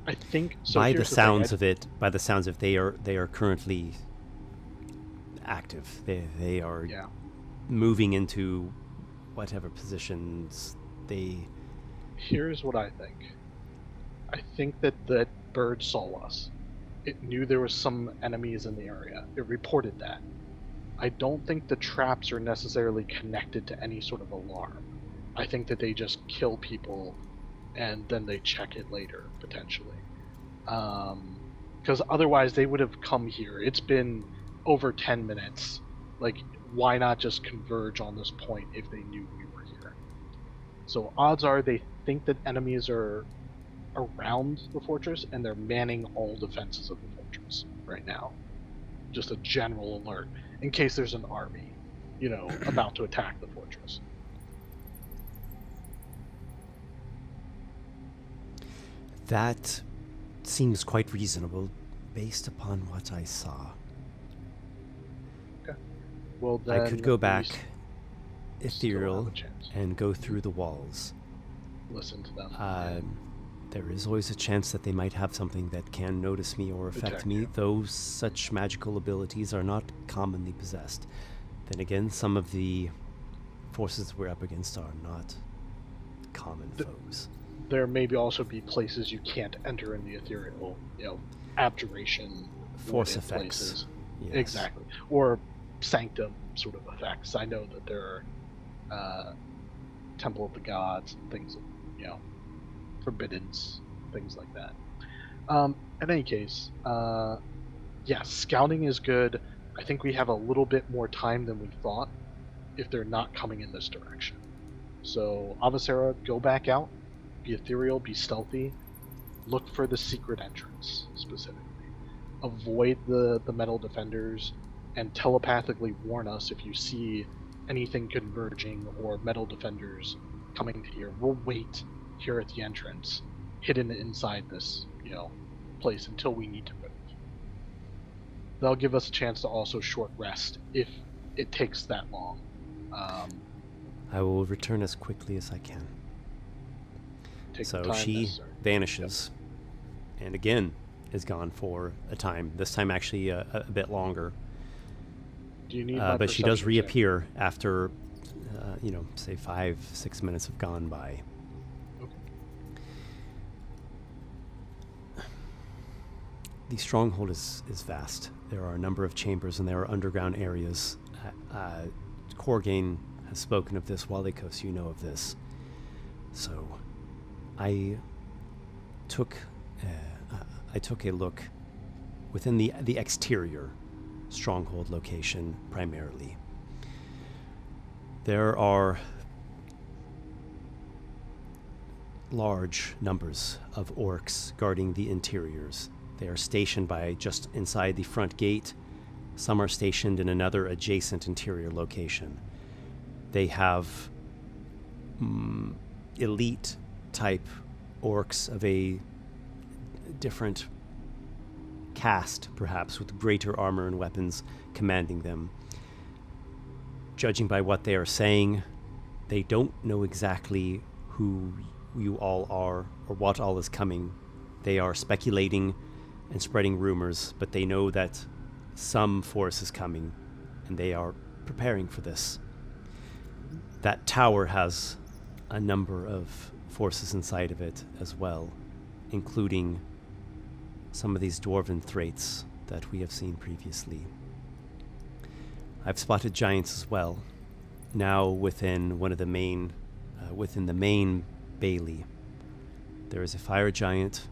I think so. By the here's thing, sounds of it, they are currently active. They are Yeah. moving into whatever positions they. Here's what I think. I think that bird saw us. It knew there was some enemies in the area. It reported that. I don't think the traps are necessarily connected to any sort of alarm. I think that they just kill people and then they check it later, potentially. Because otherwise they would have come here. It's been over 10 minutes. Like, why not just converge on this point if they knew we were here? So odds are they think that enemies are around the fortress and they're manning all defenses of the fortress right now. Just a general alert in case there's an army, about to attack the fortress. That seems quite reasonable based upon what I saw. Well, then I could go we back still ethereal have a chance. and go through the walls. Listen to them. There is always a chance that they might have something that can notice me or affect Detect me, you. though such magical abilities are not commonly possessed. Then again, some of the forces we're up against are not common foes. There may also be places you can't enter in the ethereal, abjuration Force warded effects. places. Yes. Exactly. Or sanctum sort of effects. I know that there are Temple of the Gods and things, forbiddens, things like that. In any case, yes, scouting is good. I think we have a little bit more time than we thought if they're not coming in this direction. So, Avacera, go back out, be ethereal, be stealthy, look for the secret entrance, specifically. Avoid the metal defenders, and telepathically warn us if you see anything converging or metal defenders coming to here. We'll wait here at the entrance, hidden inside this, place until we need to move. That'll give us a chance to also short rest if it takes that long. I will return as quickly as I can. Take the So time she necessary. vanishes, and again is gone for a time. This time actually a bit longer. Do you need my But she does perception check? reappear after, say 5-6 minutes have gone by. Okay. The stronghold is vast. There are a number of chambers and there are underground areas. Corgain has spoken of this. Walykos, you know of this. So, I took a look within the exterior stronghold location primarily. There are large numbers of orcs guarding the interiors. They are stationed by just inside the front gate. Some are stationed in another adjacent interior location. They have elite type orcs of a different caste, perhaps, with greater armor and weapons commanding them. Judging by what they are saying, they don't know exactly who you all are or what all is coming. They are speculating and spreading rumors, but they know that some force is coming, and they are preparing for this. That tower has a number of forces inside of it as well, including some of these dwarven thraits that we have seen previously. I've spotted giants as well, now within one of the main, within the main Bailey. There is a fire giant,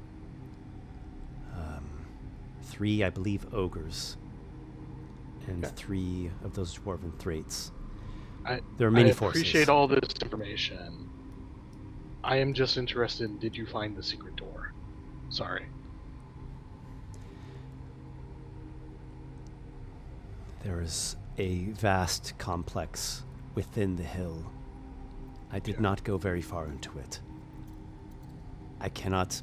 3, I believe, ogres, and 3 of those dwarven thraits. There are many forces. I appreciate all this information. I am just interested in, did you find the secret door? Sorry. There is a vast complex within the hill. I did not go very far into it. I cannot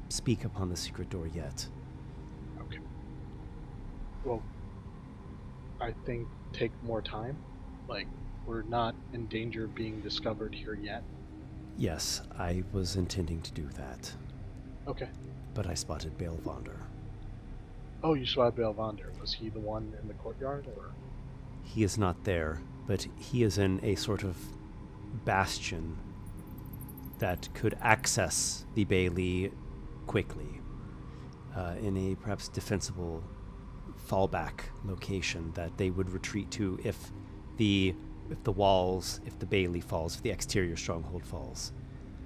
speak upon the secret door yet. Okay. Well, I think take more time. Like, we're not in danger of being discovered here yet. Yes, I was intending to do that. Okay. But I spotted Bale Vondur. Oh, you saw Bale Vondur. Was he the one in the courtyard, or? He is not there, but he is in a sort of bastion that could access the Bailey quickly, in a perhaps defensible fallback location that they would retreat to if the Bailey falls, if the exterior stronghold falls.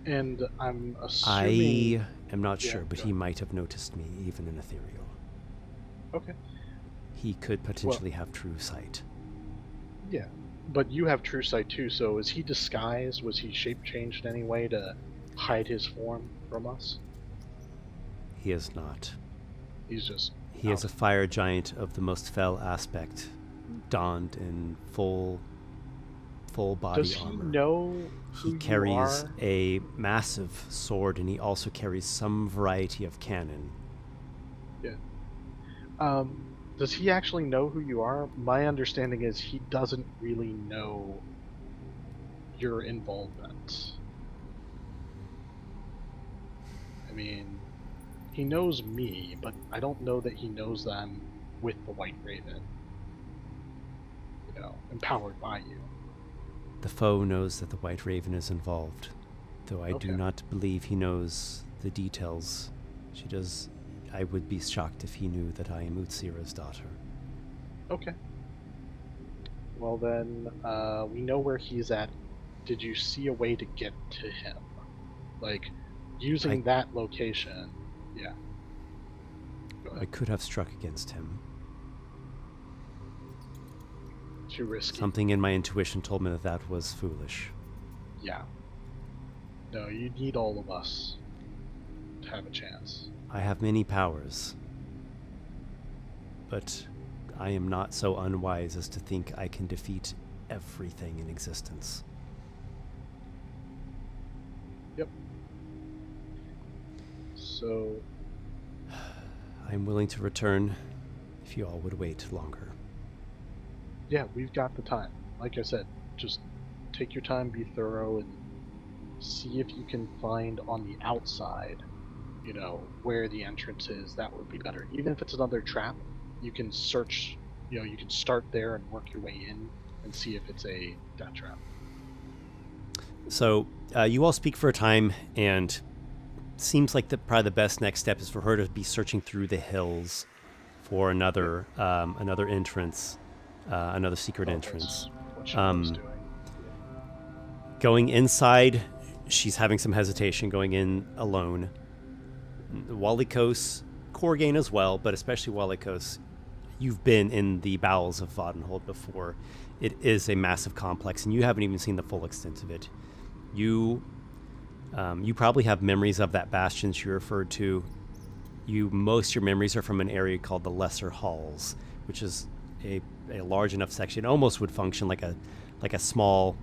And I'm assuming... I am not Yeah, sure, but go he ahead. might have noticed me, even in ethereal. Okay. He could potentially have true sight. Yeah. But you have true sight too, so is he disguised? Was he shape-changed in any way to hide his form from us? He is not. He's just... He is a fire giant of the most fell aspect, donned in full body Does he armor. know who He carries you are? a massive sword, and he also carries some variety of cannon. Does he actually know who you are? My understanding is he doesn't really know your involvement. I mean, he knows me, but I don't know that he knows that I'm with the White Raven. You know, empowered by you. The foe knows that the White Raven is involved, though I do Okay. not believe he knows the details. She does. I would be shocked if he knew that I am Utsira's daughter. Okay. Well then, we know where he's at. Did you see a way to get to him? Like, using that location, yeah. Go I ahead. could have struck against him. Too risky. Something in my intuition told me that that was foolish. Yeah. No, you need all of us to have a chance. I have many powers, but I am not so unwise as to think I can defeat everything in existence. Yep. So, I'm willing to return if you all would wait longer. yeah, we've got the time. Like I said, just take your time, be thorough, and see if you can find on the outside, you know, where the entrance is. That would be better. Even if it's another trap, you can search, you know, you can start there and work your way in and see if it's a death trap. So you all speak for a time, and seems like probably the best next step is for her to be searching through the hills for another entrance, another secret entrance. That's what she was doing. Going inside, she's having some hesitation going in alone. Walykos, Corgain as well, but especially Walykos, you've been in the bowels of Vattenhold before. It is a massive complex, and you haven't even seen the full extent of it. You probably have memories of that bastion she referred to. Most of your memories are from an area called the Lesser Halls, which is a large enough section. It almost would function like a small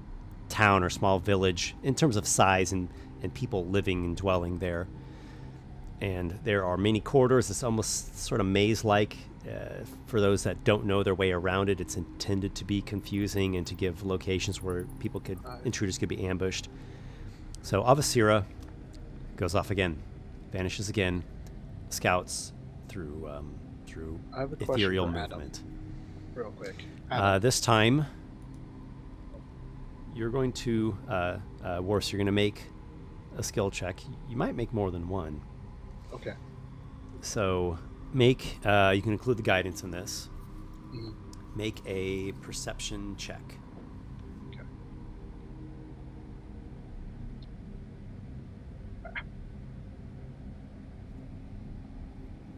town or small village in terms of size and people living and dwelling there. And there are many corridors. It's almost sort of maze-like. For those that don't know their way around it, it's intended to be confusing and to give locations where intruders could be ambushed. So Avasira goes off again, vanishes again, scouts through I have a question ethereal for Adam, movement. real quick. This time, you're going to Warsor, you're going to make a skill check. You might make more than one. Okay. So make, you can include the guidance in this. Mhm. Make a perception check. Okay.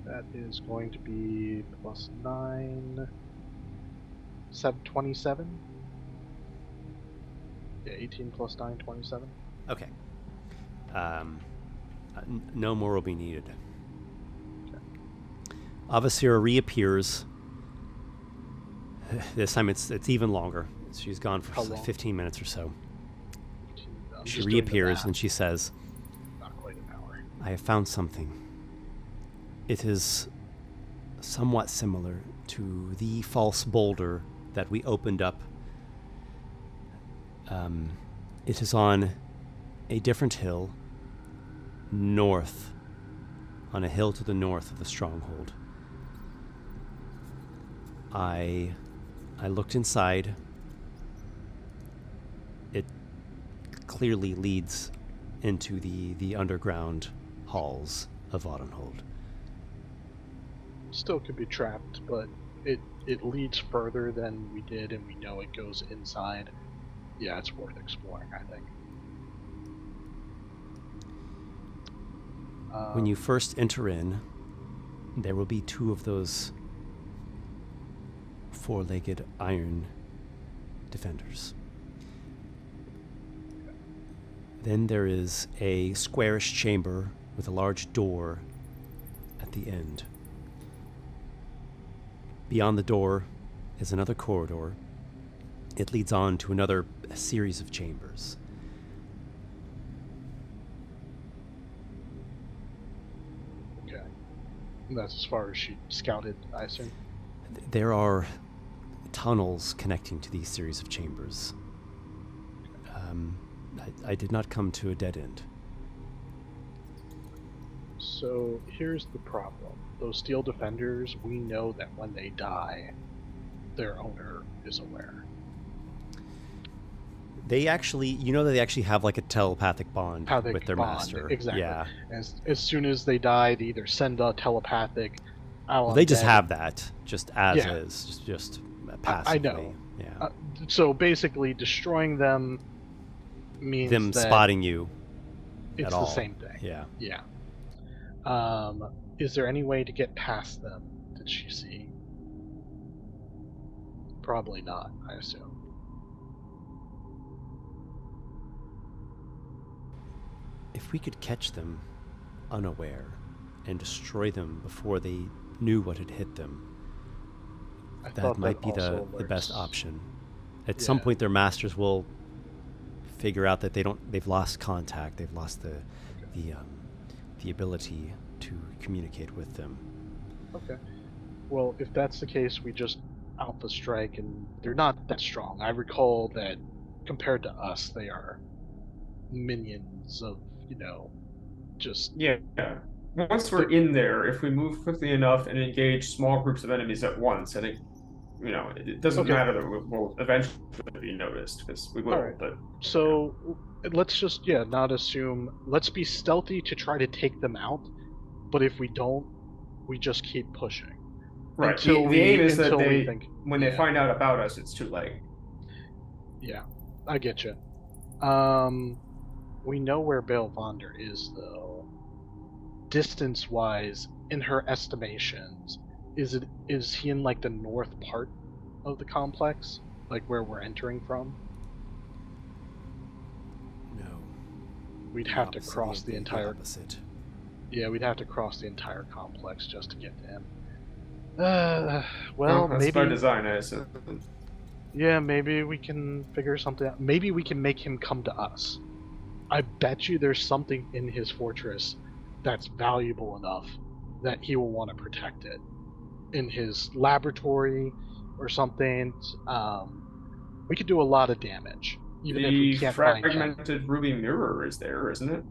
That is going to be plus 9, 27. Yeah, 18 plus 9, 27. Okay. No more will be needed. Avasira reappears. This time it's even longer. She's gone for How like long? 15 minutes or so. I'm She just doing the reappears math. and she says, Not quite an hour. I have found something. It is somewhat similar to the false boulder that we opened up. It is on a different hill, north, on a hill to the north of the stronghold. I looked inside. It clearly leads into the underground halls of Audenhold. Still could be trapped, but it leads further than we did, and we know it goes inside. Yeah, it's worth exploring, I think. When you first enter in, there will be two of those four-legged iron defenders. Then there is a squarish chamber with a large door at the end. Beyond the door is another corridor. It leads on to another series of chambers. Okay. And that's as far as she scouted, I assume. There are tunnels connecting to these series of chambers. I did not come to a dead end. So here's the problem. Those steel defenders, we know that when they die, their owner is aware. They actually, they actually have like a telepathic bond Telepathic with their bond, master. exactly. Yeah. As soon as they die, they either send a telepathic out. Well, they just have that, just as Yeah. is, just I passively. know. Yeah. So basically, destroying them means Them that spotting you it's at the all. same thing. Yeah. Yeah. Is there any way to get past them? Did she see? Probably not, I assume. If we could catch them unaware and destroy them before they knew what had hit them, I that thought might be the also best works. option. At some Yeah. point, their masters will figure out that they've lost contact. They've lost the ability to communicate with them. Okay. Well, if that's the case, we just Alpha Strike, and they're not that strong. I recall that compared to us, they are minions of, just Yeah. Once we're in there, if we move quickly enough and engage small groups of enemies at once, I think, it doesn't Okay. matter that we'll eventually be noticed, because we will, Alright. but So let's just not assume. Let's be stealthy to try to take them out. But if we don't, we just keep pushing. right. Until The aim is that until we they, think, when they find out about us, it's too late. Yeah, I get you. We know where Bale Vondur is, though. Distance-wise, in her estimations, is he in like the north part of the complex, like where we're entering from? No. We'd the have to opposite, cross the entire. opposite. Yeah, we'd have to cross the entire complex just to get to him. Well, That's by maybe. design, I assume. Yeah, maybe we can figure something out. Maybe we can make him come to us. I bet you there's something in his fortress that's valuable enough that he will want to protect it. In his laboratory or something. We could do a lot of damage. Even if we The can't find him. fragmented ruby mirror is there, isn't it?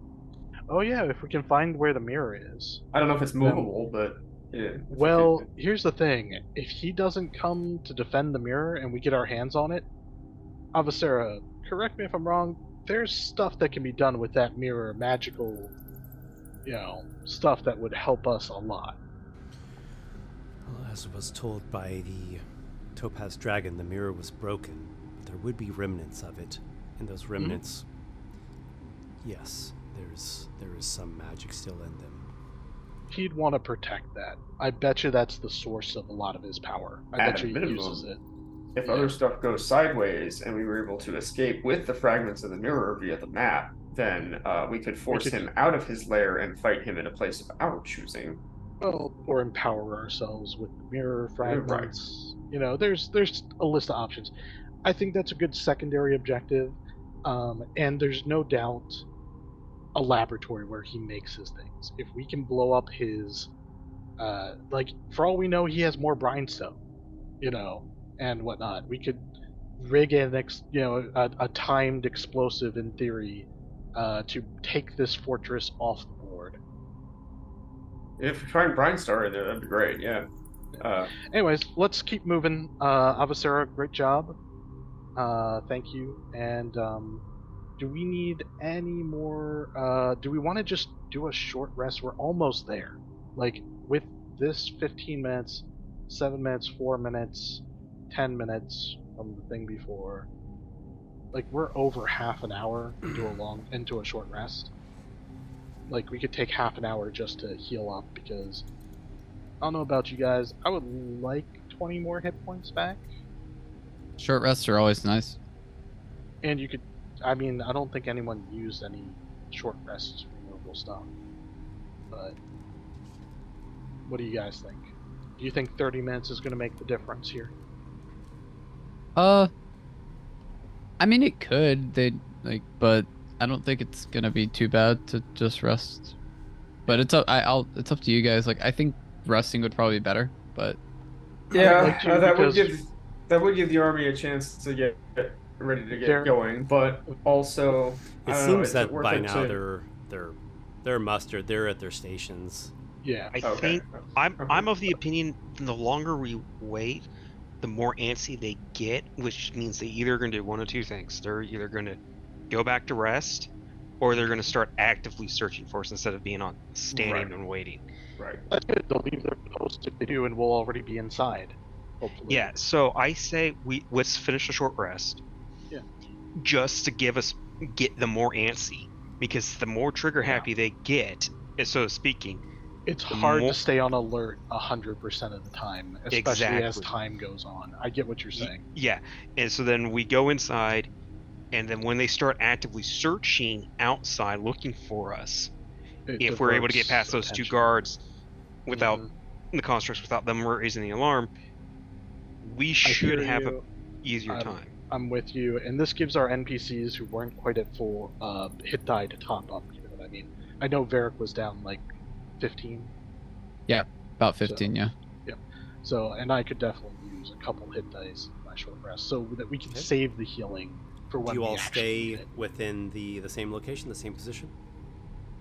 Oh yeah, if we can find where the mirror is. I don't know if it's movable, but yeah. if we Well, could- here's the thing. If he doesn't come to defend the mirror and we get our hands on it, Avasera, correct me if I'm wrong, there's stuff that can be done with that mirror, magical, stuff that would help us a lot. Well, as was told by the Topaz Dragon, the mirror was broken, but there would be remnants of it. And those remnants, yes, there is some magic still in them. He'd want to protect that. I bet you that's the source of a lot of his power. I At bet a you he minimum, uses it. If other stuff goes sideways and we were able to escape with the fragments of the mirror via the map, then we could force him out of his lair and fight him in a place of our choosing. Well, or empower ourselves with mirror fragments. There's a list of options. I think that's a good secondary objective, and there's no doubt a laboratory where he makes his things. If we can blow up his, for all we know, he has more brimstone, and whatnot. We could rig a timed explosive in theory to take this fortress off the board. If we find Brinestar in there, that'd be great. Yeah. Anyways, let's keep moving. Avacera, great job. Thank you. And do we need any more? Do we want to just do a short rest? We're almost there. Like with this 15 minutes, 7 minutes, 4 minutes, 10 minutes from the thing before. Like we're over half an hour into a short rest. Like we could take half an hour just to heal up because I don't know about you guys. I would like 20 more hit points back. Short rests are always nice. And you could, I don't think anyone used any short rests removal stuff. But what do you guys think? Do you think 30 minutes is going to make the difference here? It could. But I don't think it's gonna be too bad to just rest. But it's up. It's up to you guys. Like I think resting would probably be better. But yeah, that would give the army a chance to get ready to get going. But also, it seems that by now they're mustered. They're at their stations. Yeah. I think I'm of the opinion the longer we wait, the more antsy they get, which means they're either going to do one of two things. They're either going to go back to rest, or they're going to start actively searching for us instead of being on standing and waiting. Right. That's good. They'll leave their post if they do, and we'll already be inside. Hopefully. Yeah. So I say let's finish a short rest. Yeah. Just to get them more antsy, because the more trigger happy they get, so speaking. It's hard to stay on alert 100% of the time, especially as time goes on. I get what you're saying. Yeah, and so then we go inside, and then when they start actively searching outside looking for us, if we're able to get past those two guards without the constructs, without them raising the alarm, we should have an easier time. I'm with you, and this gives our NPCs who weren't quite at full hit die to top up. You know what I mean? I know Varric was down like 15. Yeah, about 15, yeah. Yeah. So, and I could definitely use a couple hit dice in my short rest so that we can save the healing for when Do you we all actually stay within the same location, the same position?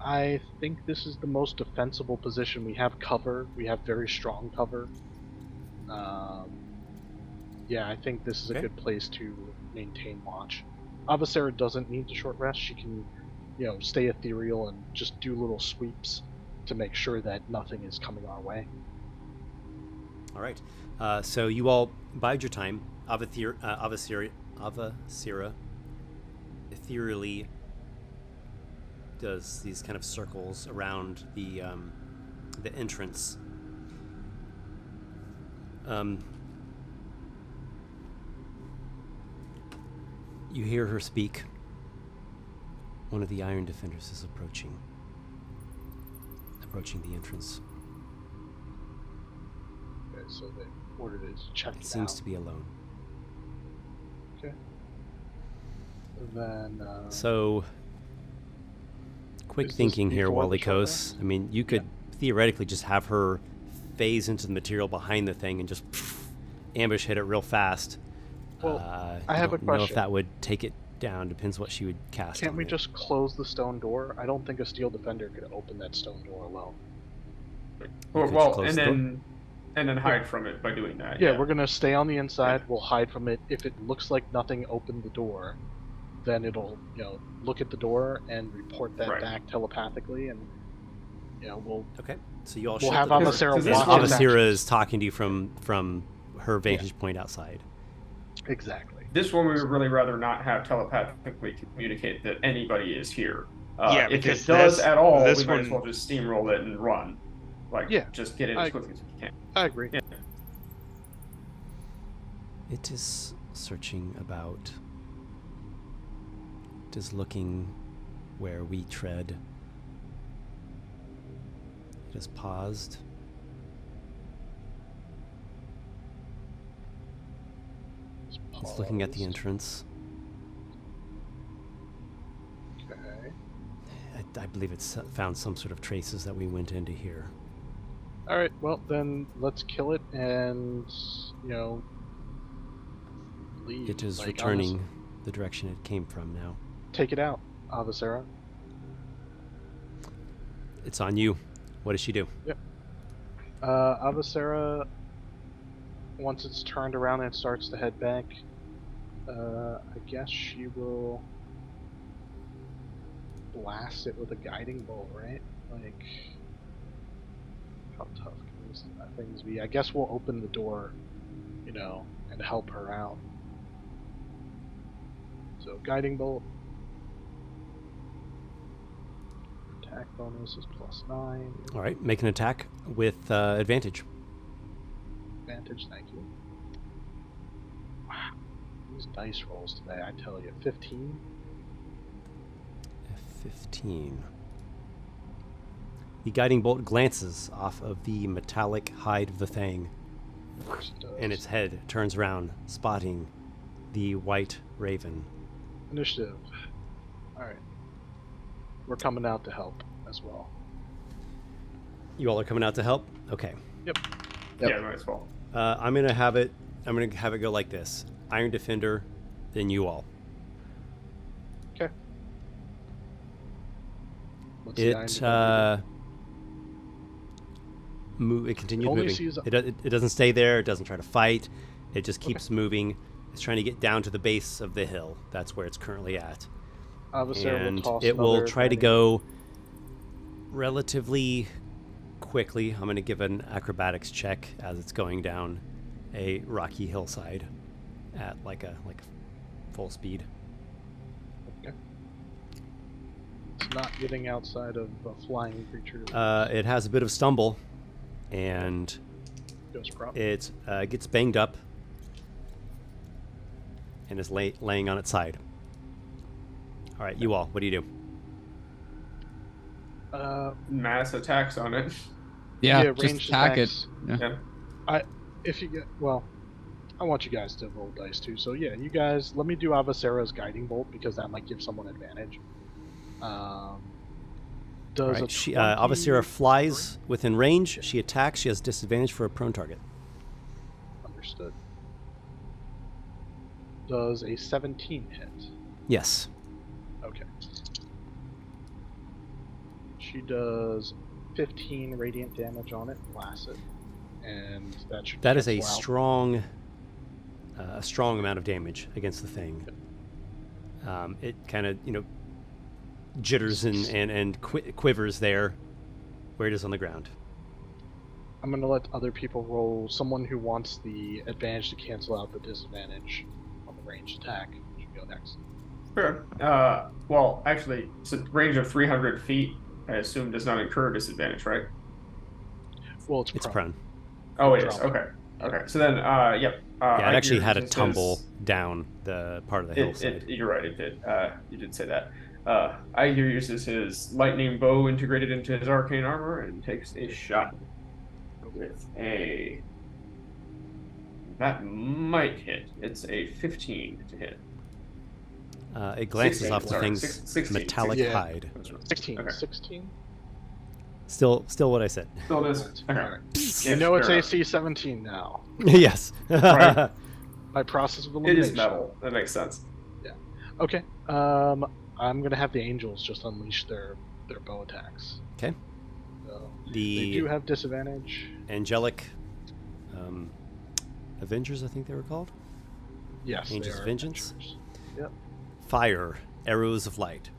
I think this is the most defensible position. We have cover. We have very strong cover. Yeah, I think this is a good place to maintain watch. Avacera doesn't need the short rest. She can, stay ethereal and just do little sweeps to make sure that nothing is coming our way. All right. So you all bide your time. Avacera ethereally does these kind of circles around the entrance. You hear her speak. One of the Iron Defenders is approaching the entrance. Okay, so they ordered it to check it seems out. to be alone. Okay. And then. So, quick thinking here, Walykos. I mean, you could theoretically just have her phase into the material behind the thing and just ambush hit it real fast. Well, I have a question. I don't know if that would take it down. Depends what she would cast. Can't we just close the stone door? I don't think a steel defender could open that stone door alone. Well, and then hide from it by doing that. Yeah, we're gonna stay on the inside. We'll hide from it. If it looks like nothing opened the door, then it'll look at the door and report that Right. back telepathically, and we'll Okay. So you all we'll shut have the door. Avocera Because watch this his Avocera actions. is talking to you from her vantage point outside. Exactly. This one we would really rather not have telepathically communicate that anybody is here. Yeah, if because it does this- at all, this we might as one- well just steamroll it and run. Like, Yeah, just get in I- as quickly as we can. I agree. Yeah. It is searching about. It is looking where we tread. It has paused. It's looking at the Paused. entrance. Okay. I believe it's found some sort of traces that we went into here. All right. Well, then let's kill it and leave. It is Like, returning the direction it came from now. Take it out, Avocera. It's on you. What does she do? Avocera, once it's turned around and starts to head back, I guess she will blast it with a guiding bolt, right? Like, how tough can these things be? I guess we'll open the door, and help her out. So, guiding bolt. Attack bonus is +9. All right, make an attack with advantage. Advantage, thank you. Wow, these dice rolls today, I tell you. 15. 15. The guiding bolt glances off of the metallic hide of the thing, Of course it does. and its head turns around, spotting the white raven. Initiative. Alright. We're coming out to help as well. You all are coming out to help? Okay. Yep. Yeah, might as well. I'm gonna have it go like this: Iron Defender, then you all. Okay. What's the iron It defender it continues Only moving. sees- It doesn't stay there. It doesn't try to fight. It just keeps moving. It's trying to get down to the base of the hill. That's where it's currently at. do? Avocera will And toss it will another try to guiding- go relatively quickly. I'm going to give an acrobatics check as it's going down a rocky hillside at like full speed. Okay. It's not getting outside of a flying creature. It has a bit of stumble, and Goes prop. it gets banged up and is laying on its side. All right, you all, what do you do? Mass attacks on it. Yeah, Yeah, just ranged attack attacks. it. Yeah. Yeah. If you get I want you guys to roll dice too. So yeah, you guys, let me do Avocera's guiding bolt because that might give someone advantage. All Does right, a she 20 Avocera flies within range. She attacks. She has disadvantage for a prone target. Understood. Does a 17 hit? Yes. Okay. She does 15 radiant damage on it, blasts it, and that should. That is a cancel out. strong amount of damage against the thing. It kind of jitters and quivers there, where it is on the ground. I'm gonna let other people roll. Someone who wants the advantage to cancel out the disadvantage on the ranged attack should go next. Fair. Well, actually, it's a range of 300 feet. I assume does not incur disadvantage, right? Well, It's prone. Oh, it is. Prone. Okay. Okay. So then, yep. Yeah, it actually Aygir had a uses tumble his- down the part of the hillside. You're right. It did. You did say that. Aygir uses his lightning bow integrated into his arcane armor and takes a shot with a. That might hit. It's a 15 to hit. It glances 16, off the sorry, thing's 16, metallic 16. hide. 16. Okay. 16? Still what I said. Still is. Okay. Alright. Yes, You know it's fair enough. AC 17 now. Yes. Right. By process of It elimination. is metal. That makes sense. Okay. I'm gonna have the angels just unleash their bow attacks. Okay. So they The do have disadvantage. angelic Avengers, I think they were called. Yes. they Angels are of Vengeance? adventurers. fire arrows of light.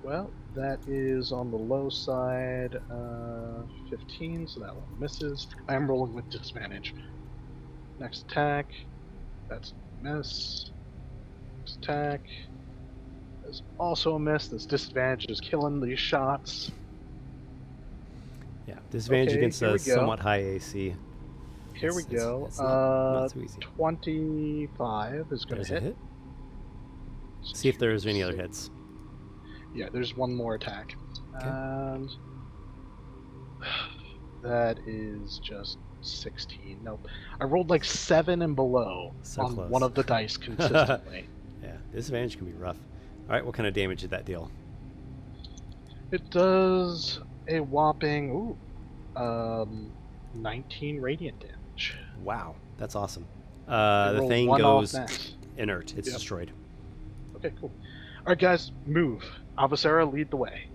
Well, that is on the low side, 15, so that one misses. I'm rolling with disadvantage. Next attack, that's a miss. Next attack is also a miss. This disadvantage is killing these shots. Yeah, disadvantage Okay, against here a we go. somewhat high AC. Here we go. It's not so easy. 25 is going There's to a hit. hit. See if there's any other hits. Yeah, there's one more attack. Okay. And that is just 16. Nope. I rolled like 7 and below So on close. one of the dice consistently. Yeah, disadvantage can be rough. All right, what kind of damage did that deal? It does a whopping 19 radiant damage. Wow, that's awesome. I The rolled thing one off goes that. inert. It's Yep. destroyed. Okay, cool. Alright guys, move. Avocera, lead the way.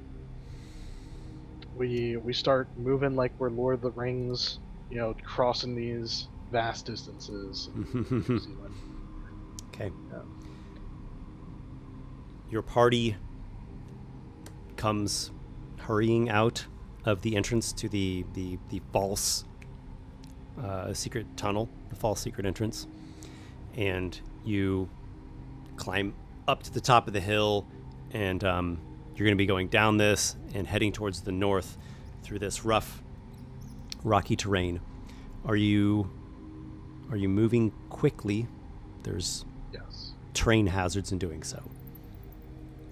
We start moving like we're Lord of the Rings, crossing these vast distances in New Zealand. Okay. Yeah. Your party comes hurrying out of the entrance to the false secret tunnel, the false secret entrance, and you climb up to the top of the hill, and you're going to be going down this and heading towards the north through this rough, rocky terrain. Are you moving quickly? There's Yes. terrain hazards in doing so.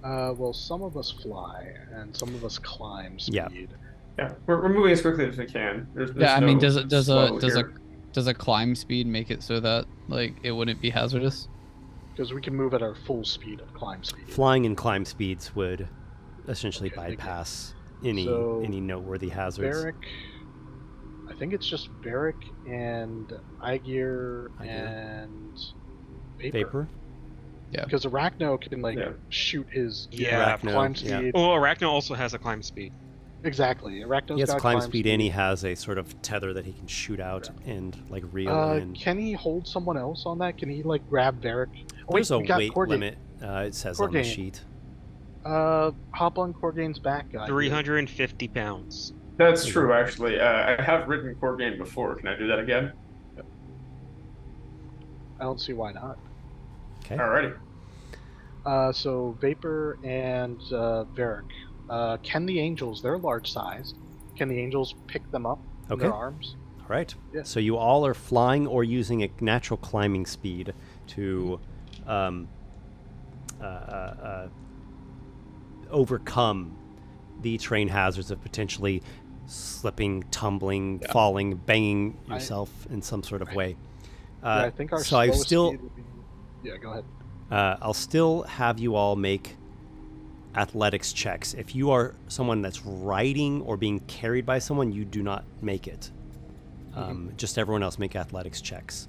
Well, some of us fly, and some of us climb speed. Yeah. Yeah, we're moving as quickly as we can. There's Yeah, I mean, no does slow a here. does a climb speed make it so that like it wouldn't be hazardous? Because we can move at our full speed of climb speed. Flying and climb speeds would essentially Okay, thank you. bypass any So, noteworthy hazards. Varric, I think it's just Varric and Aygir Aygir. and Vapor? Because Arachno can Yeah. shoot his Yeah, Arachno, climb yeah. speed. Well, Arachno also has a climb speed. Exactly. Arachno's He has got climb speed and he has a sort of tether that he can shoot out and like reel in. Can he hold someone else on that? Can he grab Varric? Oh, There's a we got weight Corgain. limit, it says on the Corgain. sheet. Hop on Corgain's back, guy. 350 pounds. That's true, actually. I have ridden Corgain before. Can I do that again? I don't see why not. Okay. Alrighty. So Vapor and Varric. Can the angels? They're large sized. Can the angels pick them up in Okay. their arms? All right. Yeah. So you all are flying or using a natural climbing speed to overcome the terrain hazards of potentially slipping, tumbling, falling, banging yourself in some sort of way. Yeah, I think our so I slowest still, speed would be... Yeah, go ahead. I'll still have you all make athletics checks. If you are someone that's riding or being carried by someone, you do not make it. Just everyone else make athletics checks.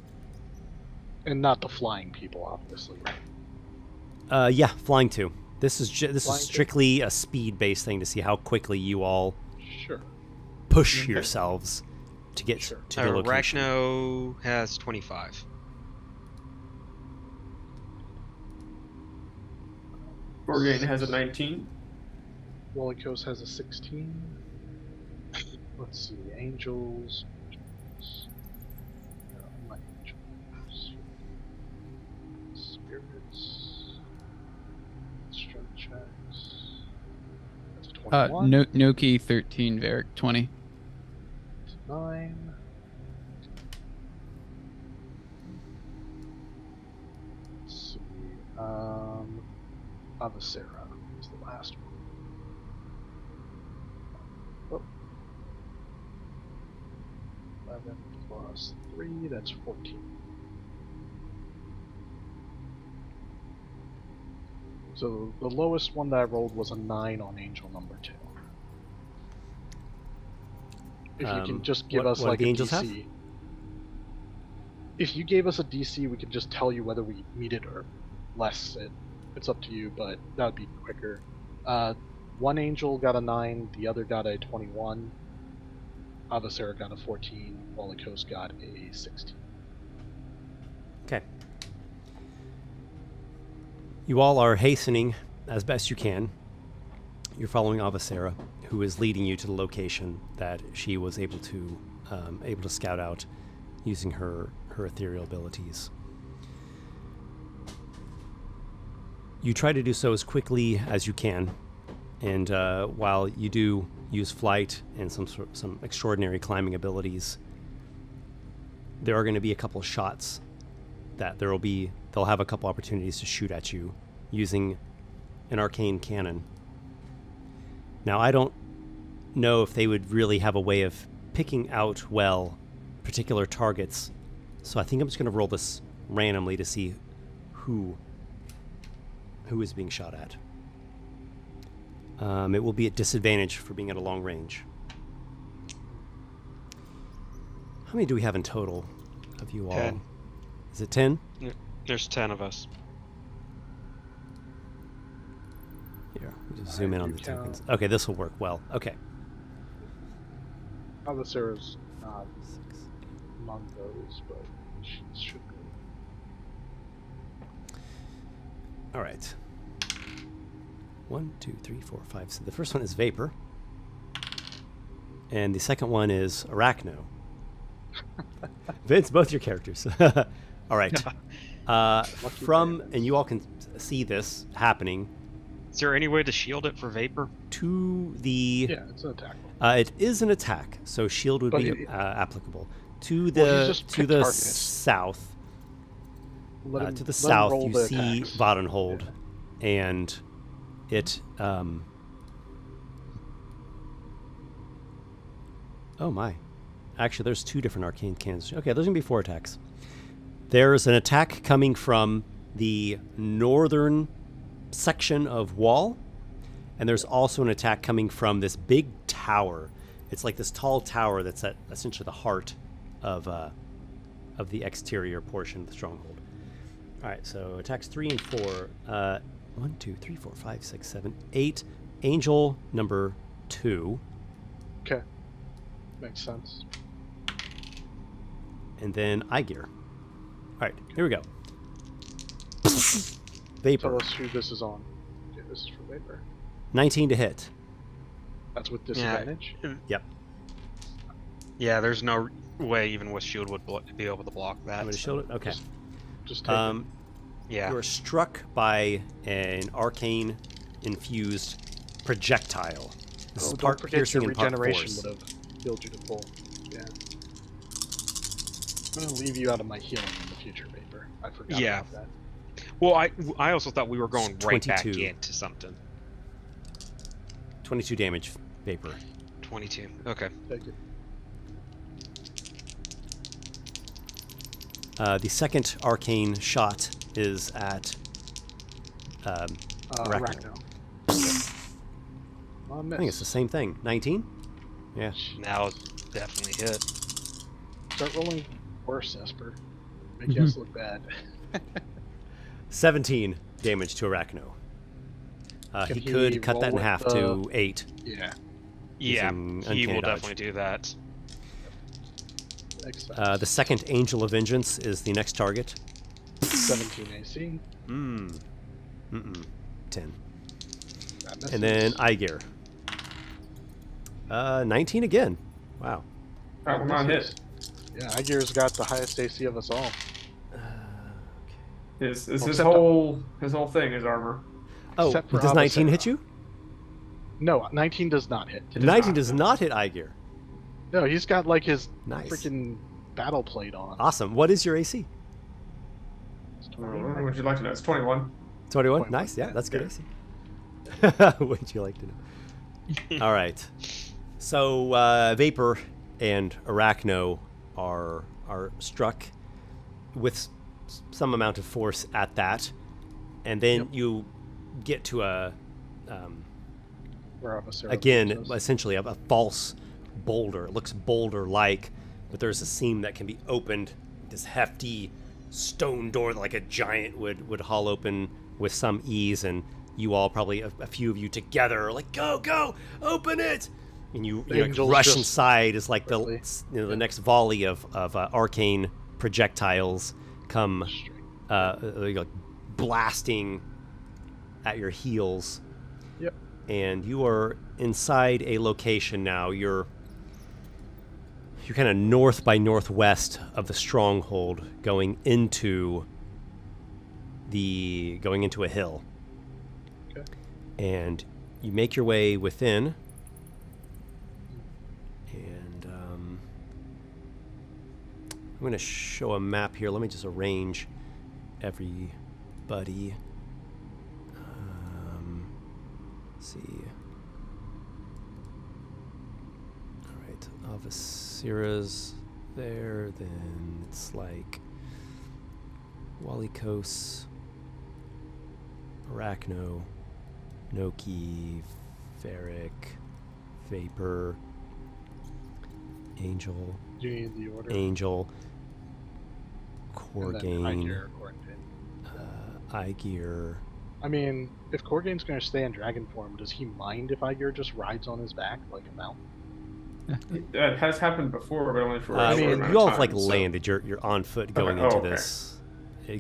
And not the flying people, obviously, right? Yeah, flying too. This is this Flying is too? strictly a speed-based thing to see how quickly you all Sure. push Okay. yourselves to get Sure. to the location. Arachno has 25. Corgain has a 19. Walykos has a 16. Let's see, angels. My angels. Spirits. Strength checks. That's a 21. Nokki 13, Varric 20. 9. Let's see. Avocera is the last one. Oh. 11 plus 3, that's 14. So the lowest one that I rolled was a 9 on angel number 2. If you can just give what us do like the a angels have? DC. If you gave us a DC, we could just tell you whether we meet it or less it. It's up to you, but that would be quicker. One angel got a 9, the other got a 21. Avocera got a 14, Walykos got a 16. Okay. You all are hastening as best you can. You're following Avacera, who is leading you to the location that she was able to scout out using her ethereal abilities. You try to do so as quickly as you can, and while you do use flight and some extraordinary climbing abilities, there are going to be a couple shots that they'll have a couple opportunities to shoot at you using an arcane cannon. Now, I don't know if they would really have a way of picking out particular targets, so I think I'm just going to roll this randomly to see who is being shot at. It will be at disadvantage for being at a long range. How many do we have in total of you all? 10. Is it 10? There's 10 of us. Here, just zoom in on the count. tokens. Okay, this will work well. Okay. Avacera's not among those, but she should be. All right. 1, 2, 3, 4, 5. So the first one is Vapor. And the second one is Arachno. Vince, both your characters. All right. And you all can see this happening. Is there any way to shield it for Vapor? To the... Yeah, it's an attack. It is an attack, so shield would But be applicable. To Well, he's the just picked targets. south, Let him- to the let him south, roll you the see attacks. Vattenhold, and it. Oh my! Actually, there's two different arcane cannons. Okay, there's gonna be 4 attacks. There's an attack coming from the northern section of wall, and there's also an attack coming from this big tower. It's like this tall tower that's at essentially the heart of the exterior portion of the stronghold. All right, so attacks 3 and 4. 1, 2, 3, 4, 5, 6, 7, 8. Angel number 2, Okay. Makes sense. and then Aygir. All right, here we go. Tell Vapor. us who this is on. Okay, this is for Vapor. 19 to hit. That's with disadvantage? Yep. Yeah, there's no way even with shield would be able to block that. I'm going to so- shield it. Okay. Just take it. Yeah. You are struck by an arcane infused projectile. This is Oh, part don't forget piercing your and part regeneration force. would have healed you to full. Yeah. I'm gonna leave you out of my healing in the future, Vapor. I forgot Yeah. about that. Well, I also thought we were going right back 22. into something. 22 damage, Vapor. 22. Okay. Take it. The second arcane shot is at Arachno. Arachno. I I think it's the same thing. 19? Yeah. Now it's definitely hit. Start rolling worse, Esper. Make us look bad. 17 damage to Arachno. Can He he could cut that in roll half with to 8. Yeah. Yeah, Using he uncanny will dodge. definitely do that. Makes sense. The second Angel of Vengeance is the next target. 17 AC. 10. That misses. And then Aygir. 19 again. Wow. Alright, we're not hit. Yeah, Aygir's got the highest AC of us all. His his Except whole thing is armor. Oh, Except for does 19 Avacera. hit you? No, 19 does not hit. 19 does not hit Aygir. No, he's got like his Nice. freaking battle plate on. Awesome. What is your AC? It's What 20. would you like to know? It's 21. 21? 21. Nice. Yeah, that's good AC. Would you like to know? All right. So Vapor and Arachno are struck with some amount of force at that, and then you get to a Where Avacera again puts us. essentially a false boulder. It looks boulder-like, but there's a seam that can be opened. This hefty stone door that like a giant would haul open with some ease, and you all probably a few of you together are like, go open it, and you like, angels rush just inside as like quickly. the next volley of arcane projectiles come like blasting at your heels. Yep. And you are inside a location now. You're kind of north by northwest of the stronghold, going into a hill. Okay. And you make your way within, and I'm going to show a map here. Let me just arrange everybody. Let's see. All right, Avasira's there. Then it's like Walykos, Arachno, Nokki, Varric, Vapor, Angel, Do you need the order? Angel, And then Corgain, Aygir, Aygir. I mean, if Corgain's going to stay in dragon form, does he mind if Aygir just rides on his back like a mount? That has happened before, but only for a I short mean, amount you all of have like time, so- landed. You're on foot going Okay. into Oh, okay. this,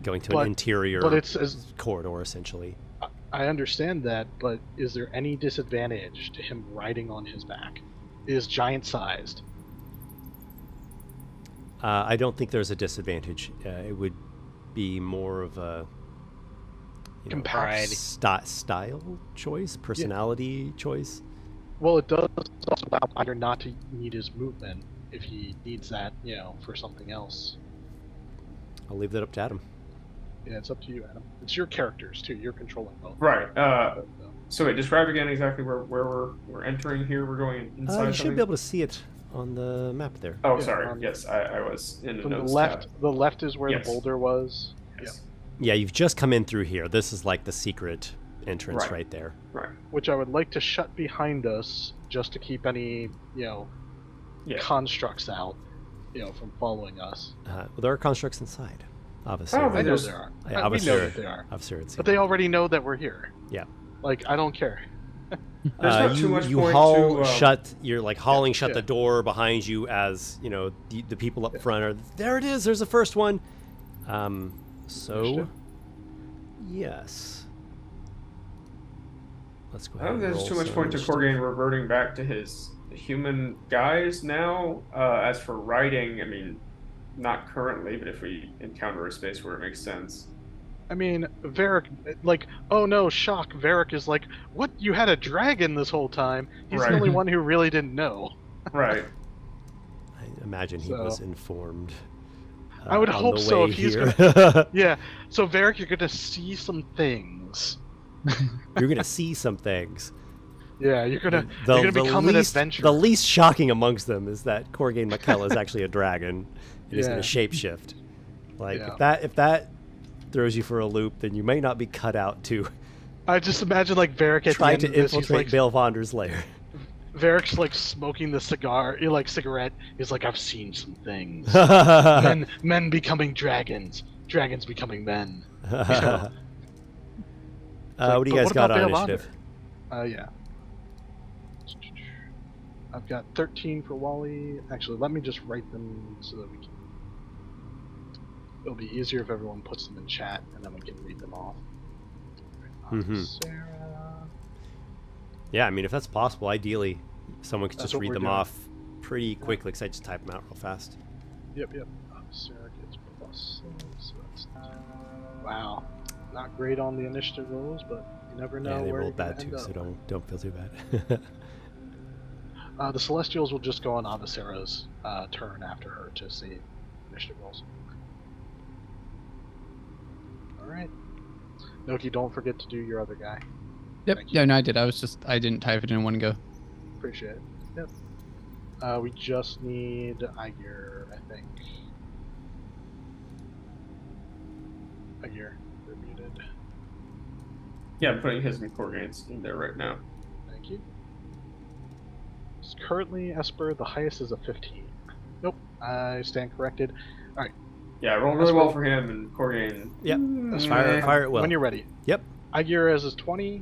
going to But- an interior But it's as corridor essentially. I understand that, but is there any disadvantage to him riding on his back? It is giant sized. I don't think there's a disadvantage. It would be more of a Compact. style choice, personality choice. Well, it does also allow Aygir not to need his movement if he needs that, for something else. I'll leave that up to Adam. Yeah, it's up to you, Adam. It's your characters too. You're controlling both. Right. So wait, describe again exactly where we're entering here. We're going inside. You should something? be able to see it on the map there. Oh, Yeah, sorry. Yes, I was in the From the notes left, tab. the left is where Yes. the boulder was. Yes. Yeah, you've just come in through here. This is like the secret entrance Right. right there. Right. Which I would like to shut behind us, just to keep any, Yeah. constructs out, from following us. Well, there are constructs inside. Obviously, Oh, I But know there's- there are. Yeah, We know Avasira. that they are. But they already know that we're here. Yeah. Like, I don't care. There's not too you much you point haul to, shut. You're like hauling shut yeah. the door behind you as the people up front are. There it is. There's the first one. So, Understood. yes. Let's go I ahead. don't and think there's too roll much some point to initiative. Corgain reverting back to his human guise now. As for riding, I mean, not currently, but if we encounter a space where it makes sense. I mean, Varric, like, oh no, shock. Varric is like, what? You had a dragon this whole time? He's Right. the only one who really didn't know. Right. I imagine he So- was informed. I would on hope the so way if he's here. Yeah, so Varric, you're gonna see some things. You're gonna see some things. Yeah, you're gonna become an least, adventurer. The least shocking amongst them is that Corgain Makela is actually a dragon. And he's Yeah. gonna shapeshift. Like Yeah. if that throws you for a loop, then you may not be cut out to I just imagine like Varric at try the to end of this, he's infiltrate like, Bale Vonder's lair. Varric's like smoking the cigarette. He's like, I've seen some things. men becoming dragons, dragons becoming men. What do you But guys what got about on Bale initiative? Yeah. I've got 13 for Wally. Actually, let me just write them so that we can. It'll be easier if everyone puts them in chat, and then we can read them off. Mhm. Sarah. Yeah, I mean, if that's possible, ideally, someone could That's just what read we're them doing. off pretty quickly, because I just type them out real fast. Yep. Sarah gets +6, so that's. Wow, not great on the initiative rolls, but you never know Yeah, they where rolled you're gonna bad too, end so up. don't feel too bad. The Celestials will just go on Avasira's turn after her to see initiative rolls. Alright. Nokki, don't forget to do your other guy. Yep. Thank you. Yeah, no, I did. I didn't type it in one go. Appreciate it. Yep. We just need Aygir, I think. Aygir, you're muted. Yeah, I'm putting his and Corgain's in there right now. Thank you. It's currently, Esper, the highest is a 15. Nope, I stand corrected. Yeah, I rolled really well for him and Corgain. Yep. That's Fire it well. When you're ready. Yep. Aygir is 20,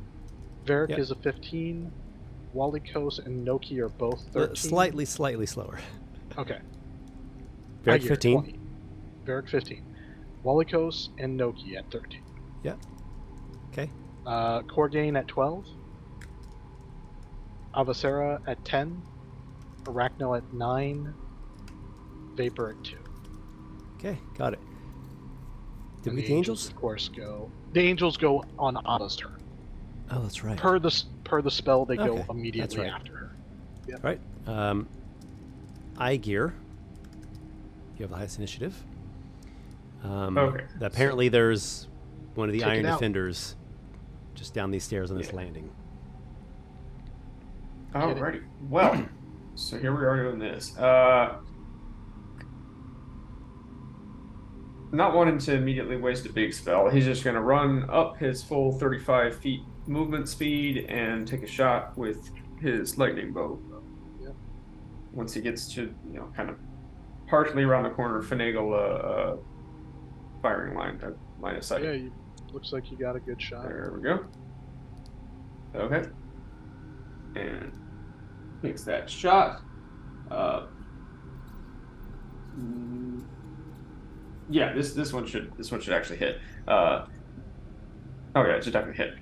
Varric Yep. is a 15, Walykos and Nokki are both 13. Slightly slower. Okay. Varric Aygir, 15. 20. Varric 15. Walykos and Nokki at 13. Okay. Corgain at 12. Avacera at 10. Arachno at 9. Vapor at 2. Okay, got it. Did And we get the angels? Of course, go. The angels go on Ava's turn. Oh, that's right. Per the spell, they go Okay, immediately that's right. after her. Yep. Right. Aygir, you have the highest initiative. Okay. Apparently, there's one of the Take Iron it out. Defenders just down these stairs on this landing. Alrighty. Well, so here we are doing this. Not wanting to immediately waste a big spell, he's just going to run up his full 35 feet movement speed and take a shot with his lightning bow. Yep. Once he gets to, kind of partially around the corner, finagle a firing line of sight. Yeah, looks like you got a good shot. There we go. Okay. And makes that shot. Yeah, this one should actually hit. Oh yeah, it should definitely hit.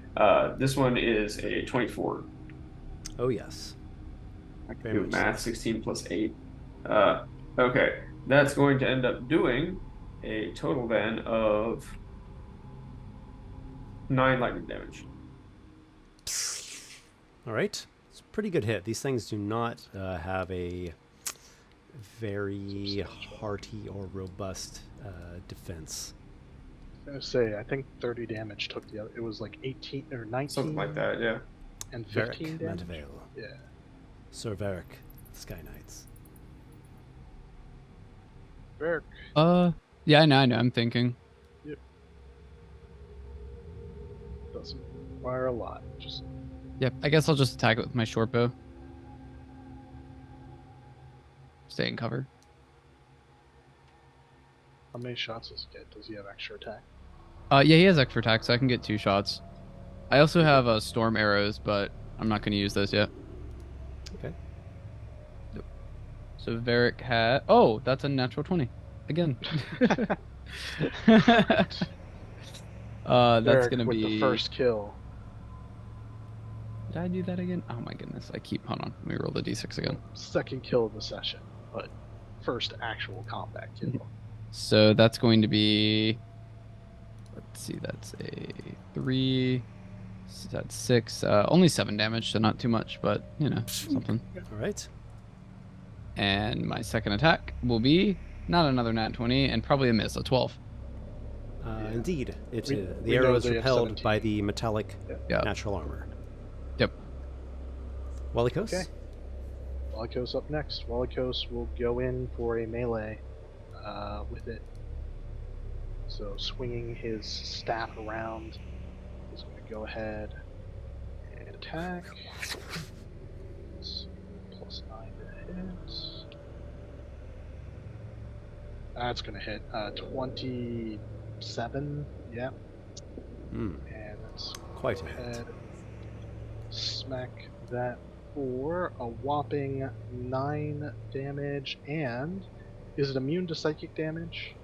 This one is a 24. Oh, yes. I can Very do much math. 16 plus 8. Okay, that's going to end up doing a total then of 9 lightning damage. All right. It's a pretty good hit. These things do not have a very hearty or robust defense. I was gonna say, I think 30 damage took the other. It was like 18 or 19. Something like that, yeah. And 15 Varric damage. Mantivale. Yeah. Sir Varric, Sky Knights. Varric Yeah, I know. I'm thinking. doesn't require a lot. Just Yep. I guess I'll just attack it with my short bow. Stay in cover. how many shots does he get? Does he have extra attack? Yeah, he has extra attack, so I can get 2 shots. I also have storm arrows, but I'm not going to use those yet. Okay. So Varric had... Oh, that's a natural 20. Again. That's Varric going to with be... the first kill. Did I do that again? Oh my goodness. Hold on. Let me roll the d6 again. Second kill of the session, but first actual combat kill. So that's going to be... Let's see, that's a 3... So that's 6. Only 7 damage, so not too much, but, something. All right. And my second attack will be not another nat 20, and probably a miss, a 12. Indeed. It, We the arrow know is they have repelled 17. by the metallic Yeah. natural armor. Yep. Walykos? Okay. Walykos up next. Walykos will go in for a melee with it. So swinging his staff around, he's going to go ahead and attack. It's plus 9 to hit. That's going to hit 27. Yep. Hmm. And let's Quite go a hit. ahead, smack that for a whopping 9 damage. And is it immune to psychic damage?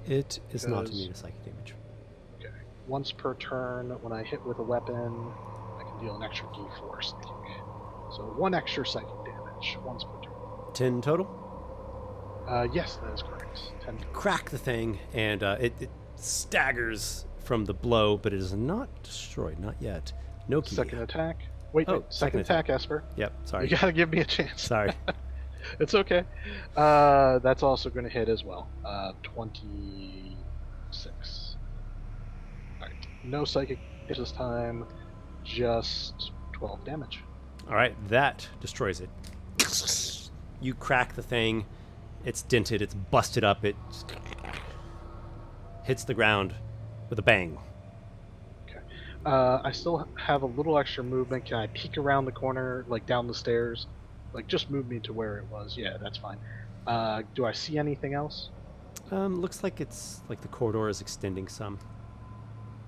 It is not Because- immune to psychic damage. Okay. Once per turn, when I hit with a weapon, I can deal an extra d4, I think. So 1 extra psychic damage once per turn. 10 total? Yes, that is correct. 10. Crack the thing, and it staggers from the blow, but it is not destroyed. Not yet. Nokki. Second attack. Wait, Oh, wait, second attack, Esper. Yep, sorry. You gotta give me a chance. Sorry. It's okay. That's also going to hit as well. 26. Alright. No psychic damage this time. Just 12 damage. All right, that destroys it. You crack the thing. It's dented. It's busted up. It hits the ground with a bang. I still have a little extra movement. Can I peek around the corner, like down the stairs? Like, just move me to where it was. Yeah, that's fine. Do I see anything else? Looks like it's like the corridor is extending some.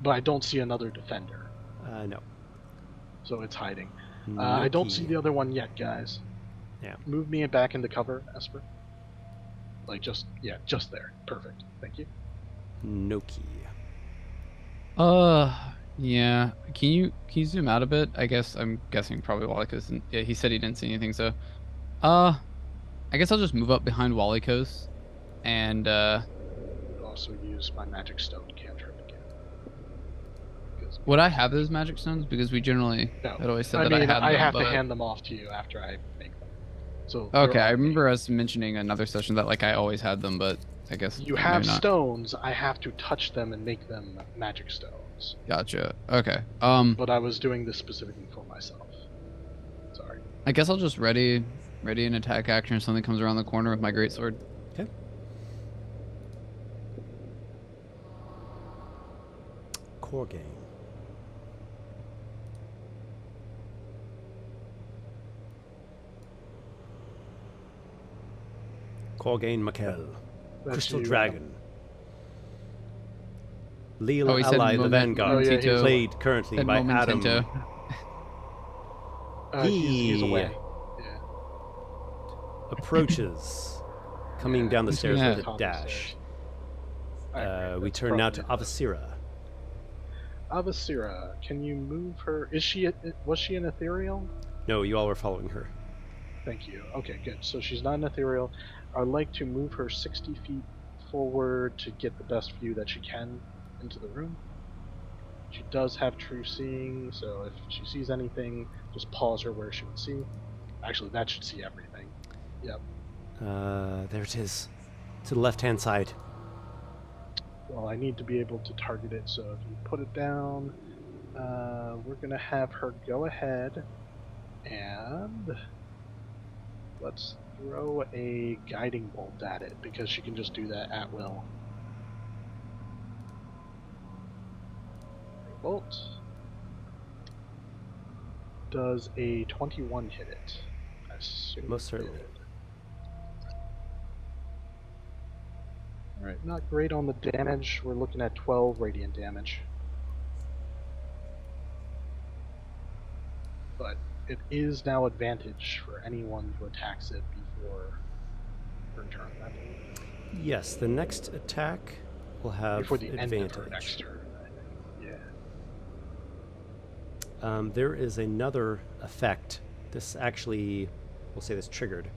But I don't see another defender, No. so it's hiding. I don't see Nokki. the other one yet, guys. Yeah. Move me back into cover, Esper. Like, just there. Perfect. Thank you. Nokki. Yeah. Can you zoom out a bit? I guess I'm guessing probably Walykos. Yeah, he said he didn't see anything, so uh, I guess I'll just move up behind Walykos, and I'll also use my magic stone cantrip again. Because would I have those magic stones? Because we generally no, had always said I that I mean had I them, have to but hand them off to you after I make them. So okay, they're I on me. remember us mentioning another session that like I always had them, but I guess You maybe have not. stones. I have to touch them and make them magic stones. Gotcha. Okay. But I was doing this specifically for myself. Sorry. I guess I'll just ready an attack action if something comes around the corner with my greatsword. Okay. Core game. Corgain Makel. That's Crystal you, Dragon. Leal Oh, he said Ally, the Vanguard. Oh, yeah, he's- Played currently said by Adam. Momento. He's away. Yeah. Approaches. Coming down the He's stairs Yeah. with a top of the dash. stairs. Alright, We that's turn now to probably- Avasira. Avasira, can you move her? Was she an ethereal? No, you all were following her. Thank you. Okay, good. So she's not an ethereal. I'd like to move her 60 feet forward to get the best view that she can into the room. She does have true seeing, so if she sees anything, just pause her where she would see. Actually, that should see everything. Yep. There it is. To the left-hand side. Well, I need to be able to target it, so if you put it down, we're going to have her go ahead and let's throw a guiding bolt at it, because she can just do that at will. Bolt. Does a 21 hit it? I assume Most it certainly. did. Alright, not great on the damage. We're looking at 12 radiant damage. But it is now advantage for anyone who attacks it before her turn. I believe. Yes, the next attack will have Before the advantage. end of her next turn, I think. Yeah. There is another effect. This actually, we'll say this triggered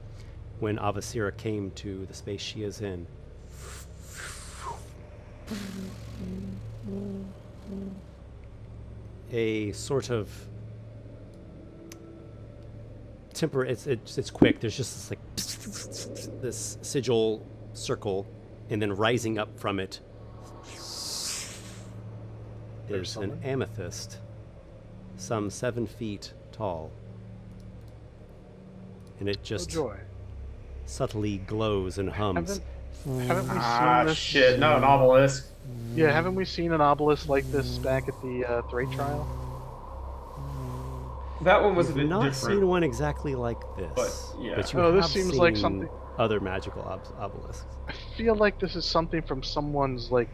when Avasira came to the space she is in. A sort of it's quick. There's just this like this sigil circle, and then rising up from it There's is an someone? amethyst, some 7 feet tall, and it Oh just joy. subtly glows and hums. Haven't we Ah, seen this? shit, not an obelisk. Yeah, haven't we seen an obelisk like this back at the Thray trial? That one was a You've bit not different. seen one exactly like this, But, yeah. but you Oh, have this seems like seen something- other magical obelisks. I feel like this is something from someone's like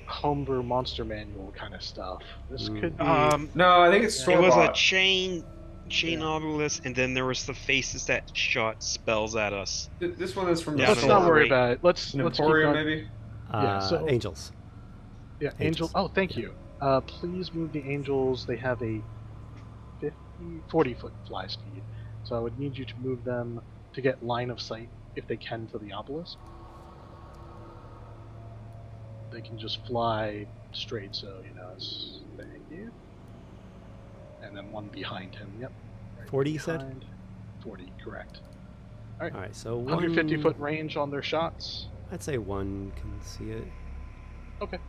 homebrew monster manual kind of stuff. This could be. No, I think it's It store was a bought. chain Yeah. obelisk, and then there was the faces that shot spells at us. This one is from Yeah, the Let's no, not store. worry great. about it. Let's An keep Emporium, going. maybe. Yeah, so- Angels. Yeah, Angels. Oh, thank you. Please move the angels. They have a 40 foot fly speed, so I would need you to move them to get line of sight if they can to the obelisk. They can just fly straight, so it's thank you. And then one behind him. Yep. Right 40 you said? behind. 40, correct. All right, so 150 one, foot range on their shots. I'd say one can see it. Okay.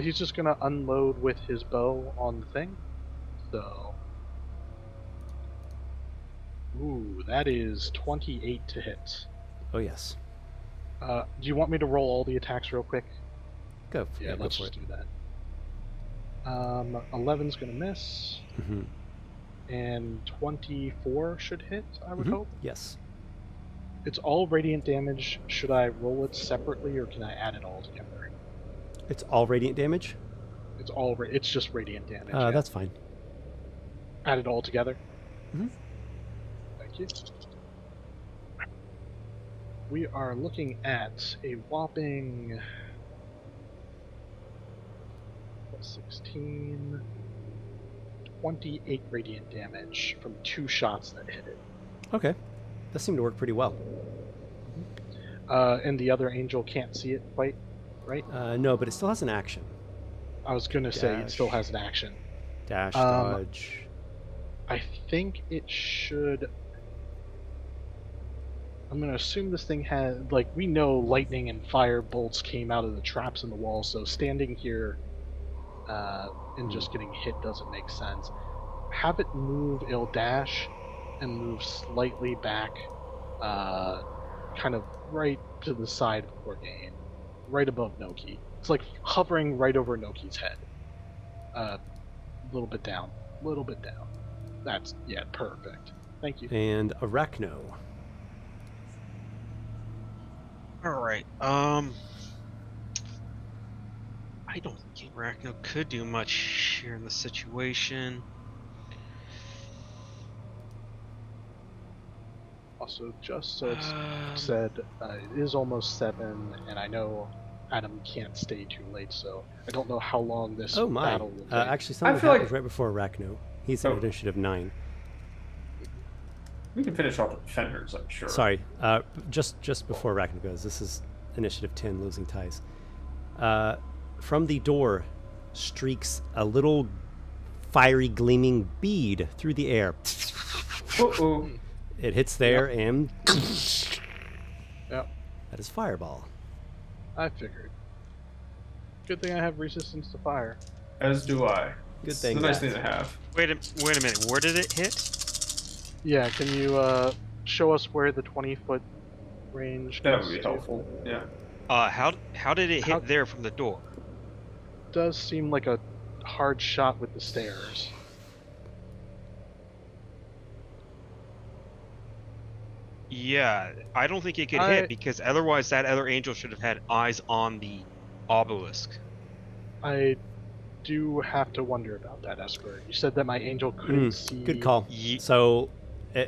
He's just gonna unload with his bow on the thing. So. Ooh, that is 28 to hit. Oh yes, Do you want me to roll all the attacks real quick? go. Yeah, go let's for just it. do that. 11's gonna miss, Mm-hmm. and 24 should hit, I would hope. Yes. It's all radiant damage. Should I roll it separately, or can I add it all together? It's all radiant damage. It's just radiant damage. Yeah. That's fine. Add it all together. Mhm. Thank you. We are looking at a whopping plus 16. 28 radiant damage from 2 shots that hit it. Okay. That seemed to work pretty well. And the other angel can't see it quite, right? No, but it still has an action. I was going to say it Dash. still has an action. Dash, dodge. I think it should... I'm going to assume this thing has... Like, we know lightning and fire bolts came out of the traps in the wall, so standing here and just getting hit doesn't make sense. Have it move, it'll dash and move slightly back, kind of right to the side of Gorgain, right above Nokki. It's like hovering right over Nokki's head. A little bit down. That's, yeah, perfect. Thank you. And Arachno. Alright, I don't think Arachno could do much here in the situation. Also, just so it's said, it is almost 7, and I know Adam can't stay too late, so I don't know how long this Oh my. battle will take. Actually, something feel like- happens right before Arachno. He's at initiative 9. We can finish off the defenders, I'm sure. Sorry, just before Arachno goes. This is initiative 10, losing ties. From the door streaks a little fiery gleaming bead through the air. Uh-oh. It hits there and Yep, that is fireball. I figured. Good thing I have resistance to fire. As do I. Good It's thing a nice that- thing to have. Wait a minute, where did it hit? Yeah, can you show us where the 20-foot range That goes would be to? helpful. Yeah. How did it hit How- there from the door? Does seem like a hard shot with the stairs. Yeah, I don't think it could I- hit because otherwise that other angel should have had eyes on the obelisk. I do have to wonder about that, Esper. You said that my angel couldn't see. Good call. Ye- So,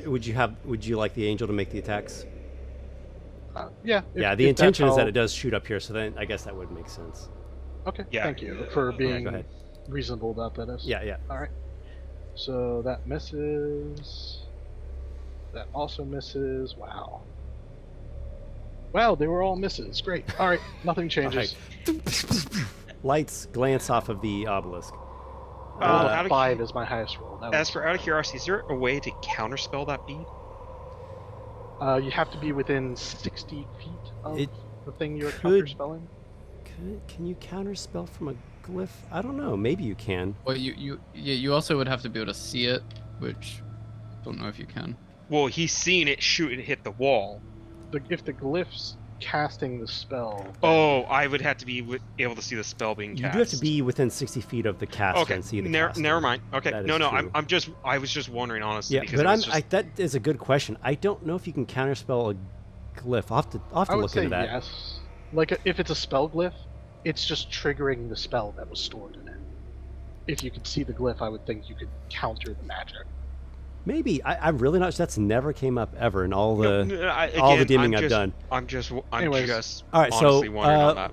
would you like the angel to make the attacks? Yeah. Yeah, the intention is that it does shoot up here, so then I guess that would make sense. Okay. Yeah. Thank you for being go ahead. reasonable about that. Es. Yeah, yeah. All right. So that misses. That also misses. Wow. Wow, they were all misses. Great. All right. Nothing changes. Lights glance off of the obelisk. I rolled a out of 5 is my highest roll. That As was- for out of curiosity, is there a way to counterspell that bead? you have to be within 60 feet of It the thing you're could- counterspelling. Can you counterspell from a glyph? I don't know. Maybe you can. Well, you also would have to be able to see it, which I don't know if you can. Well, he's seen it shoot and hit the wall. If the glyph's casting the spell. Oh, I would have to be able to see the spell being You cast. do have to be within 60 feet of the caster Okay, and see the never caster. mind. Okay, That no, is true. I was just wondering honestly Yeah, because but it was just, that is a good question. I don't know if you can counterspell a glyph. I'll have I to would look say into that. yes. Like if it's a spell glyph, it's just triggering the spell that was stored in it. If you could see the glyph, I would think you could counter the magic. Maybe. I'm really not sure. That's never came up ever in all the all the DMing I've done. I'm just Anyways. All right, so, honestly wondering on that.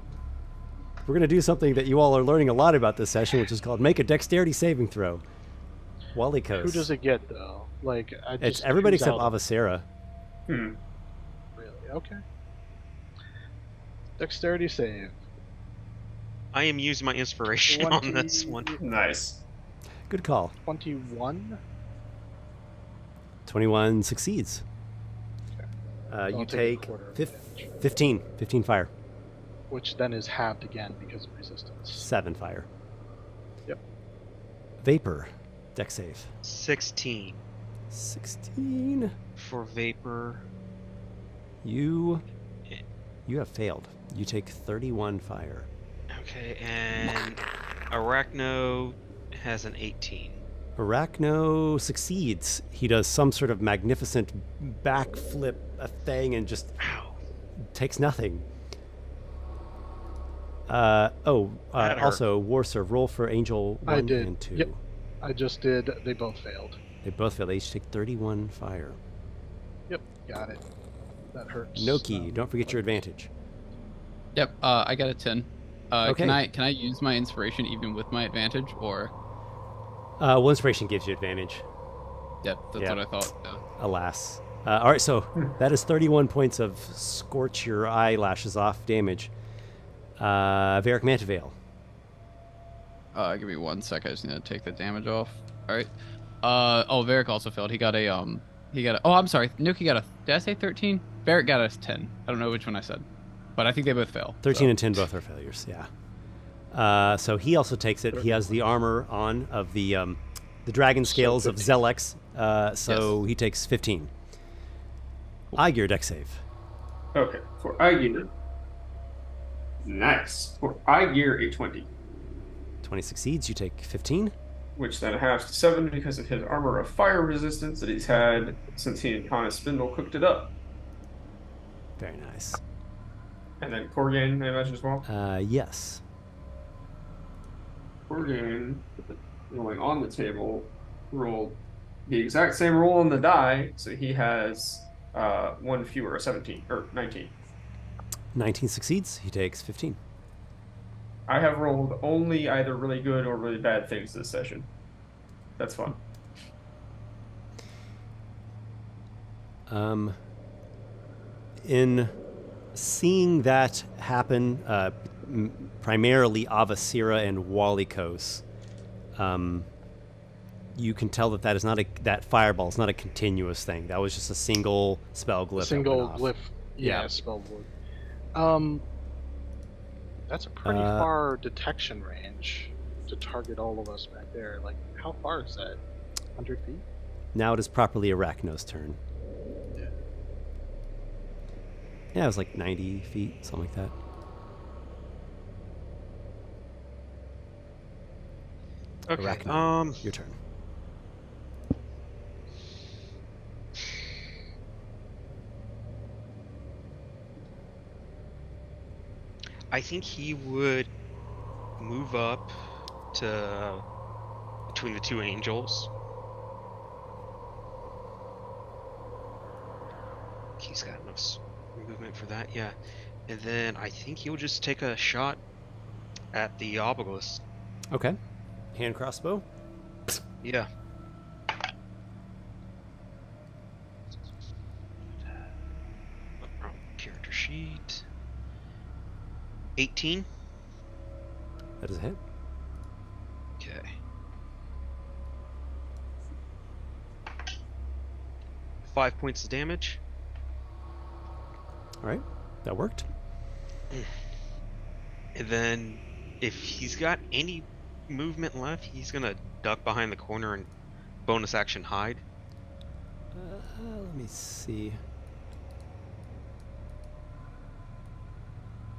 We're gonna do something that you all are learning a lot about this session, which is called make a dexterity saving throw. Walykos. Who does it get though? Like It's everybody who's except out? Avacera. Hmm. Really? Okay. Dexterity save. I am using my inspiration on this one. Nice. Good call. 21. 21 succeeds. I'll You take a take quarter of 15 fire, which then is halved again because of resistance. 7 fire. Yep. Vapor, dex save. 16 16. for vapor. You have failed. You take 31 fire. Okay, and Arachno has an 18. Arachno succeeds. He does some sort of magnificent backflip thing and just takes nothing. That hurt. Also, Warsor, roll for Angel 1 I did. and 2. Yep. I just did. They both failed. They both fail. They each take 31 fire. Yep. Got it. That hurts. Nokki, don't forget your advantage. Yep, I got a 10. Okay. Can I use my inspiration even with my advantage, or? Well, inspiration gives you advantage. Yep, that's Yeah. what I thought. Yeah. Alas. All right, so that is 31 points of scorch your eyelashes off damage. Varric Mantavale. Give me 1 sec. I just need to take the damage off. All right. Varric also failed. He got a Oh, I'm sorry. Nokki got a. Did I say 13? Varric got a 10. I don't know which one I said, but I think they both fail. 13 so. and 10 both are failures. Yeah. So he also takes it. He has the armor on of the dragon scales of Zelex. So he takes 15. Aygir, deck save. Okay, for Aygir. Nice. For Aygir, a 20. 20 succeeds. You take 15. Which then halves to 7 because of his armor of fire resistance that he's had since he and Connor Spindle cooked it up. Very nice. And then Corgain, I imagine, as well. Yes. Corgain, rolling on the table, rolled the exact same roll on the die, so he has 1 fewer, 17, or 19. 19 succeeds. He takes 15. I have rolled only either really good or really bad things this session. That's fun. In seeing that happen, primarily Avasira and Walykos, you can tell that is not that fireball is not a continuous thing. That was just a single spell glyph. Single that went glyph. off. Yeah, spell glyph. That's a pretty far detection range to target all of us back there. Like, how far is that? 100 feet? Now it is properly Arachno's turn. Yeah. Yeah, it was like 90 feet, something like that. Okay. Arachno, your turn. I think he would move up to between the two angels. He's got enough movement for that, yeah. And then I think he'll just take a shot at the obelisk. Okay. Hand crossbow. Yeah. Wrong character sheet. 18. That is a hit. Okay. 5 points of damage. All right. That worked. And then if he's got any movement left, he's gonna duck behind the corner and bonus action hide. Let me see.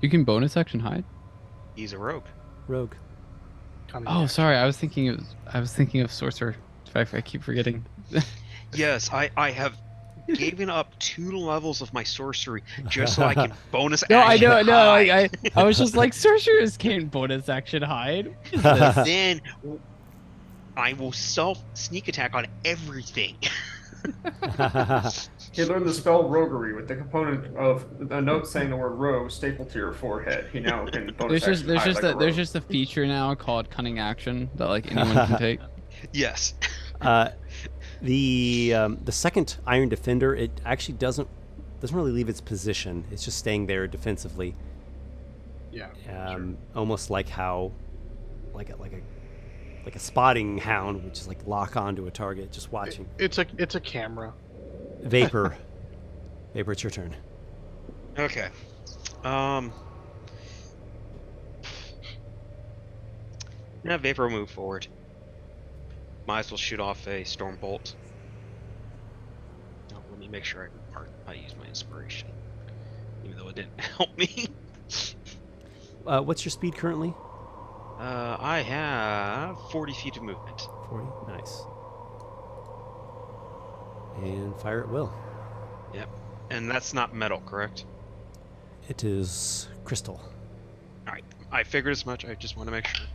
You can bonus action hide. He's a rogue. Rogue. Oh, sorry. I was thinking of sorcerer. I keep forgetting. Yes, I have given up 2 levels of my sorcery just so I can bonus No, I action know. No, hide. I was just like, sorcerers can't bonus action hide. Then I will self sneak attack on everything. He learned the spell roguery with the component of a note saying the word rogue stapled to your forehead. He now can bonus action hide like a rogue. There's just a feature now called cunning action that like anyone can take. Yes. The second Iron Defender, it actually doesn't really leave its position. It's just staying there defensively. Yeah. Sure. Almost like how, like a spotting hound, which is like lock onto a target, just watching. It's a camera. Vapor. Vapor, it's your turn. Okay. Now Vapor will move forward. Might as well shoot off a storm bolt. Oh, let me make sure I use my inspiration, even though it didn't help me. What's your speed currently? I have 40 feet of movement. 40. Nice. And fire at will. Yep. And that's not metal, correct? It is crystal. Alright. I figured as much. I just want to make sure.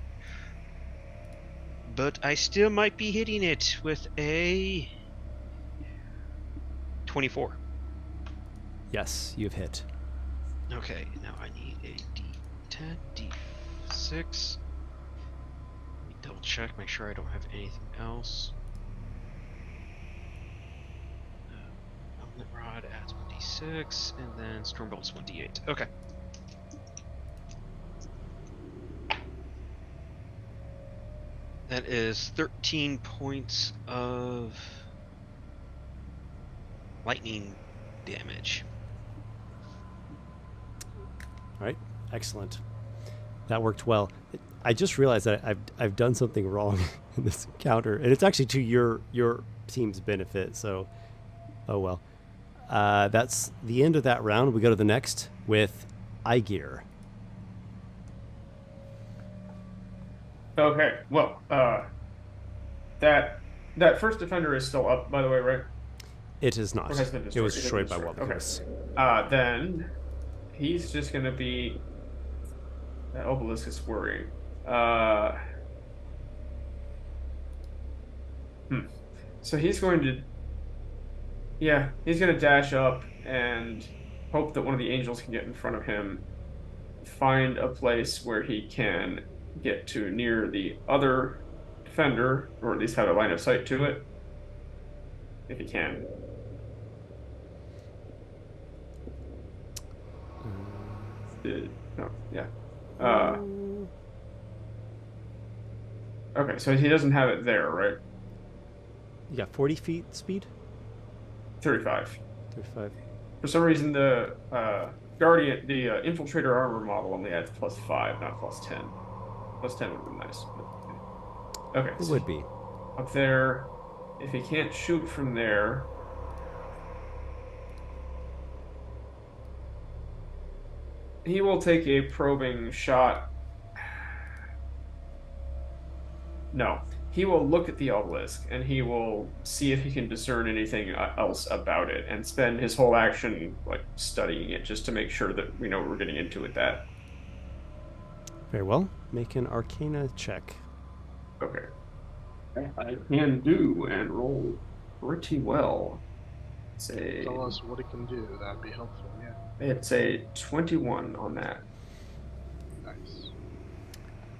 But I still might be hitting it with a 24. Yes, you've hit. Okay, now I need a D10, 1d6. Let me double check, make sure I don't have anything else. Element Rod adds 1d6, and then Stormbolt's 1d8. Okay. That is 13 points of lightning damage. All right, excellent. That worked well. I just realized that I've done something wrong in this encounter, and it's actually to your team's benefit. So, oh well. That's the end of that round. We go to the next with Aygir. Okay, well, that first defender is still up, by the way, right? It is not. Or has been It was destroyed. destroyed by Walykos. Okay. Then he's just gonna be. That obelisk is worrying. So he's going to. Yeah, he's gonna dash up and hope that one of the angels can get in front of him. Find a place where he can get to near the other defender, or at least have a line of sight to it, if he can. No, yeah. Okay, so he doesn't have it there, right? You got 40 feet speed? 35. 35. For some reason, the Guardian, the Infiltrator armor model only adds +5, not +10. +10 would have been nice. But... Okay. It would be. Up there, if he can't shoot from there... He will take a probing shot. No. He will look at the obelisk, and he will see if he can discern anything else about it, and spend his whole action like studying it, just to make sure that we know what we're getting into with that. Very well. Make an Arcana check. Okay. I can do and roll pretty well. Tell us what it can do. That'd be helpful, yeah. It's a 21 on that. Nice.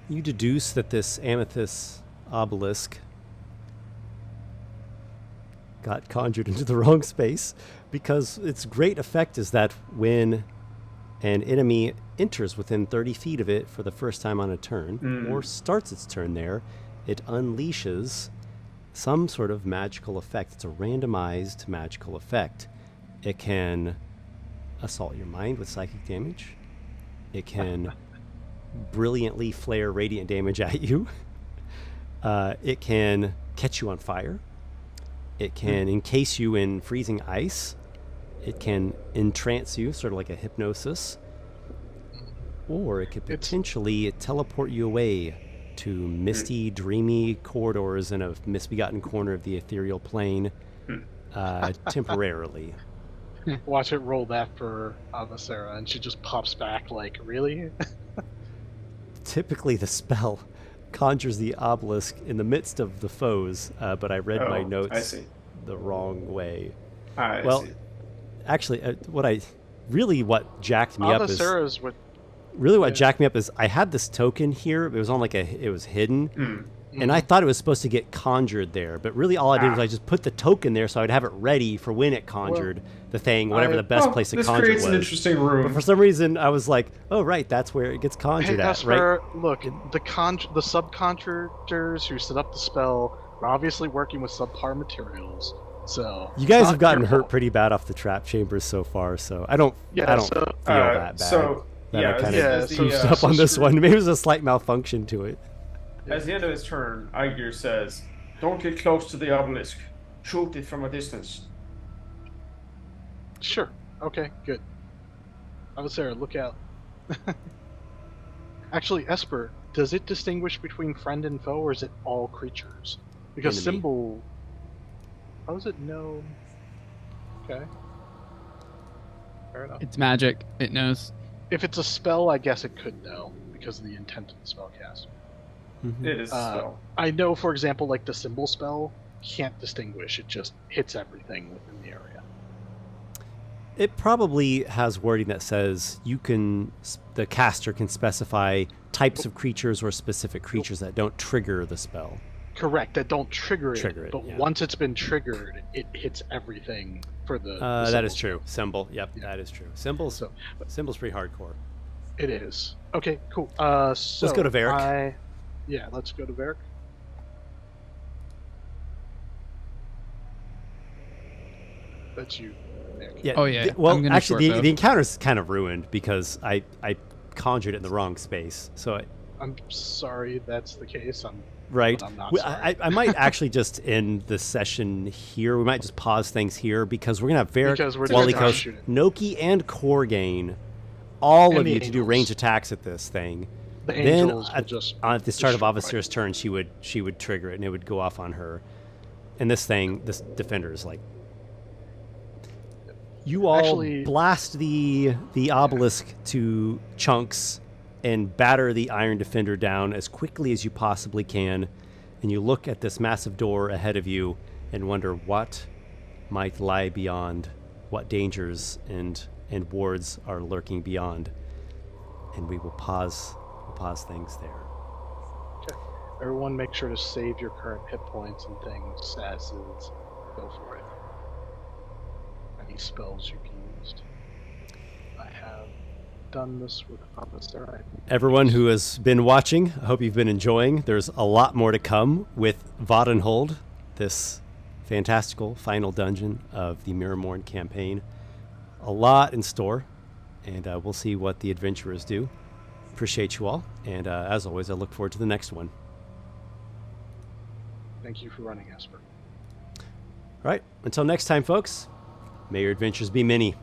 You deduce that this amethyst obelisk got conjured into the wrong space, because its great effect is that when an enemy enters within 30 feet of it for the first time on a turn, or starts its turn there, it unleashes some sort of magical effect. It's a randomized magical effect. It can assault your mind with psychic damage. It can brilliantly flare radiant damage at you. It can catch you on fire. It can encase you in freezing ice. It can entrance you, sort of like a hypnosis. Or it could potentially teleport you away to misty, dreamy corridors in a misbegotten corner of the ethereal plane temporarily. Watch it roll that for Avasera, and she just pops back like, really? Typically the spell conjures the obelisk in the midst of the foes, but I read my notes the wrong way. I see. Actually, what jacked me up is... Avasera's what... Really what jacked me up is I had this token here. It was on it was hidden. And I thought it was supposed to get conjured there. But really all I did was I just put the token there so I'd have it ready for when it conjured the thing, whatever the best place to conjure this creates was. an interesting room. But for some reason, I was like, oh, right, that's where it gets conjured Hey, at, Esper, right? look, the sub-conjurers who set up the spell are obviously working with subpar materials. So You guys it's have not gotten your hurt fault. pretty bad off the trap chambers so far, so I don't feel that bad. So, that yeah, I kind as of the, goofed up on this one. Maybe there's a slight malfunction to it. At the end of his turn, Aygir says, "Don't get close to the obelisk. Shoot it from a distance." Sure. Okay, good. Avasera, look out. Actually, Esper, does it distinguish between friend and foe, or is it all creatures? Because Enemy. symbol... How does it know? Okay. Fair enough. It's magic. It knows. If it's a spell, I guess it could know, because of the intent of the spellcaster. It is a spell. I know, for example, like the symbol spell can't distinguish. It just hits everything within the area. It probably has wording that says the caster can specify types of creatures or specific creatures that don't trigger the spell. Correct, that don't trigger it. Trigger it, but yeah. once it's been triggered, it hits everything for the That is symbol. true. Symbol. Yep, Yeah. that is true. Symbols. So- Symbols pretty hardcore. It is. Okay, cool. So Let's go to Varric. Yeah, let's go to Varric. That's you, Nick. Yeah. Oh, yeah, Well, I'm gonna actually, short bow. the encounter's kind of ruined because I conjured it in the wrong space. So, I'm sorry that's the case. right. But I'm not sorry. I might actually just end the session here. We might just pause things here because we're gonna have Varric, Because we're just gonna Walykos, shoot it. Noki, and Corgain, all And of the you to do angels. range attacks at this thing. The Then angels will at, just at the start of destroy Officer's turn, she would trigger it and it would go off on her. And this defender is like, you all Actually- blast the obelisk to chunks and batter the iron defender down as quickly as you possibly can. And you look at this massive door ahead of you and wonder what might lie beyond, what dangers and wards are lurking beyond. And we will pause things there. Okay. Everyone make sure to save your current hit points and things as is. Go for it. Any spells you've used. I have done this with Officer. Everyone who has been watching, I hope you've been enjoying. There's a lot more to come with Vattenhold, this fantastical final dungeon of the MIRRORMOURN campaign. A lot in store, and we'll see what the adventurers do. Appreciate you all, and as always, I look forward to the next one. Thank you for running, Esper. All right, until next time, folks, may your adventures be many.